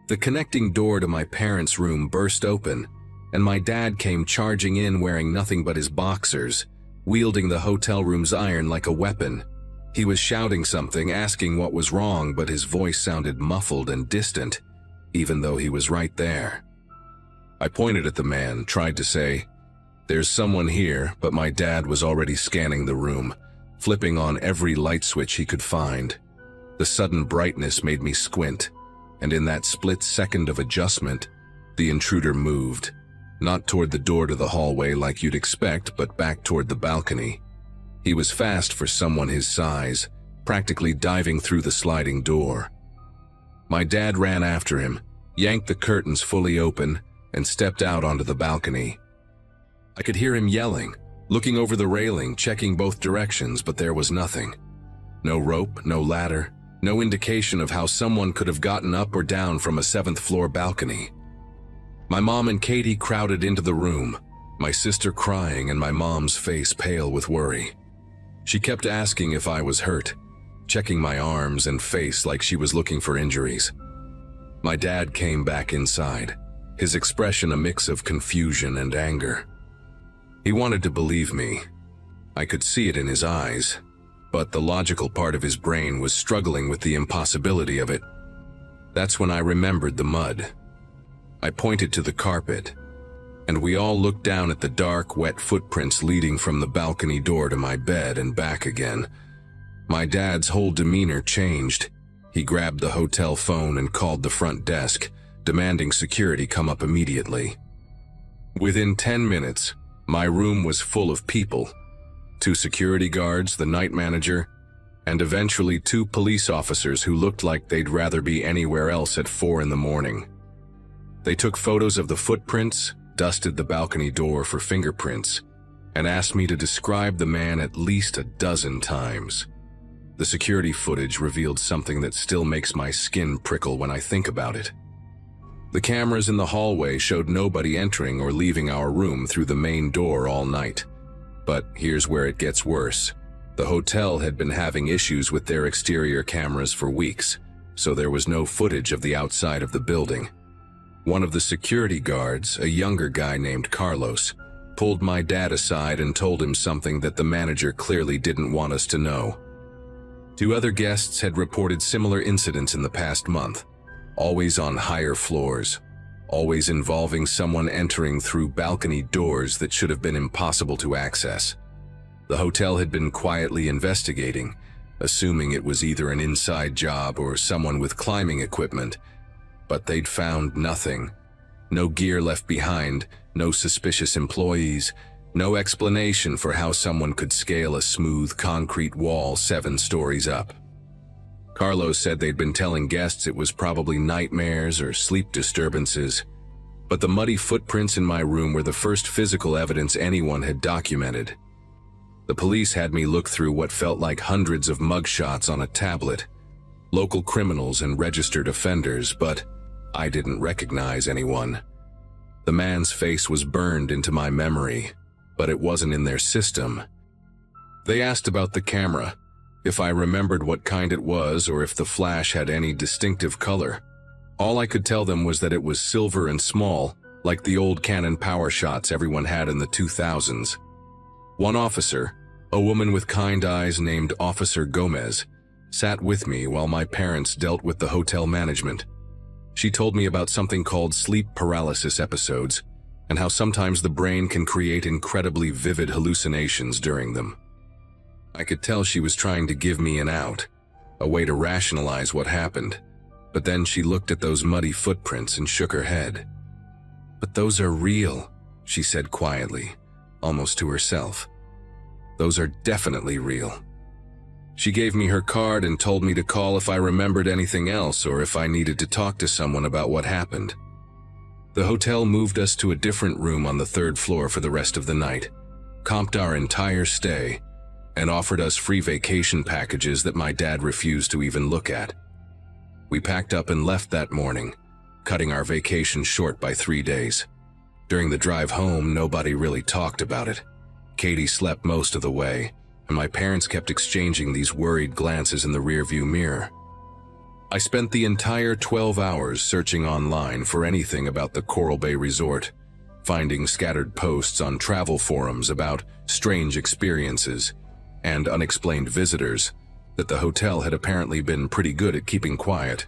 The connecting door to my parents' room burst open, and my dad came charging in wearing nothing but his boxers, wielding the hotel room's iron like a weapon. He was shouting something, asking what was wrong, but his voice sounded muffled and distant, even though he was right there. I pointed at the man, tried to say, "There's someone here," but my dad was already scanning the room, flipping on every light switch he could find. The sudden brightness made me squint, and in that split second of adjustment, the intruder moved, not toward the door to the hallway like you'd expect, but back toward the balcony. He was fast for someone his size, practically diving through the sliding door. My dad ran after him, yanked the curtains fully open, and stepped out onto the balcony. I could hear him yelling, looking over the railing, checking both directions, but there was nothing. No rope, no ladder, no indication of how someone could have gotten up or down from a 7th-floor balcony. My mom and Katie crowded into the room, my sister crying and my mom's face pale with worry. She kept asking if I was hurt, checking my arms and face like she was looking for injuries. My dad came back inside, his expression a mix of confusion and anger. He wanted to believe me. I could see it in his eyes, but the logical part of his brain was struggling with the impossibility of it. That's when I remembered the mud. I pointed to the carpet, and we all looked down at the dark, wet footprints leading from the balcony door to my bed and back again. My dad's whole demeanor changed. He grabbed the hotel phone and called the front desk, demanding security come up immediately. Within 10 minutes, my room was full of people. 2 security guards, the night manager, and eventually 2 police officers who looked like they'd rather be anywhere else at 4 in the morning. They took photos of the footprints, dusted the balcony door for fingerprints, and asked me to describe the man at least a dozen times. The security footage revealed something that still makes my skin prickle when I think about it. The cameras in the hallway showed nobody entering or leaving our room through the main door all night. But here's where it gets worse. The hotel had been having issues with their exterior cameras for weeks, so there was no footage of the outside of the building. One of the security guards, a younger guy named Carlos, pulled my dad aside and told him something that the manager clearly didn't want us to know. 2 other guests had reported similar incidents in the past month, always on higher floors, always involving someone entering through balcony doors that should have been impossible to access. The hotel had been quietly investigating, assuming it was either an inside job or someone with climbing equipment, but they'd found nothing. No gear left behind, no suspicious employees, no explanation for how someone could scale a smooth concrete wall 7 stories up. Carlos said they'd been telling guests it was probably nightmares or sleep disturbances, but the muddy footprints in my room were the first physical evidence anyone had documented. The police had me look through what felt like hundreds of mugshots on a tablet, local criminals and registered offenders, but I didn't recognize anyone. The man's face was burned into my memory, but it wasn't in their system. They asked about the camera, if I remembered what kind it was or if the flash had any distinctive color. All I could tell them was that it was silver and small, like the old Canon power shots everyone had in the 2000s. One officer, a woman with kind eyes named Officer Gomez, sat with me while my parents dealt with the hotel management. She told me about something called sleep paralysis episodes, and how sometimes the brain can create incredibly vivid hallucinations during them. I could tell she was trying to give me an out, a way to rationalize what happened, but then she looked at those muddy footprints and shook her head. "But those are real," she said quietly, almost to herself. "Those are definitely real." She gave me her card and told me to call if I remembered anything else or if I needed to talk to someone about what happened. The hotel moved us to a different room on the 3rd floor for the rest of the night, comped our entire stay, and offered us free vacation packages that my dad refused to even look at. We packed up and left that morning, cutting our vacation short by 3 days. During the drive home, nobody really talked about it. Katie slept most of the way, and my parents kept exchanging these worried glances in the rearview mirror. I spent the entire 12 hours searching online for anything about the Coral Bay Resort, finding scattered posts on travel forums about strange experiences and unexplained visitors that the hotel had apparently been pretty good at keeping quiet.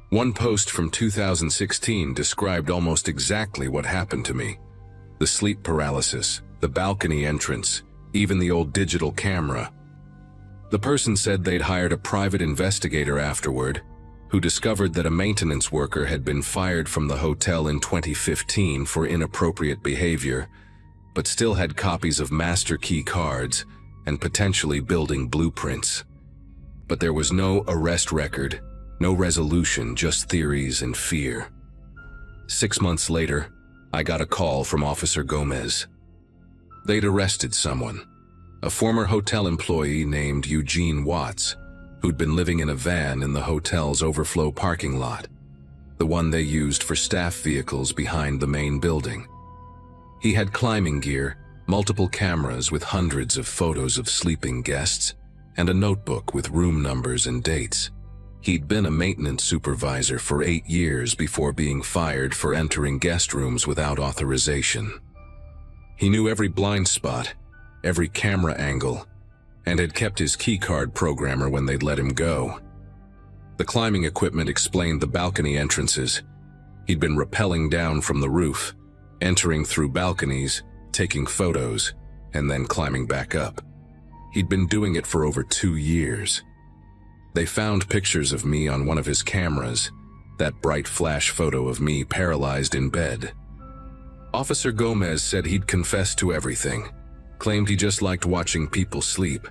One post from 2016 described almost exactly what happened to me: the sleep paralysis, the balcony entrance, even the old digital camera. The person said they'd hired a private investigator afterward, who discovered that a maintenance worker had been fired from the hotel in 2015 for inappropriate behavior, but still had copies of master key cards and potentially building blueprints. But there was no arrest record, no resolution, just theories and fear. 6 months later, I got a call from Officer Gomez. They'd arrested someone, a former hotel employee named Eugene Watts, who'd been living in a van in the hotel's overflow parking lot, the one they used for staff vehicles behind the main building. He had climbing gear, multiple cameras with hundreds of photos of sleeping guests, and a notebook with room numbers and dates. He'd been a maintenance supervisor for 8 years before being fired for entering guest rooms without authorization. He knew every blind spot, every camera angle, and had kept his keycard programmer when they'd let him go. The climbing equipment explained the balcony entrances. He'd been rappelling down from the roof, entering through balconies, taking photos, and then climbing back up. He'd been doing it for over 2 years. They found pictures of me on one of his cameras, that bright flash photo of me paralyzed in bed. Officer Gomez said he'd confessed to everything, claimed he just liked watching people sleep,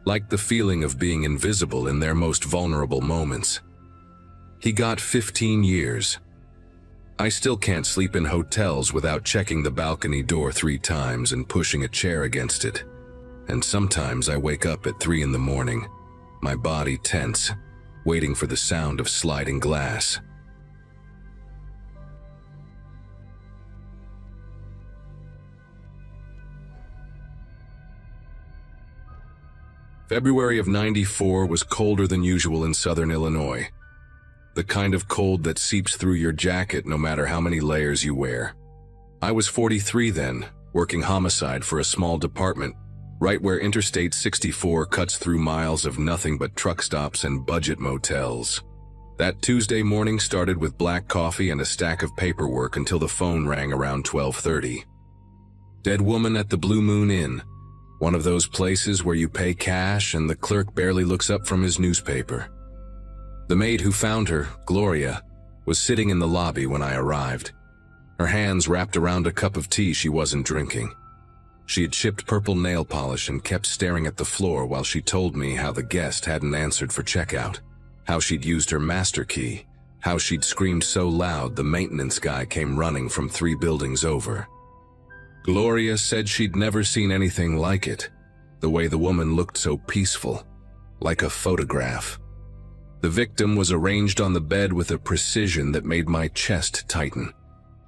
liked the feeling of being invisible in their most vulnerable moments. He got 15 years. I still can't sleep in hotels without checking the balcony door 3 times and pushing a chair against it. And sometimes I wake up at 3 in the morning, my body tense, waiting for the sound of sliding glass. February of '94 was colder than usual in southern Illinois. The kind of cold that seeps through your jacket no matter how many layers you wear. I was 43 then, working homicide for a small department, right where Interstate 64 cuts through miles of nothing but truck stops and budget motels. That Tuesday morning started with black coffee and a stack of paperwork until the phone rang around 12:30. Dead woman at the Blue Moon Inn, one of those places where you pay cash and the clerk barely looks up from his newspaper. The maid who found her, Gloria, was sitting in the lobby when I arrived, her hands wrapped around a cup of tea she wasn't drinking. She had chipped purple nail polish and kept staring at the floor while she told me how the guest hadn't answered for checkout, how she'd used her master key, how she'd screamed so loud the maintenance guy came running from 3 buildings over. Gloria said she'd never seen anything like it, the way the woman looked so peaceful, like a photograph. The victim was arranged on the bed with a precision that made my chest tighten.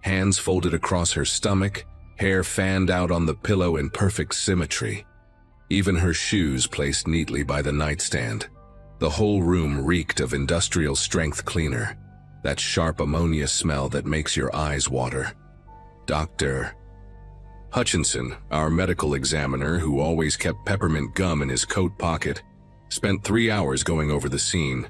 Hands folded across her stomach, hair fanned out on the pillow in perfect symmetry. Even her shoes placed neatly by the nightstand. The whole room reeked of industrial strength cleaner, that sharp ammonia smell that makes your eyes water. Dr. Hutchinson, our medical examiner who always kept peppermint gum in his coat pocket, spent 3 hours going over the scene.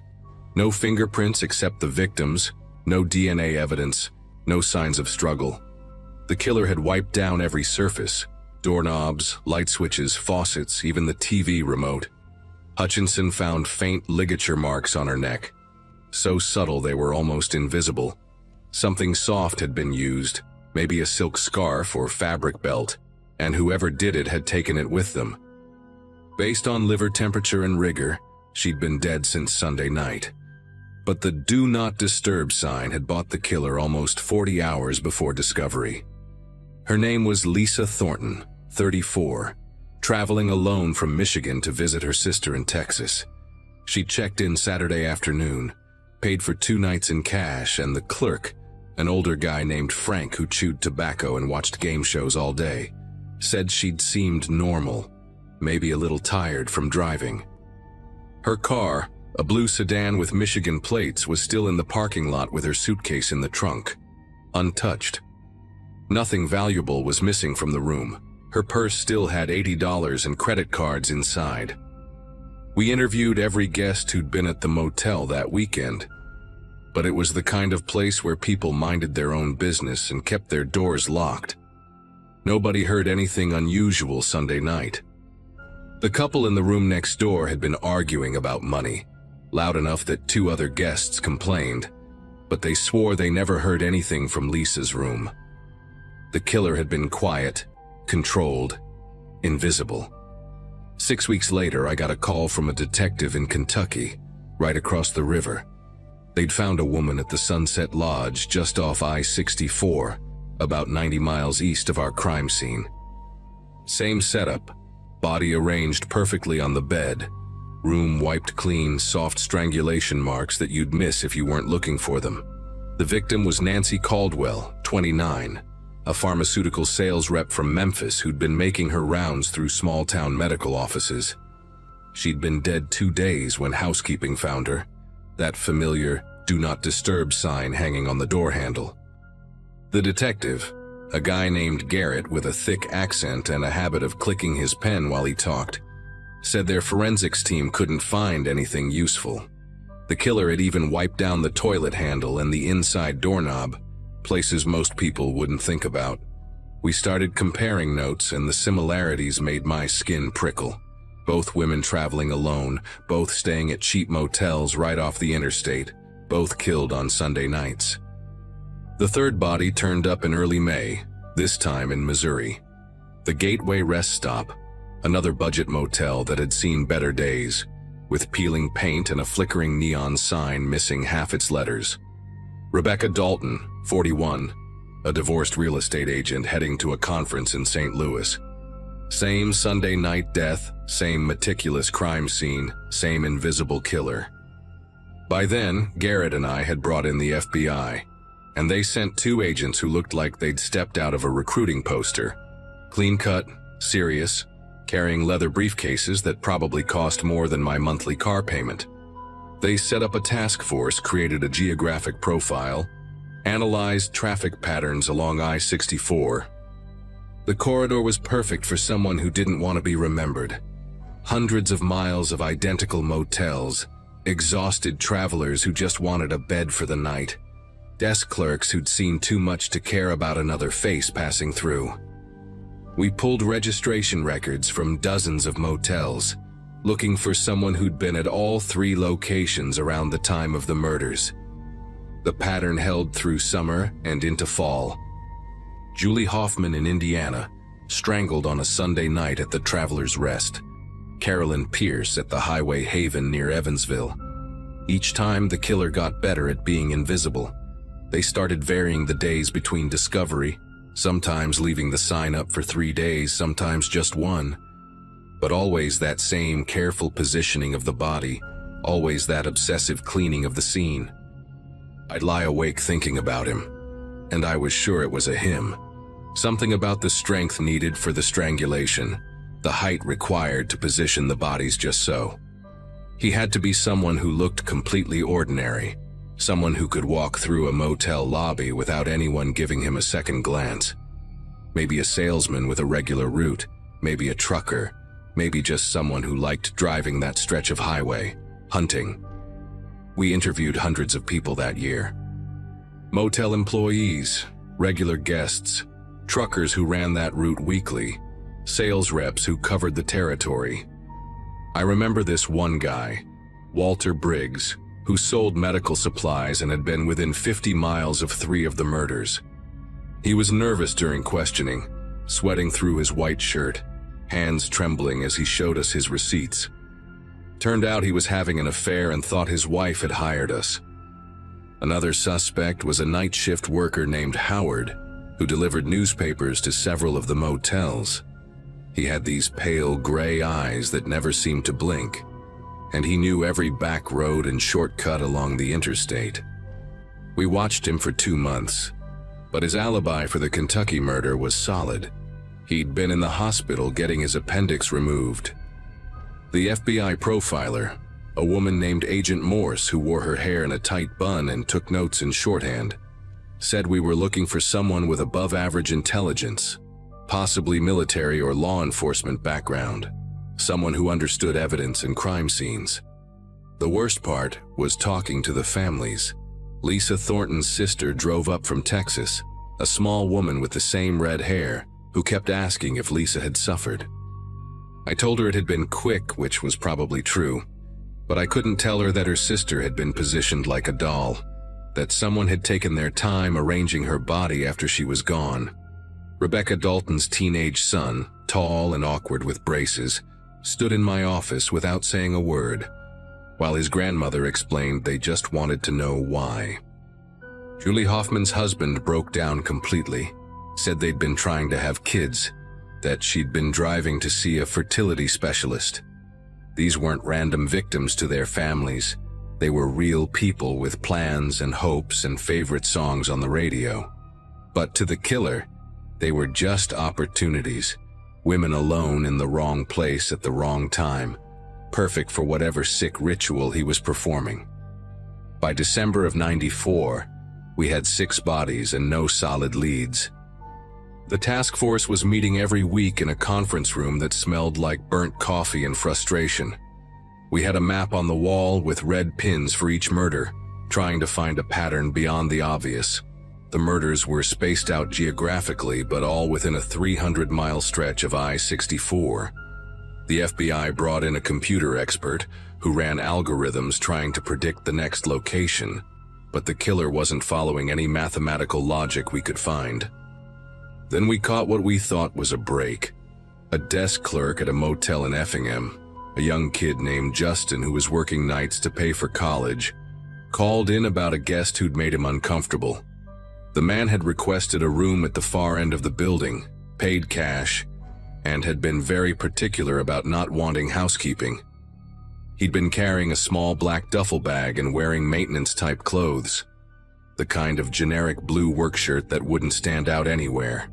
No fingerprints except the victim's, no DNA evidence, no signs of struggle. The killer had wiped down every surface, doorknobs, light switches, faucets, even the TV remote. Hutchinson found faint ligature marks on her neck, so subtle they were almost invisible. Something soft had been used, maybe a silk scarf or fabric belt, and whoever did it had taken it with them. Based on liver temperature and rigor, she'd been dead since Sunday night. But the Do Not Disturb sign had bought the killer almost 40 hours before discovery. Her name was Lisa Thornton, 34, traveling alone from Michigan to visit her sister in Texas. She checked in Saturday afternoon, paid for 2 nights in cash, and the clerk, an older guy named Frank who chewed tobacco and watched game shows all day, said she'd seemed normal, maybe a little tired from driving. Her car, a blue sedan with Michigan plates, was still in the parking lot with her suitcase in the trunk, untouched. Nothing valuable was missing from the room. Her purse still had $80 and credit cards inside. We interviewed every guest who'd been at the motel that weekend, but it was the kind of place where people minded their own business and kept their doors locked. Nobody heard anything unusual Sunday night. The couple in the room next door had been arguing about money, loud enough that 2 other guests complained, but they swore they never heard anything from Lisa's room. The killer had been quiet, controlled, invisible. 6 weeks later, I got a call from a detective in Kentucky, right across the river. They'd found a woman at the Sunset Lodge just off I-64, about 90 miles east of our crime scene. Same setup, body arranged perfectly on the bed, room wiped clean, soft strangulation marks that you'd miss if you weren't looking for them. The victim was Nancy Caldwell, 29, a pharmaceutical sales rep from Memphis who'd been making her rounds through small-town medical offices. She'd been dead 2 days when housekeeping found her, that familiar Do Not Disturb sign hanging on the door handle. The detective, a guy named Garrett with a thick accent and a habit of clicking his pen while he talked, said their forensics team couldn't find anything useful. The killer had even wiped down the toilet handle and the inside doorknob, places most people wouldn't think about. We started comparing notes, and the similarities made my skin prickle. Both women traveling alone, both staying at cheap motels right off the interstate, both killed on Sunday nights. The third body turned up in early May, this time in Missouri. The Gateway Rest Stop, another budget motel that had seen better days, with peeling paint and a flickering neon sign missing half its letters. Rebecca Dalton, 41, a divorced real estate agent heading to a conference in St. Louis. Same Sunday night death, same meticulous crime scene, same invisible killer. By then, Garrett and I had brought in the FBI, and they sent 2 agents who looked like they'd stepped out of a recruiting poster. Clean-cut, serious, carrying leather briefcases that probably cost more than my monthly car payment. They set up a task force, created a geographic profile, analyzed traffic patterns along I-64. The corridor was perfect for someone who didn't want to be remembered. Hundreds of miles of identical motels, exhausted travelers who just wanted a bed for the night, desk clerks who'd seen too much to care about another face passing through. We pulled registration records from dozens of motels, looking for someone who'd been at all 3 locations around the time of the murders. The pattern held through summer and into fall. Julie Hoffman in Indiana, strangled on a Sunday night at the Traveler's Rest. Carolyn Pierce at the Highway Haven near Evansville. Each time the killer got better at being invisible. They started varying the days between discovery, sometimes leaving the sign up for 3 days, sometimes just 1. But always that same careful positioning of the body, always that obsessive cleaning of the scene. I'd lie awake thinking about him, and I was sure it was a him. Something about the strength needed for the strangulation, the height required to position the bodies just so. He had to be someone who looked completely ordinary, someone who could walk through a motel lobby without anyone giving him a second glance. Maybe a salesman with a regular route, maybe a trucker, maybe just someone who liked driving that stretch of highway, hunting. We interviewed hundreds of people that year. Motel employees, regular guests, truckers who ran that route weekly, sales reps who covered the territory. I remember this one guy, Walter Briggs, who sold medical supplies and had been within 50 miles of 3 of the murders. He was nervous during questioning, sweating through his white shirt, hands trembling as he showed us his receipts. Turned out he was having an affair and thought his wife had hired us. Another suspect was a night shift worker named Howard, who delivered newspapers to several of the motels. He had these pale gray eyes that never seemed to blink, and he knew every back road and shortcut along the interstate. We watched him for 2 months, but his alibi for the Kentucky murder was solid. He'd been in the hospital getting his appendix removed. The FBI profiler, a woman named Agent Morse who wore her hair in a tight bun and took notes in shorthand, said we were looking for someone with above-average intelligence, possibly military or law enforcement background, someone who understood evidence and crime scenes. The worst part was talking to the families. Lisa Thornton's sister drove up from Texas, a small woman with the same red hair, who kept asking if Lisa had suffered. I told her it had been quick, which was probably true, but I couldn't tell her that her sister had been positioned like a doll, that someone had taken their time arranging her body after she was gone. Rebecca Dalton's teenage son, tall and awkward with braces, stood in my office without saying a word, while his grandmother explained they just wanted to know why. Julie Hoffman's husband broke down completely, said they'd been trying to have kids, that she'd been driving to see a fertility specialist. These weren't random victims to their families. They were real people with plans and hopes and favorite songs on the radio. But to the killer, they were just opportunities, women alone in the wrong place at the wrong time, perfect for whatever sick ritual he was performing. By December of '94, we had 6 bodies and no solid leads. The task force was meeting every week in a conference room that smelled like burnt coffee and frustration. We had a map on the wall with red pins for each murder, trying to find a pattern beyond the obvious. The murders were spaced out geographically, but all within a 300-mile stretch of I-64. The FBI brought in a computer expert who ran algorithms trying to predict the next location, but the killer wasn't following any mathematical logic we could find. Then we caught what we thought was a break. A desk clerk at a motel in Effingham, a young kid named Justin who was working nights to pay for college, called in about a guest who'd made him uncomfortable. The man had requested a room at the far end of the building, paid cash, and had been very particular about not wanting housekeeping. He'd been carrying a small black duffel bag and wearing maintenance-type clothes, the kind of generic blue work shirt that wouldn't stand out anywhere.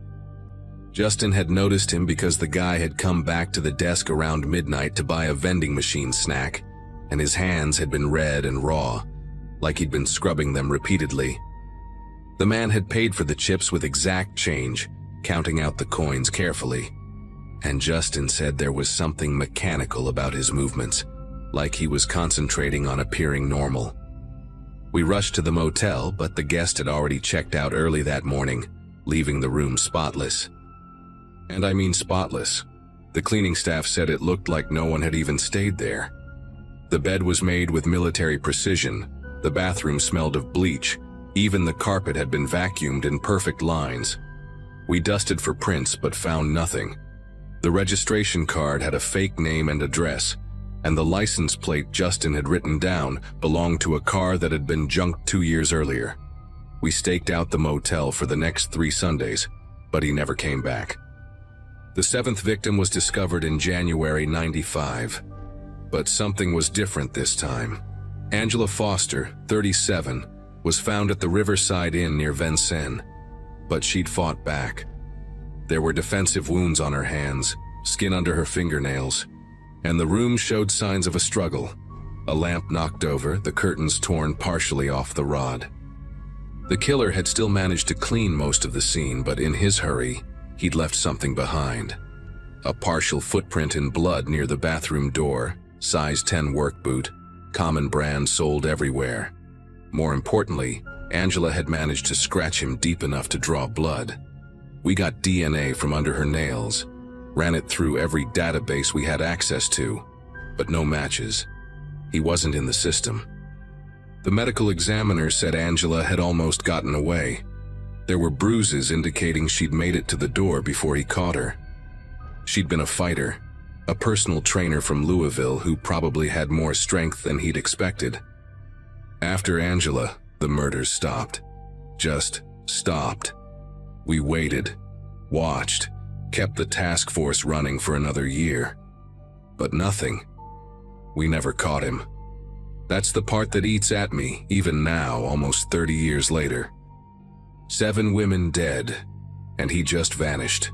Justin had noticed him because the guy had come back to the desk around midnight to buy a vending machine snack, and his hands had been red and raw, like he'd been scrubbing them repeatedly. The man had paid for the chips with exact change, counting out the coins carefully, and Justin said there was something mechanical about his movements, like he was concentrating on appearing normal. We rushed to the motel, but the guest had already checked out early that morning, leaving the room spotless. And I mean spotless. The cleaning staff said it looked like no one had even stayed there. The bed was made with military precision, the bathroom smelled of bleach, even the carpet had been vacuumed in perfect lines. We dusted for prints but found nothing. The registration card had a fake name and address, and the license plate Justin had written down belonged to a car that had been junked 2 years earlier. We staked out the motel for the next 3 Sundays, but he never came back. The 7th victim was discovered in January '95, but something was different this time. Angela Foster, 37, was found at the Riverside Inn near Vincennes, but she'd fought back. There were defensive wounds on her hands, skin under her fingernails, and the room showed signs of a struggle. A lamp knocked over, the curtains torn partially off the rod. The killer had still managed to clean most of the scene, but in his hurry, he'd left something behind. A partial footprint in blood near the bathroom door, size 10 work boot, common brand sold everywhere. More importantly, Angela had managed to scratch him deep enough to draw blood. We got DNA from under her nails, ran it through every database we had access to, but no matches. He wasn't in the system. The medical examiner said Angela had almost gotten away. There were bruises indicating she'd made it to the door before he caught her. She'd been a fighter, a personal trainer from Louisville who probably had more strength than he'd expected. After Angela, the murders stopped. Just stopped. We waited, watched, kept the task force running for another year. But nothing. We never caught him. That's the part that eats at me, even now, almost 30 years later. 7 women dead, and he just vanished.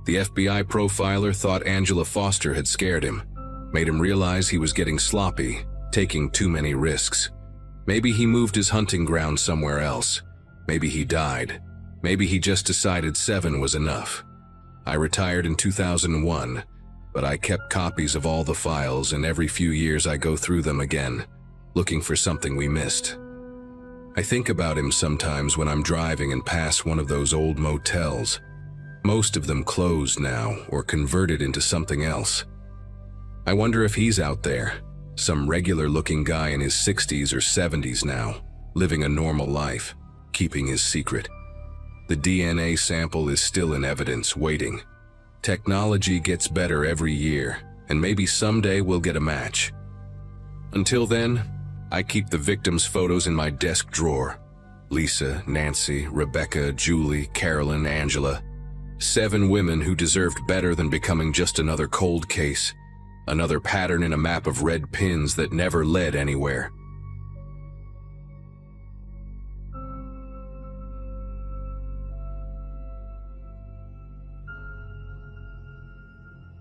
The FBI profiler thought Angela Foster had scared him, made him realize he was getting sloppy, taking too many risks. Maybe he moved his hunting ground somewhere else. Maybe he died. Maybe he just decided 7 was enough. I retired in 2001, but I kept copies of all the files, and every few years I go through them again, looking for something we missed. I think about him sometimes when I'm driving and pass one of those old motels. Most of them closed now or converted into something else. I wonder if he's out there, some regular-looking guy in his 60s or 70s now, living a normal life, keeping his secret. The DNA sample is still in evidence, waiting. Technology gets better every year, and maybe someday we'll get a match. Until then, I keep the victims' photos in my desk drawer. Lisa, Nancy, Rebecca, Julie, Carolyn, Angela. 7 women who deserved better than becoming just another cold case, another pattern in a map of red pins that never led anywhere.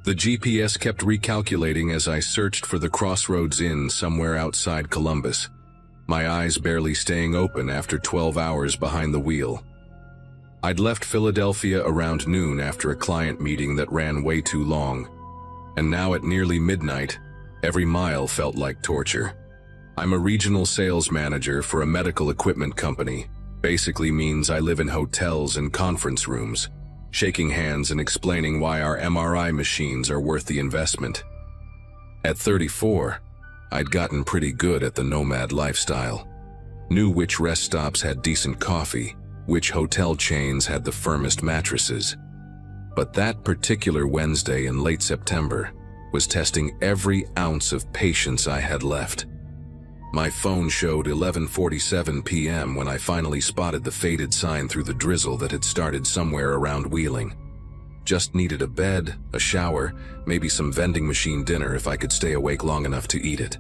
The GPS kept recalculating as I searched for the Crossroads Inn somewhere outside Columbus, my eyes barely staying open after 12 hours behind the wheel. I'd left Philadelphia around noon after a client meeting that ran way too long, and now at nearly midnight, every mile felt like torture. I'm a regional sales manager for a medical equipment company. Basically means I live in hotels and conference rooms, shaking hands and explaining why our MRI machines are worth the investment. At 34, I'd gotten pretty good at the nomad lifestyle. Knew which rest stops had decent coffee, which hotel chains had the firmest mattresses. But that particular Wednesday in late September was testing every ounce of patience I had left. My phone showed 11:47 p.m. when I finally spotted the faded sign through the drizzle that had started somewhere around Wheeling. Just needed a bed, a shower, maybe some vending machine dinner if I could stay awake long enough to eat it.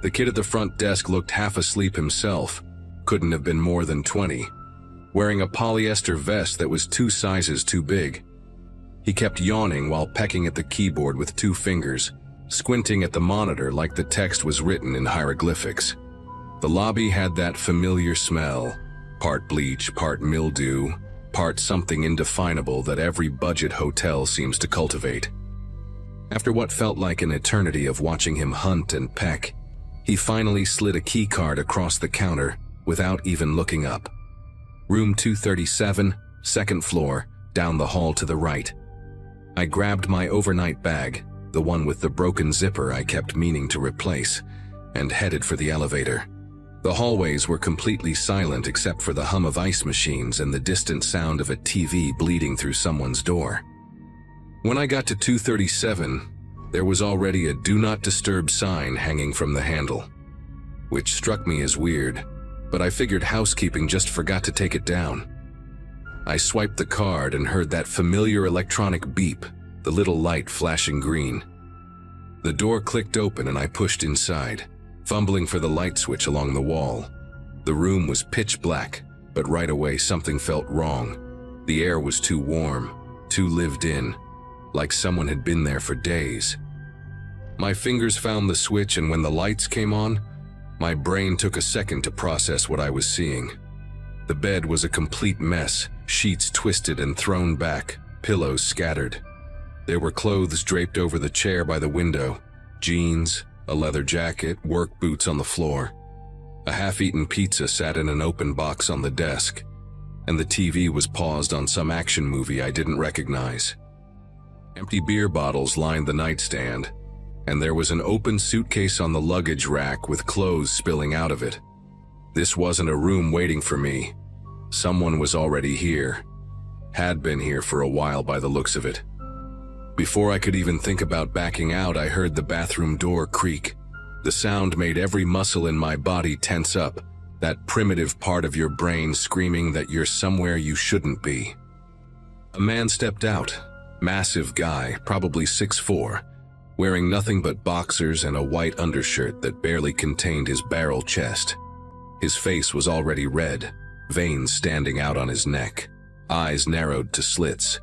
The kid at the front desk looked half asleep himself, couldn't have been more than 20, wearing a polyester vest that was 2 sizes too big. He kept yawning while pecking at the keyboard with 2 fingers, squinting at the monitor like the text was written in hieroglyphics. The lobby had that familiar smell, part bleach, part mildew, part something indefinable that every budget hotel seems to cultivate. After what felt like an eternity of watching him hunt and peck, he finally slid a key card across the counter without even looking up. Room 237, 2nd floor, down the hall to the right. I grabbed my overnight bag, the one with the broken zipper I kept meaning to replace, and headed for the elevator. The hallways were completely silent except for the hum of ice machines and the distant sound of a TV bleeding through someone's door. When I got to 237, there was already a Do Not Disturb sign hanging from the handle, which struck me as weird, but I figured housekeeping just forgot to take it down. I swiped the card and heard that familiar electronic beep, the little light flashing green. The door clicked open and I pushed inside, fumbling for the light switch along the wall. The room was pitch black, but right away something felt wrong. The air was too warm, too lived in, like someone had been there for days. My fingers found the switch, and when the lights came on, my brain took a second to process what I was seeing. The bed was a complete mess, sheets twisted and thrown back, pillows scattered. There were clothes draped over the chair by the window, jeans, a leather jacket, work boots on the floor. A half-eaten pizza sat in an open box on the desk, and the TV was paused on some action movie I didn't recognize. Empty beer bottles lined the nightstand, and there was an open suitcase on the luggage rack with clothes spilling out of it. This wasn't a room waiting for me. Someone was already here. Had been here for a while by the looks of it. Before I could even think about backing out, I heard the bathroom door creak. The sound made every muscle in my body tense up, that primitive part of your brain screaming that you're somewhere you shouldn't be. A man stepped out, massive guy, probably 6'4", wearing nothing but boxers and a white undershirt that barely contained his barrel chest. His face was already red, veins standing out on his neck, eyes narrowed to slits.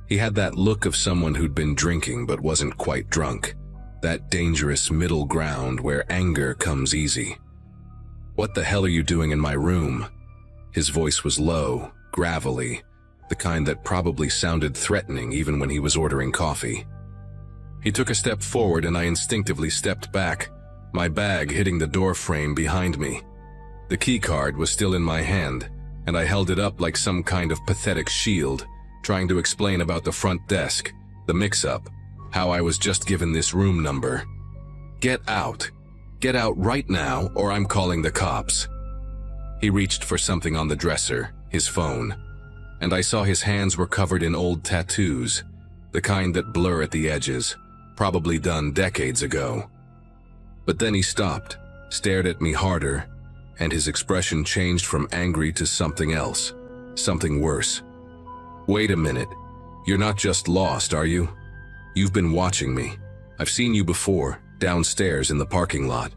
He had that look of someone who'd been drinking but wasn't quite drunk, that dangerous middle ground where anger comes easy. "What the hell are you doing in my room?" His voice was low, gravelly, the kind that probably sounded threatening even when he was ordering coffee. He took a step forward and I instinctively stepped back, my bag hitting the door frame behind me. The key card was still in my hand, and I held it up like some kind of pathetic shield, trying to explain about the front desk, the mix-up, how I was just given this room number. "Get out. Get out right now, or I'm calling the cops." He reached for something on the dresser, his phone, and I saw his hands were covered in old tattoos, the kind that blur at the edges, probably done decades ago. But then he stopped, stared at me harder, and his expression changed from angry to something else, something worse. "Wait a minute. You're not just lost, are you? You've been watching me. I've seen you before, downstairs in the parking lot."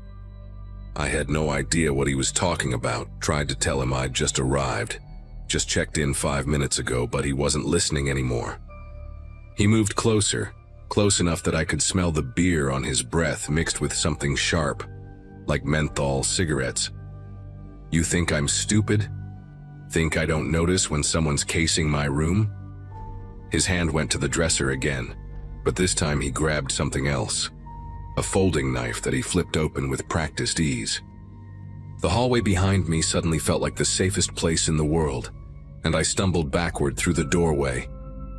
I had no idea what he was talking about, tried to tell him I'd just arrived, just checked in 5 minutes ago, but he wasn't listening anymore. He moved closer, close enough that I could smell the beer on his breath mixed with something sharp, like menthol cigarettes. "You think I'm stupid? Think I don't notice when someone's casing my room?" His hand went to the dresser again, but this time he grabbed something else, a folding knife that he flipped open with practiced ease. The hallway behind me suddenly felt like the safest place in the world, and I stumbled backward through the doorway,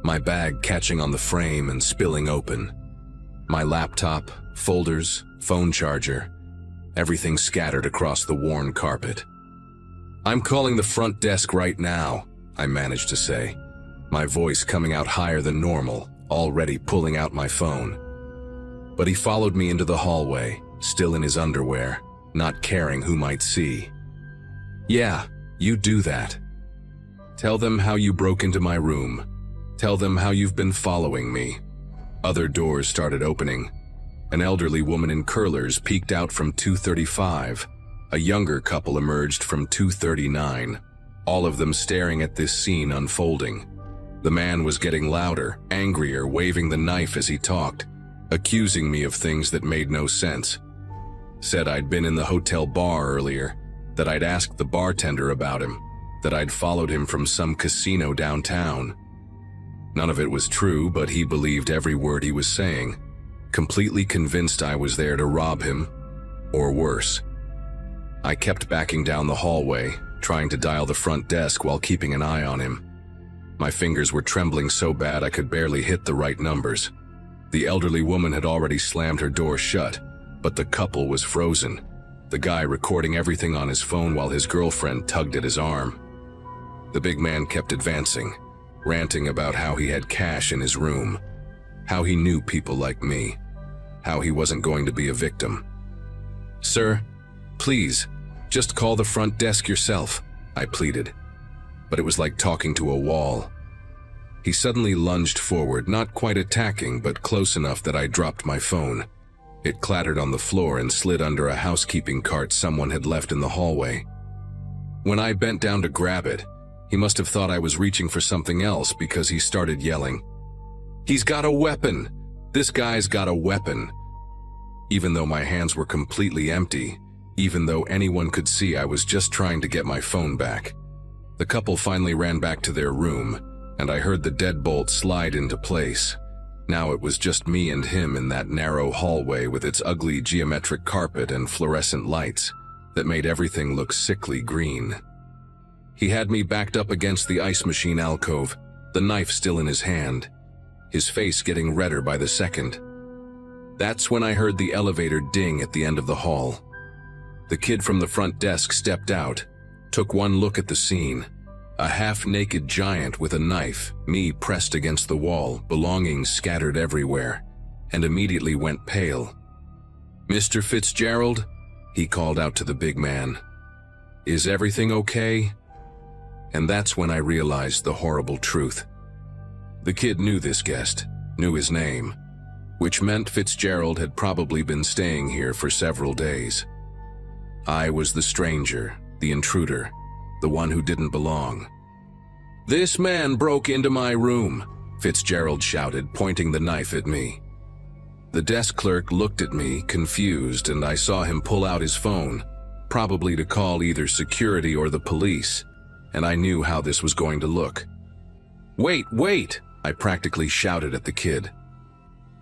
my bag catching on the frame and spilling open. My laptop, folders, phone charger, everything scattered across the worn carpet. "I'm calling the front desk right now," I managed to say, my voice coming out higher than normal, already pulling out my phone. But he followed me into the hallway, still in his underwear, not caring who might see. "Yeah, you do that. Tell them how you broke into my room. Tell them how you've been following me." Other doors started opening. An elderly woman in curlers peeked out from 235. A younger couple emerged from 239, all of them staring at this scene unfolding. The man was getting louder, angrier, waving the knife as he talked, accusing me of things that made no sense. Said I'd been in the hotel bar earlier, that I'd asked the bartender about him, that I'd followed him from some casino downtown. None of it was true, but he believed every word he was saying, completely convinced I was there to rob him, or worse. I kept backing down the hallway, trying to dial the front desk while keeping an eye on him. My fingers were trembling so bad I could barely hit the right numbers. The elderly woman had already slammed her door shut, but the couple was frozen, the guy recording everything on his phone while his girlfriend tugged at his arm. The big man kept advancing, ranting about how he had cash in his room, how he knew people like me, how he wasn't going to be a victim. "Sir, please, just call the front desk yourself," I pleaded. But it was like talking to a wall. He suddenly lunged forward, not quite attacking, but close enough that I dropped my phone. It clattered on the floor and slid under a housekeeping cart someone had left in the hallway. When I bent down to grab it, he must have thought I was reaching for something else because he started yelling, "He's got a weapon! This guy's got a weapon!" Even though my hands were completely empty, even though anyone could see I was just trying to get my phone back. The couple finally ran back to their room, and I heard the deadbolt slide into place. Now it was just me and him in that narrow hallway with its ugly geometric carpet and fluorescent lights that made everything look sickly green. He had me backed up against the ice machine alcove, the knife still in his hand, his face getting redder by the second. That's when I heard the elevator ding at the end of the hall. The kid from the front desk stepped out, took one look at the scene. A half-naked giant with a knife, me pressed against the wall, belongings scattered everywhere, and immediately went pale. "Mr. Fitzgerald?" he called out to the big man. "Is everything okay?" And that's when I realized the horrible truth. The kid knew this guest, knew his name, which meant Fitzgerald had probably been staying here for several days. I was the stranger, the intruder, the one who didn't belong. "This man broke into my room," Fitzgerald shouted, pointing the knife at me. The desk clerk looked at me, confused, and I saw him pull out his phone, probably to call either security or the police, and I knew how this was going to look. "Wait, wait!" I practically shouted at the kid.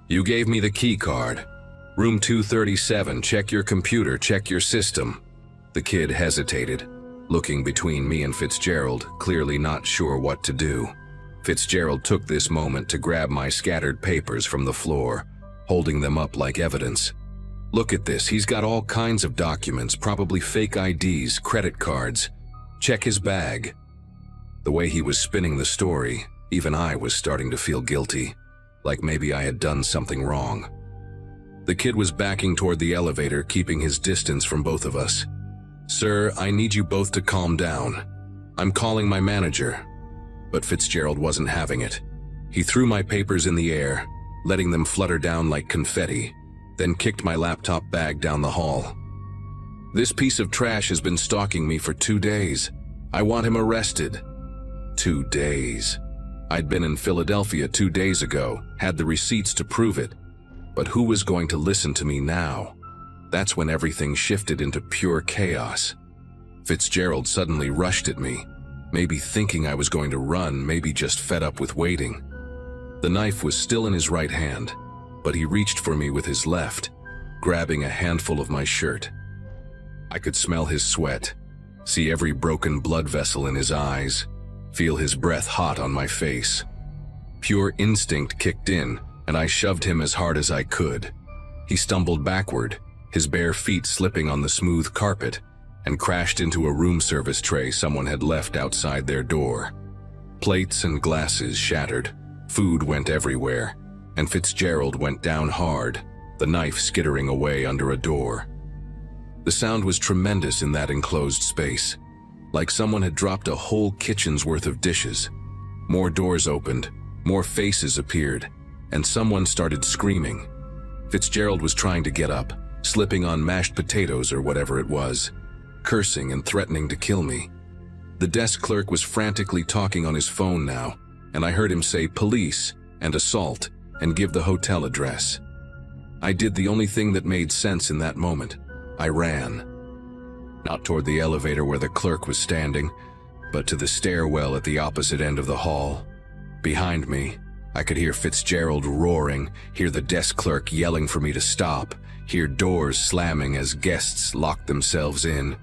"You gave me the key card. Room 237, check your computer, check your system." The kid hesitated, looking between me and Fitzgerald, clearly not sure what to do. Fitzgerald took this moment to grab my scattered papers from the floor, holding them up like evidence. "Look at this, he's got all kinds of documents, probably fake IDs, credit cards. Check his bag." The way he was spinning the story, even I was starting to feel guilty, like maybe I had done something wrong. The kid was backing toward the elevator, keeping his distance from both of us. "Sir, I need you both to calm down. I'm calling my manager." But Fitzgerald wasn't having it. He threw my papers in the air, letting them flutter down like confetti, then kicked my laptop bag down the hall. "This piece of trash has been stalking me for 2 days. I want him arrested." 2 days. I'd been in Philadelphia 2 days ago, had the receipts to prove it. But who was going to listen to me now? That's when everything shifted into pure chaos. Fitzgerald suddenly rushed at me, maybe thinking I was going to run, maybe just fed up with waiting. The knife was still in his right hand, but he reached for me with his left, grabbing a handful of my shirt. I could smell his sweat, see every broken blood vessel in his eyes, feel his breath hot on my face. Pure instinct kicked in, and I shoved him as hard as I could. He stumbled backward, his bare feet slipping on the smooth carpet, and crashed into a room service tray someone had left outside their door. Plates and glasses shattered, food went everywhere, and Fitzgerald went down hard, the knife skittering away under a door. The sound was tremendous in that enclosed space, like someone had dropped a whole kitchen's worth of dishes. More doors opened, More faces appeared, and someone started screaming. Fitzgerald was trying to get up, slipping on mashed potatoes or whatever it was, cursing and threatening to kill me. The desk clerk was frantically talking on his phone now, and I heard him say police and assault and give the hotel address. I did the only thing that made sense in that moment. I ran. Not toward the elevator where the clerk was standing, but to the stairwell at the opposite end of the hall. Behind me, I could hear Fitzgerald roaring, hear the desk clerk yelling for me to stop, hear doors slamming as guests locked themselves in.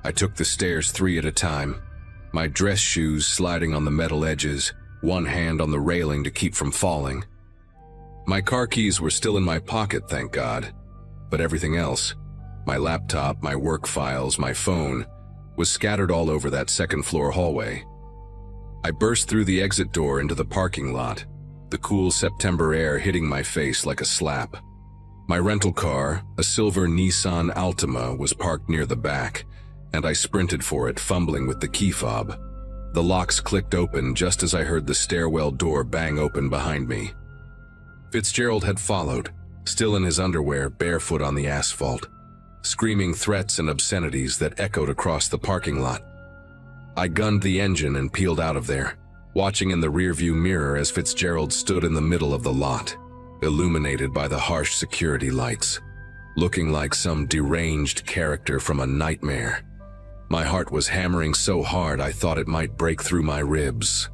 I took the stairs 3 at a time, my dress shoes sliding on the metal edges, one hand on the railing to keep from falling. My car keys were still in my pocket, thank God, but everything else, my laptop, my work files, my phone, was scattered all over that second-floor hallway. I burst through the exit door into the parking lot, the cool September air hitting my face like a slap. My rental car, a silver Nissan Altima, was parked near the back, and I sprinted for it, fumbling with the key fob. The locks clicked open just as I heard the stairwell door bang open behind me. Fitzgerald had followed, still in his underwear, barefoot on the asphalt, screaming threats and obscenities that echoed across the parking lot. I gunned the engine and peeled out of there, watching in the rearview mirror as Fitzgerald stood in the middle of the lot, illuminated by the harsh security lights, looking like some deranged character from a nightmare. My heart was hammering so hard I thought it might break through my ribs.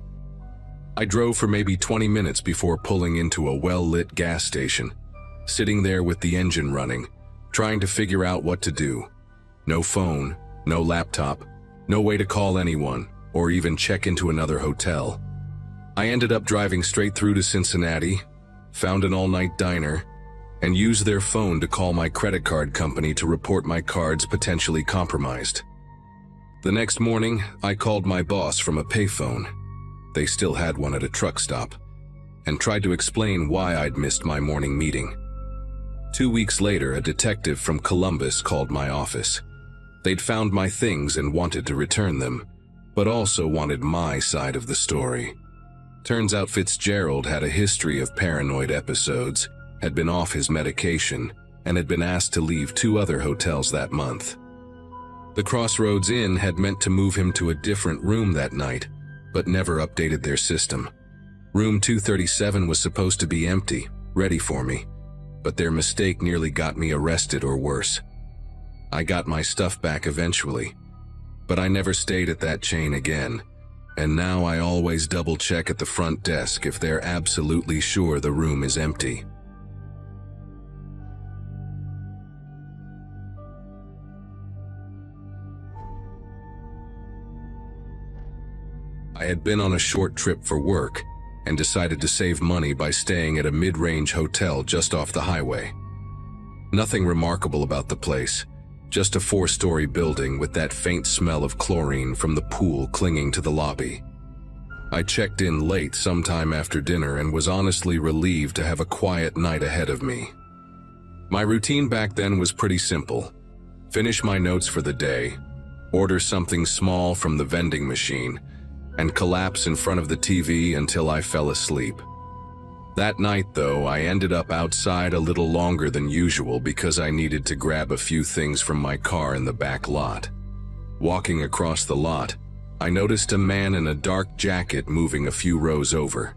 I drove for maybe 20 minutes before pulling into a well-lit gas station, sitting there with the engine running, trying to figure out what to do. No phone, no laptop, no way to call anyone, or even check into another hotel. I ended up driving straight through to Cincinnati, found an all-night diner, and used their phone to call my credit card company to report my cards potentially compromised. The next morning, I called my boss from a payphone. They still had one at a truck stop, and tried to explain why I'd missed my morning meeting. 2 weeks later, a detective from Columbus called my office. They'd found my things and wanted to return them, but also wanted my side of the story. Turns out Fitzgerald had a history of paranoid episodes, had been off his medication, and had been asked to leave 2 other hotels that month. The Crossroads Inn had meant to move him to a different room that night, but never updated their system. Room 237 was supposed to be empty, ready for me, but their mistake nearly got me arrested or worse. I got my stuff back eventually, but I never stayed at that chain again, and now I always double-check at the front desk if they're absolutely sure the room is empty. I had been on a short trip for work and decided to save money by staying at a mid-range hotel just off the highway. Nothing remarkable about the place, just a 4-story building with that faint smell of chlorine from the pool clinging to the lobby. I checked in late sometime after dinner and was honestly relieved to have a quiet night ahead of me. My routine back then was pretty simple. Finish my notes for the day, order something small from the vending machine, and collapse in front of the TV until I fell asleep. That night, though, I ended up outside a little longer than usual because I needed to grab a few things from my car in the back lot. Walking across the lot, I noticed a man in a dark jacket moving a few rows over.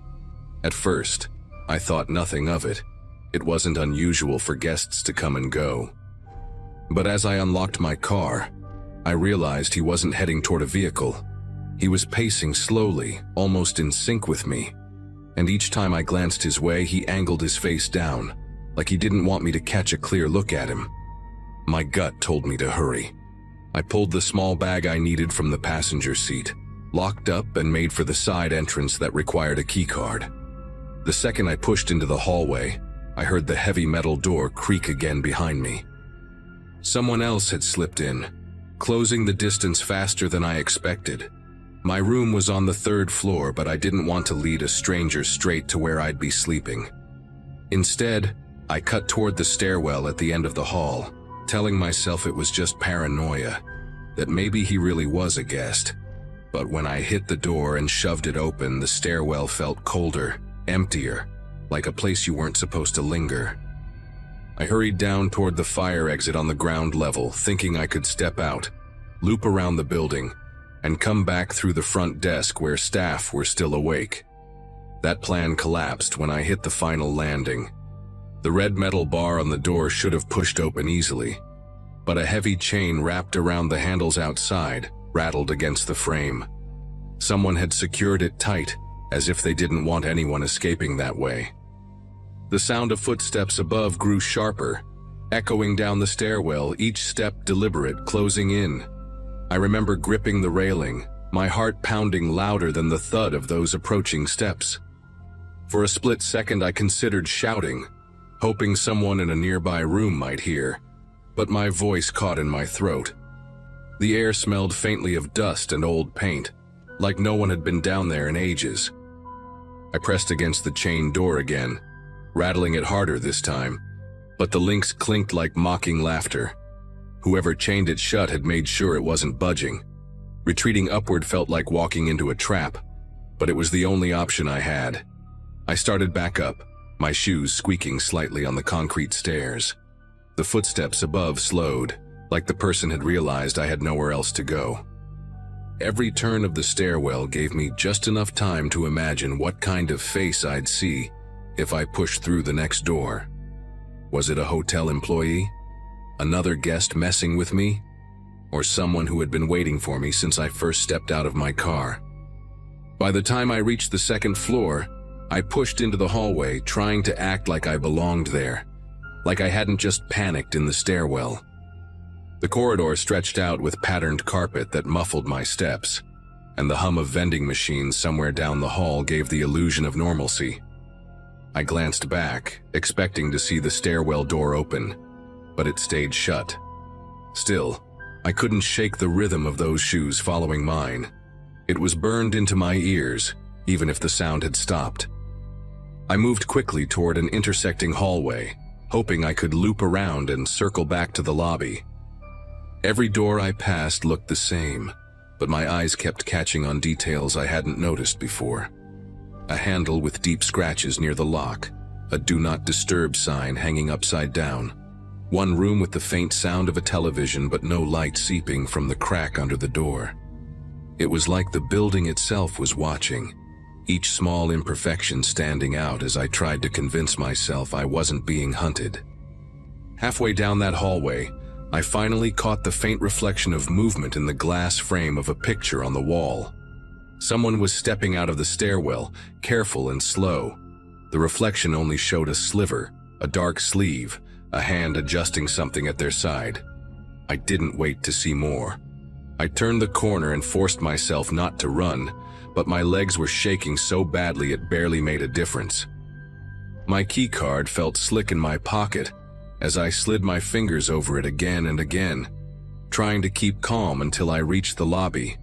At first, I thought nothing of it. It wasn't unusual for guests to come and go. But as I unlocked my car, I realized he wasn't heading toward a vehicle. He was pacing slowly, almost in sync with me, and each time I glanced his way, he angled his face down, like he didn't want me to catch a clear look at him. My gut told me to hurry. I pulled the small bag I needed from the passenger seat, locked up and made for the side entrance that required a keycard. The second I pushed into the hallway, I heard the heavy metal door creak again behind me. Someone else had slipped in, closing the distance faster than I expected. My room was on the 3rd floor, but I didn't want to lead a stranger straight to where I'd be sleeping. Instead, I cut toward the stairwell at the end of the hall, telling myself it was just paranoia, that maybe he really was a guest. But when I hit the door and shoved it open, the stairwell felt colder, emptier, like a place you weren't supposed to linger. I hurried down toward the fire exit on the ground level, thinking I could step out, loop around the building, and come back through the front desk where staff were still awake. That plan collapsed when I hit the final landing. The red metal bar on the door should have pushed open easily, but a heavy chain wrapped around the handles outside rattled against the frame. Someone had secured it tight, as if they didn't want anyone escaping that way. The sound of footsteps above grew sharper, echoing down the stairwell, each step deliberate, closing in. I remember gripping the railing, my heart pounding louder than the thud of those approaching steps. For a split second I considered shouting, hoping someone in a nearby room might hear, but my voice caught in my throat. The air smelled faintly of dust and old paint, like no one had been down there in ages. I pressed against the chain door again, rattling it harder this time, but the links clinked like mocking laughter. Whoever chained it shut had made sure it wasn't budging. Retreating upward felt like walking into a trap, but it was the only option I had. I started back up, my shoes squeaking slightly on the concrete stairs. The footsteps above slowed, like the person had realized I had nowhere else to go. Every turn of the stairwell gave me just enough time to imagine what kind of face I'd see if I pushed through the next door. Was it a hotel employee? Another guest messing with me? Or someone who had been waiting for me since I first stepped out of my car? By the time I reached the second floor, I pushed into the hallway, trying to act like I belonged there, like I hadn't just panicked in the stairwell. The corridor stretched out with patterned carpet that muffled my steps, and the hum of vending machines somewhere down the hall gave the illusion of normalcy. I glanced back, expecting to see the stairwell door open, but it stayed shut. Still, I couldn't shake the rhythm of those shoes following mine. It was burned into my ears, even if the sound had stopped. I moved quickly toward an intersecting hallway, hoping I could loop around and circle back to the lobby. Every door I passed looked the same, but my eyes kept catching on details I hadn't noticed before. A handle with deep scratches near the lock, a "Do Not Disturb" sign hanging upside down, one room with the faint sound of a television but no light seeping from the crack under the door. It was like the building itself was watching, each small imperfection standing out as I tried to convince myself I wasn't being hunted. Halfway down that hallway, I finally caught the faint reflection of movement in the glass frame of a picture on the wall. Someone was stepping out of the stairwell, careful and slow. The reflection only showed a sliver, a dark sleeve, a hand adjusting something at their side. I didn't wait to see more. I turned the corner and forced myself not to run, but my legs were shaking so badly it barely made a difference. My keycard felt slick in my pocket as I slid my fingers over it again and again, trying to keep calm until I reached the lobby.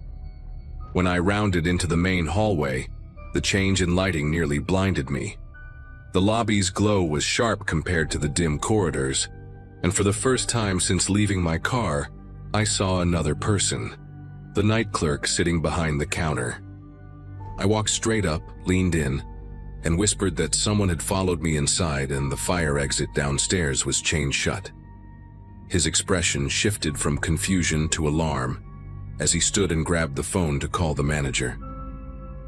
When I rounded into the main hallway, the change in lighting nearly blinded me. The lobby's glow was sharp compared to the dim corridors, and for the first time since leaving my car, I saw another person, the night clerk sitting behind the counter. I walked straight up, leaned in, and whispered that someone had followed me inside and the fire exit downstairs was chained shut. His expression shifted from confusion to alarm as he stood and grabbed the phone to call the manager.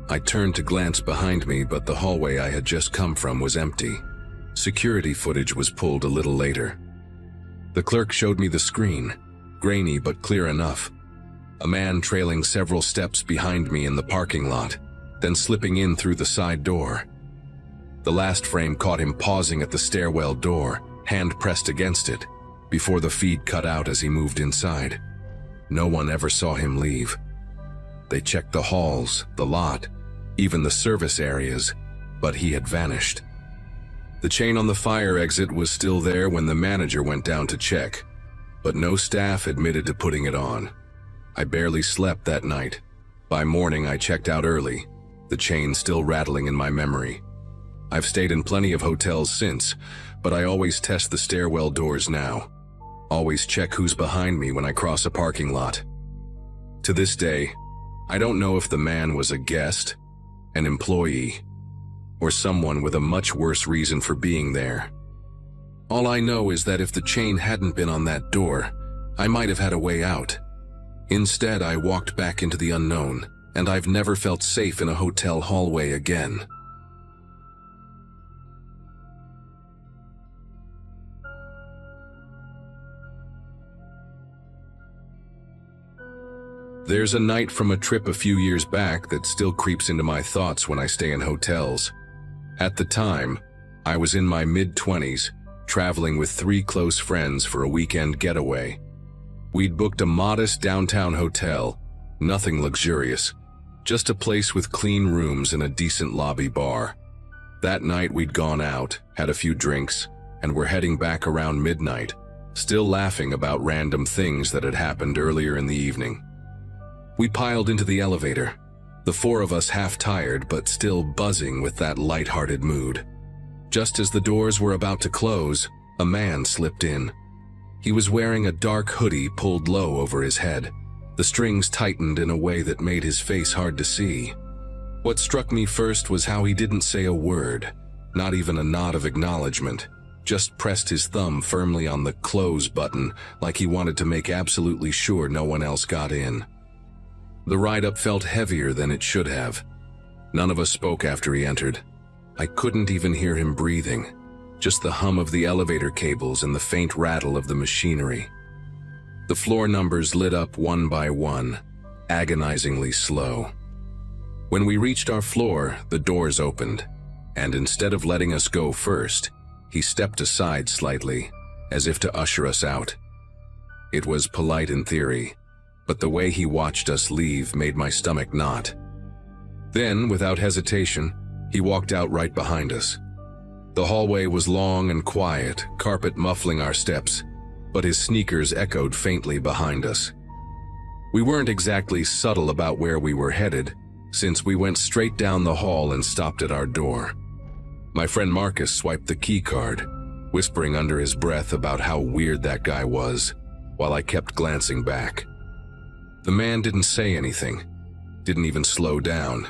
I turned to glance behind me, but the hallway I had just come from was empty. Security footage was pulled a little later. The clerk showed me the screen, grainy but clear enough. A man trailing several steps behind me in the parking lot, then slipping in through the side door. The last frame caught him pausing at the stairwell door, hand pressed against it, before the feed cut out as he moved inside. No one ever saw him leave. They checked the halls, the lot, even the service areas, but he had vanished. The chain on the fire exit was still there when the manager went down to check, but no staff admitted to putting it on. I barely slept that night. By morning I checked out early, the chain still rattling in my memory. I've stayed in plenty of hotels since, but I always test the stairwell doors now. Always check who's behind me when I cross a parking lot. To this day, I don't know if the man was a guest, an employee, or someone with a much worse reason for being there. All I know is that if the chain hadn't been on that door, I might have had a way out. Instead, I walked back into the unknown, and I've never felt safe in a hotel hallway again. There's a night from a trip a few years back that still creeps into my thoughts when I stay in hotels. At the time, I was in my mid-20s, traveling with 3 close friends for a weekend getaway. We'd booked a modest downtown hotel, nothing luxurious, just a place with clean rooms and a decent lobby bar. That night we'd gone out, had a few drinks, and were heading back around midnight, still laughing about random things that had happened earlier in the evening. We piled into the elevator, the 4 of us half tired but still buzzing with that light-hearted mood. Just as the doors were about to close, a man slipped in. He was wearing a dark hoodie pulled low over his head. The strings tightened in a way that made his face hard to see. What struck me first was how he didn't say a word, not even a nod of acknowledgement, just pressed his thumb firmly on the close button like he wanted to make absolutely sure no one else got in. The ride-up felt heavier than it should have. None of us spoke after he entered. I couldn't even hear him breathing, just the hum of the elevator cables and the faint rattle of the machinery. The floor numbers lit up one by one, agonizingly slow. When we reached our floor, the doors opened, and instead of letting us go first, he stepped aside slightly, as if to usher us out. It was polite in theory, but the way he watched us leave made my stomach knot. Then, without hesitation, he walked out right behind us. The hallway was long and quiet, carpet muffling our steps, but his sneakers echoed faintly behind us. We weren't exactly subtle about where we were headed, since we went straight down the hall and stopped at our door. My friend Marcus swiped the key card, whispering under his breath about how weird that guy was, while I kept glancing back. The man didn't say anything, didn't even slow down.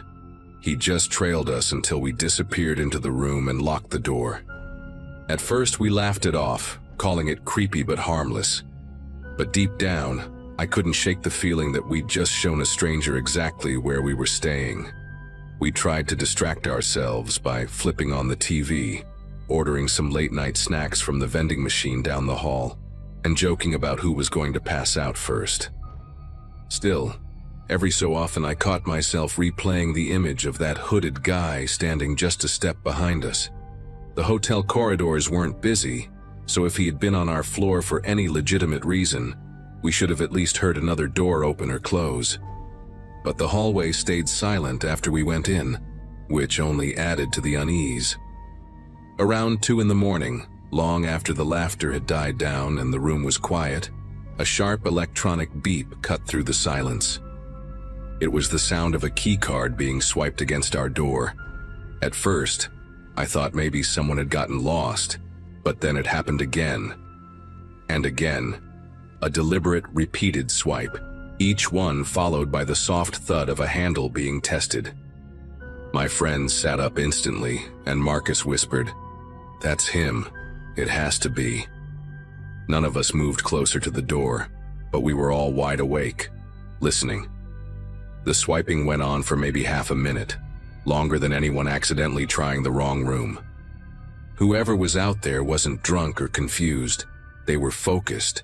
He just trailed us until we disappeared into the room and locked the door. At first we laughed it off, calling it creepy but harmless. But deep down, I couldn't shake the feeling that we'd just shown a stranger exactly where we were staying. We tried to distract ourselves by flipping on the TV, ordering some late-night snacks from the vending machine down the hall, and joking about who was going to pass out first. Still, every so often I caught myself replaying the image of that hooded guy standing just a step behind us. The hotel corridors weren't busy, so if he had been on our floor for any legitimate reason, we should have at least heard another door open or close. But the hallway stayed silent after we went in, which only added to the unease. Around 2 in the morning, long after the laughter had died down and the room was quiet, a sharp electronic beep cut through the silence. It was the sound of a key card being swiped against our door. At first, I thought maybe someone had gotten lost, but then it happened again. And again. A deliberate, repeated swipe, each one followed by the soft thud of a handle being tested. My friend sat up instantly, and Marcus whispered, "That's him. It has to be." None of us moved closer to the door, but we were all wide awake, listening. The swiping went on for maybe half a minute, longer than anyone accidentally trying the wrong room. Whoever was out there wasn't drunk or confused. They were focused.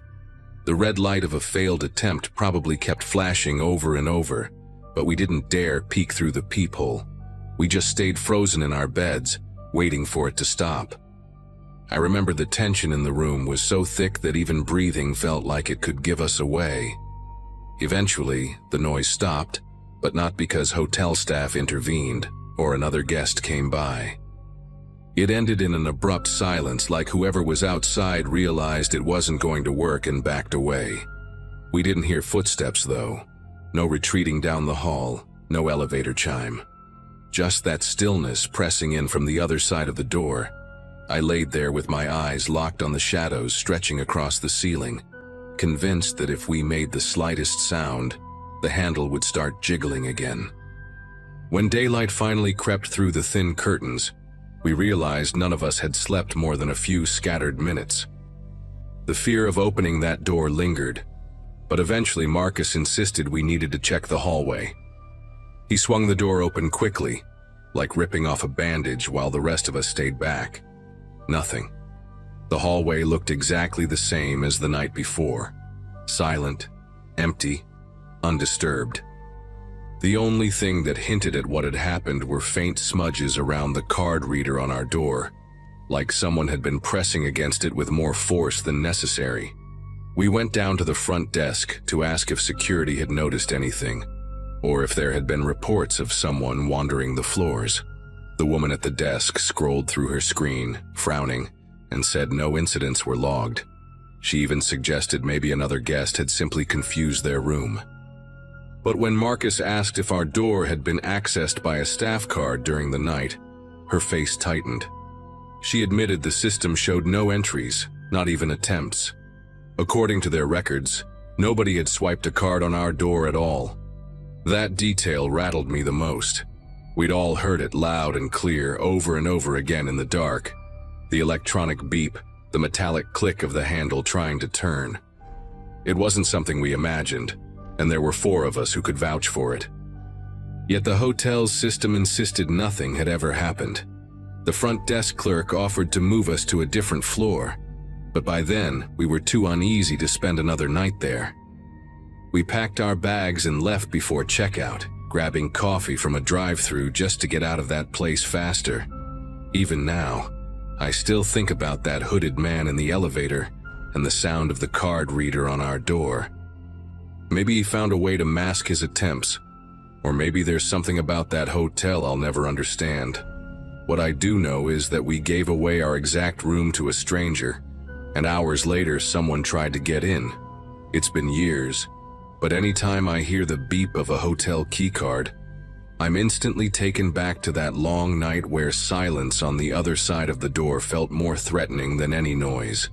The red light of a failed attempt probably kept flashing over and over, but we didn't dare peek through the peephole. We just stayed frozen in our beds, waiting for it to stop. I remember the tension in the room was so thick that even breathing felt like it could give us away. Eventually, the noise stopped, but not because hotel staff intervened or another guest came by. It ended in an abrupt silence, like whoever was outside realized it wasn't going to work and backed away. We didn't hear footsteps, though. No retreating down the hall, no elevator chime. Just that stillness pressing in from the other side of the door. I laid there with my eyes locked on the shadows stretching across the ceiling, convinced that if we made the slightest sound, the handle would start jiggling again. When daylight finally crept through the thin curtains, we realized none of us had slept more than a few scattered minutes. The fear of opening that door lingered, but eventually Marcus insisted we needed to check the hallway. He swung the door open quickly, like ripping off a bandage, while the rest of us stayed back. Nothing. The hallway looked exactly the same as the night before. Silent, empty, undisturbed. The only thing that hinted at what had happened were faint smudges around the card reader on our door, like someone had been pressing against it with more force than necessary. We went down to the front desk to ask if security had noticed anything, or if there had been reports of someone wandering the floors. The woman at the desk scrolled through her screen, frowning, and said no incidents were logged. She even suggested maybe another guest had simply confused their room. But when Marcus asked if our door had been accessed by a staff card during the night, her face tightened. She admitted the system showed no entries, not even attempts. According to their records, nobody had swiped a card on our door at all. That detail rattled me the most. We'd all heard it loud and clear over and over again in the dark. The electronic beep, the metallic click of the handle trying to turn. It wasn't something we imagined, and there were 4 of us who could vouch for it. Yet the hotel's system insisted nothing had ever happened. The front desk clerk offered to move us to a different floor, but by then we were too uneasy to spend another night there. We packed our bags and left before checkout, grabbing coffee from a drive-thru just to get out of that place faster. Even now, I still think about that hooded man in the elevator and the sound of the card reader on our door. Maybe he found a way to mask his attempts, or maybe there's something about that hotel I'll never understand. What I do know is that we gave away our exact room to a stranger, and hours later someone tried to get in. It's been years, but anytime I hear the beep of a hotel keycard, I'm instantly taken back to that long night where silence on the other side of the door felt more threatening than any noise.